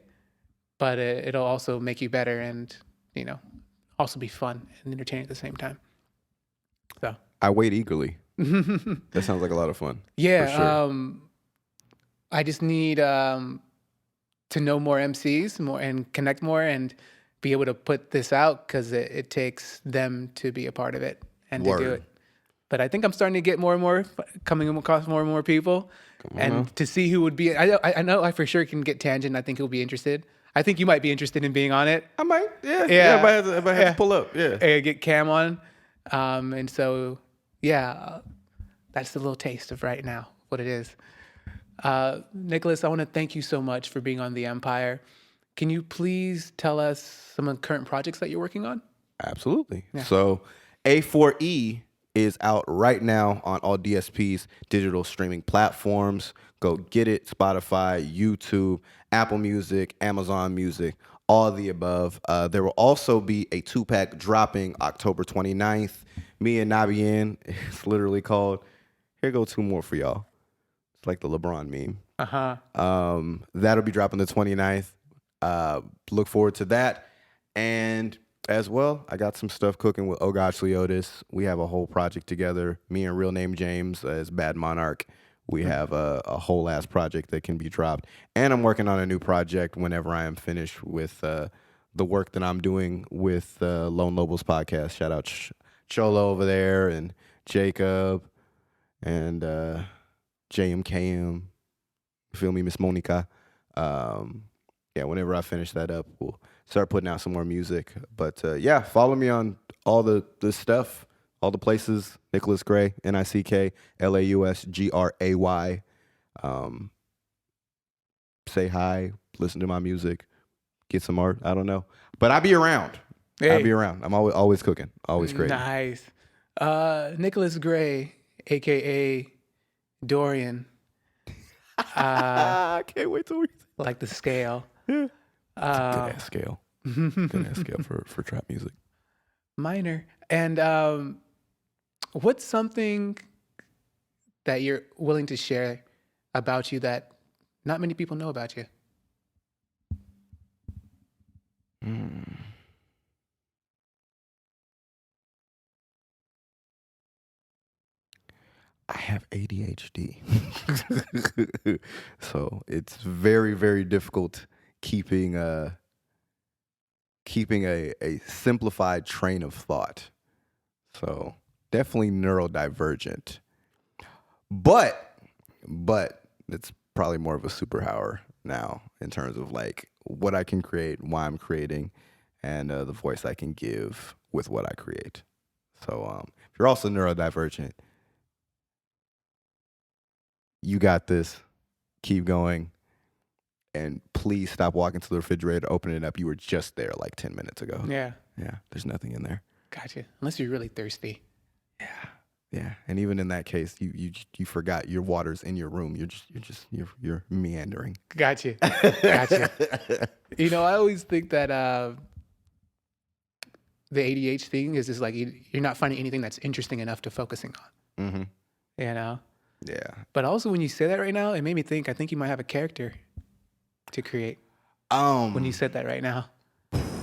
But it'll also make you better and, also be fun and entertaining at the same time. So I wait eagerly. That sounds like a lot of fun. Yeah. For sure. I just need to know more MCs more and connect more and be able to put this out because it takes them to be a part of it and to do it. But I think I'm starting to get more and more coming across more and more people to see who would be. I know I for sure can get Tangent. I think he'll be interested. I think you might be interested in being on it. I might. Yeah. I might have to pull up. Yeah. Get Cam on. And so, that's a little taste of right now, what it is. Nicklaus, I want to thank you so much for being on The Empire. Can you please tell us some of the current projects that you're working on? Absolutely. Yeah. So A4E is out right now on all DSPs, digital streaming platforms. Go get it. Spotify, YouTube, Apple Music, Amazon Music, all of the above. There will also be a 2-pack dropping October 29th. Me and Nabien, it's literally called, here go 2 more for y'all. It's like the LeBron meme. That'll be dropping the 29th. Look forward to that. And as well, I got some stuff cooking with Oh Gosh Leotis. We have a whole project together. Me and Real Name James as Bad Monarch. We have a whole ass project that can be dropped. And I'm working on a new project whenever I am finished with the work that I'm doing with Lone Lobos podcast. Shout out Cholo over there and Jacob and JMKM. Feel me, Miss Monica. Whenever I finish that up, we'll start putting out some more music. But follow me on all the stuff, all the places. Nicklaus Gray, NICKLAUSGRAY. Say hi, listen to my music, get some art. I don't know, but I'll be around. Hey. I'll be around. I'm always cooking, always creating. Nice. Nicklaus Gray, aka Dorian. I can't wait till we Like the scale. Yeah. It's a good ass scale. Good ass scale for trap music. Minor. And what's something that you're willing to share about you that not many people know about you? I have ADHD. So it's very, very difficult keeping a simplified train of thought. So definitely neurodivergent. But it's probably more of a superpower now in terms of like what I can create, why I'm creating, and the voice I can give with what I create. So if you're also neurodivergent, you got this. Keep going. And please stop walking to the refrigerator, open it up. You were just there like 10 minutes ago. Yeah. Yeah, there's nothing in there. Gotcha. Unless you're really thirsty. Yeah. And even in that case, you forgot your water's in your room. You're meandering. Gotcha. You know, I always think that the ADHD thing is just like you're not finding anything that's interesting enough to focusing on. Mm-hmm. You know? Yeah. But also when you say that right now, it made me think, I think you might have a character to create. When you said that right now.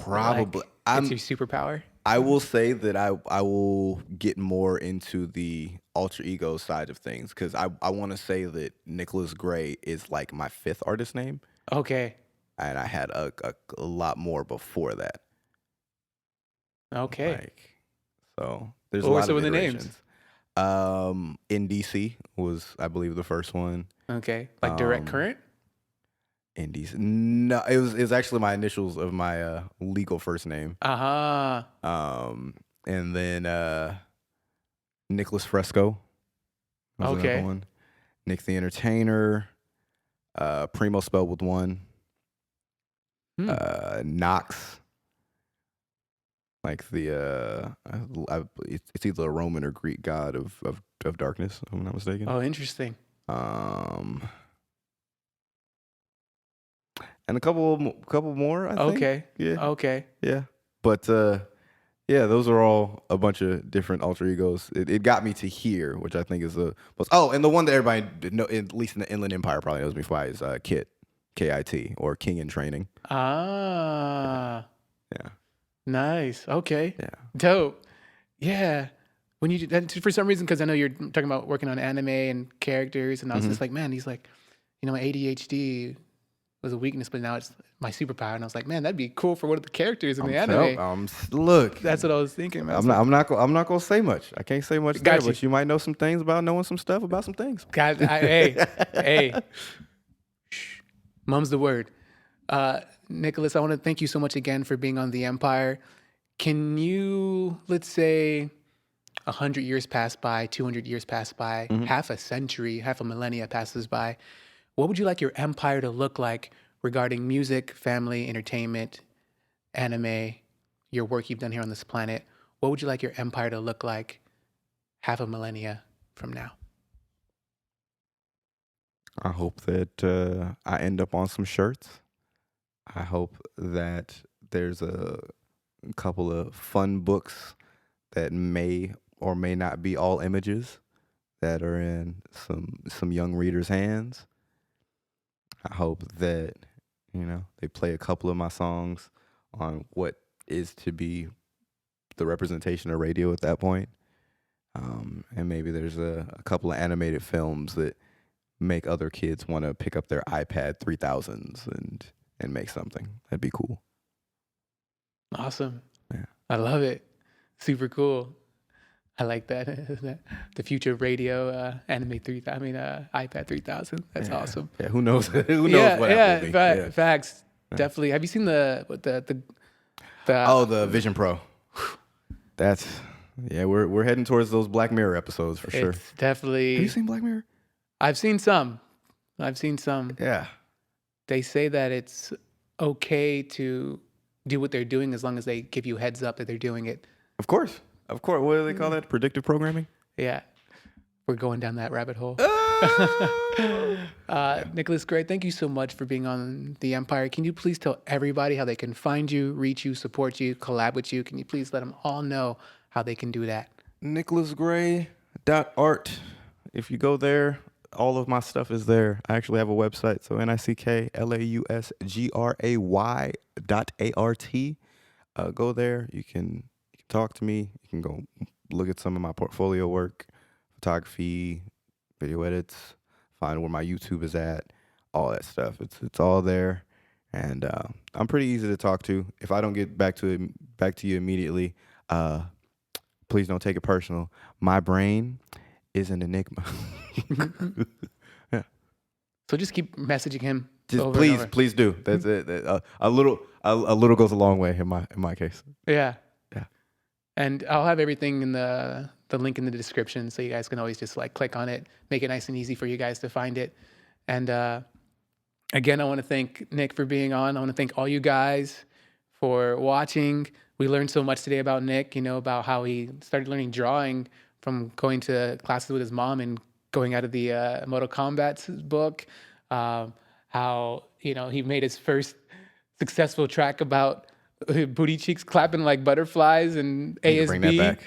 Probably. Like, it's your superpower. I will say that I will get more into the alter ego side of things because I want to say that Nicklaus Gray is like my 5th artist name. Okay. And I had a lot more before that. Okay. So there's what a were lot some of of the iterations. names? In DC was, I believe, the first one. Okay. Like direct current? In DC. No, it was actually my initials of my legal first name. Uh-huh. And then Nicholas Fresco was another one. Nick the Entertainer. Primo spelled with 1. Knox. Like the it's either a Roman or Greek god of darkness, if I'm not mistaken. Oh, interesting. And a couple more, I think. Okay. Yeah. Okay. Yeah. But yeah, those are all a bunch of different alter egos. It got me to here, which I think is and the one that everybody know, at least in the Inland Empire, probably knows me by is Kit, KIT, or King in Training. Ah. Yeah. Nice. Okay. Yeah. Dope. Yeah. When you for some reason, because I know you're talking about working on anime and characters, and I was just like, man, he's like, my ADHD was a weakness, but now it's my superpower. And I was like, man, that'd be cool for one of the characters in the anime. Look, that's what I was thinking. Man. I'm not gonna say much. I can't say much there, but you might know some things about knowing some stuff about some things. Hey, shh, mum's the word. Nicholas, I want to thank you so much again for being on The Empire. Can you, let's say, 100 years pass by, 200 years pass by, half a century, half a millennia passes by. What would you like your empire to look like regarding music, family, entertainment, anime, your work you've done here on this planet? What would you like your empire to look like half a millennia from now? I hope that I end up on some shirts. I hope that there's a couple of fun books that may or may not be all images that are in some young readers' hands. I hope that, they play a couple of my songs on what is to be the representation of radio at that point. And maybe there's a couple of animated films that make other kids want to pick up their iPad 3000s and make something. That'd be cool. Awesome. Yeah. I love it. Super cool. I like that. The future of radio, anime 3000. iPad 3000. That's awesome. Yeah. Who knows? What Apple will be. Facts. Definitely. Have you seen the Vision Pro? We're heading towards those Black Mirror episodes for sure. It's definitely. Have you seen Black Mirror? I've seen some. Yeah. They say that it's okay to do what they're doing as long as they give you heads up that they're doing it. Of course. What do they call that? Predictive programming? Yeah. we're going down that rabbit hole. Nicklaus Gray, thank you so much for being on The Empire. Can you please tell everybody how they can find you, reach you, support you, collab with you? Can you please let them all know how they can do that? NicholasGray.art. If you go there, all of my stuff is there. I actually have a website, so NickLausGray.art. Go there. You can talk to me. You can go look at some of my portfolio work, photography, video edits, find where my YouTube is at, all that stuff. It's all there, and I'm pretty easy to talk to. If I don't get back to you immediately, please don't take it personal. My brain is an enigma. Yeah. So just keep messaging him. Just please do. That's it. A little goes a long way in my case. Yeah. Yeah. And I'll have everything in the link in the description, so you guys can always just like click on it, make it nice and easy for you guys to find it. And again, I want to thank Nick for being on. I want to thank all you guys for watching. We learned so much today about Nick, about how he started learning drawing from going to classes with his mom and going out of the Mortal Kombat book. How he made his first successful track about booty cheeks clapping like butterflies, and ASB,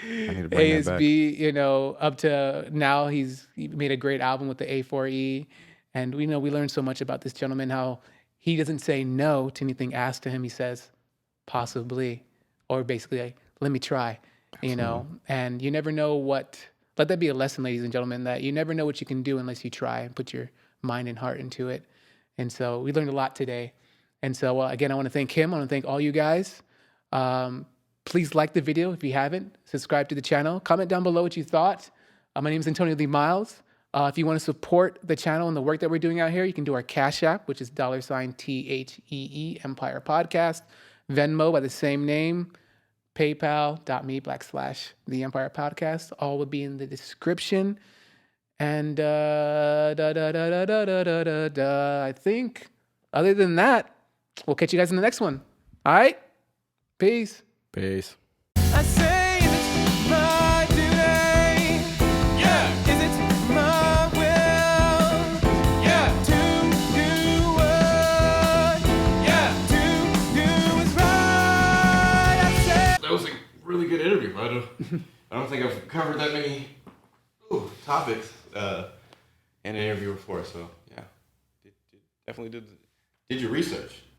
up to now he made a great album with the A4E. And we learned so much about this gentleman, how he doesn't say no to anything asked to him. He says, possibly, or basically, like, let me try, and you never know what, let that be a lesson, ladies and gentlemen, that you never know what you can do unless you try and put your mind and heart into it. And so we learned a lot today. And so, again, I want to thank him. I want to thank all you guys. Please like the video if you haven't. Subscribe to the channel. Comment down below what you thought. My name is Antonio Lee Miles. If you want to support the channel and the work that we're doing out here, you can do our Cash App, which is $THEE Empire Podcast. Venmo by the same name. PayPal.me/The Empire Podcast. All will be in the description. And I think other than that, we'll catch you guys in the next one. All right? Peace. Peace. I say it's my duty. Yeah. Is it my will? Yeah. To do what? Yeah. To do is right. I say. That was a really good interview, but I don't think I've covered that many topics in an interview before. So yeah, definitely did your research.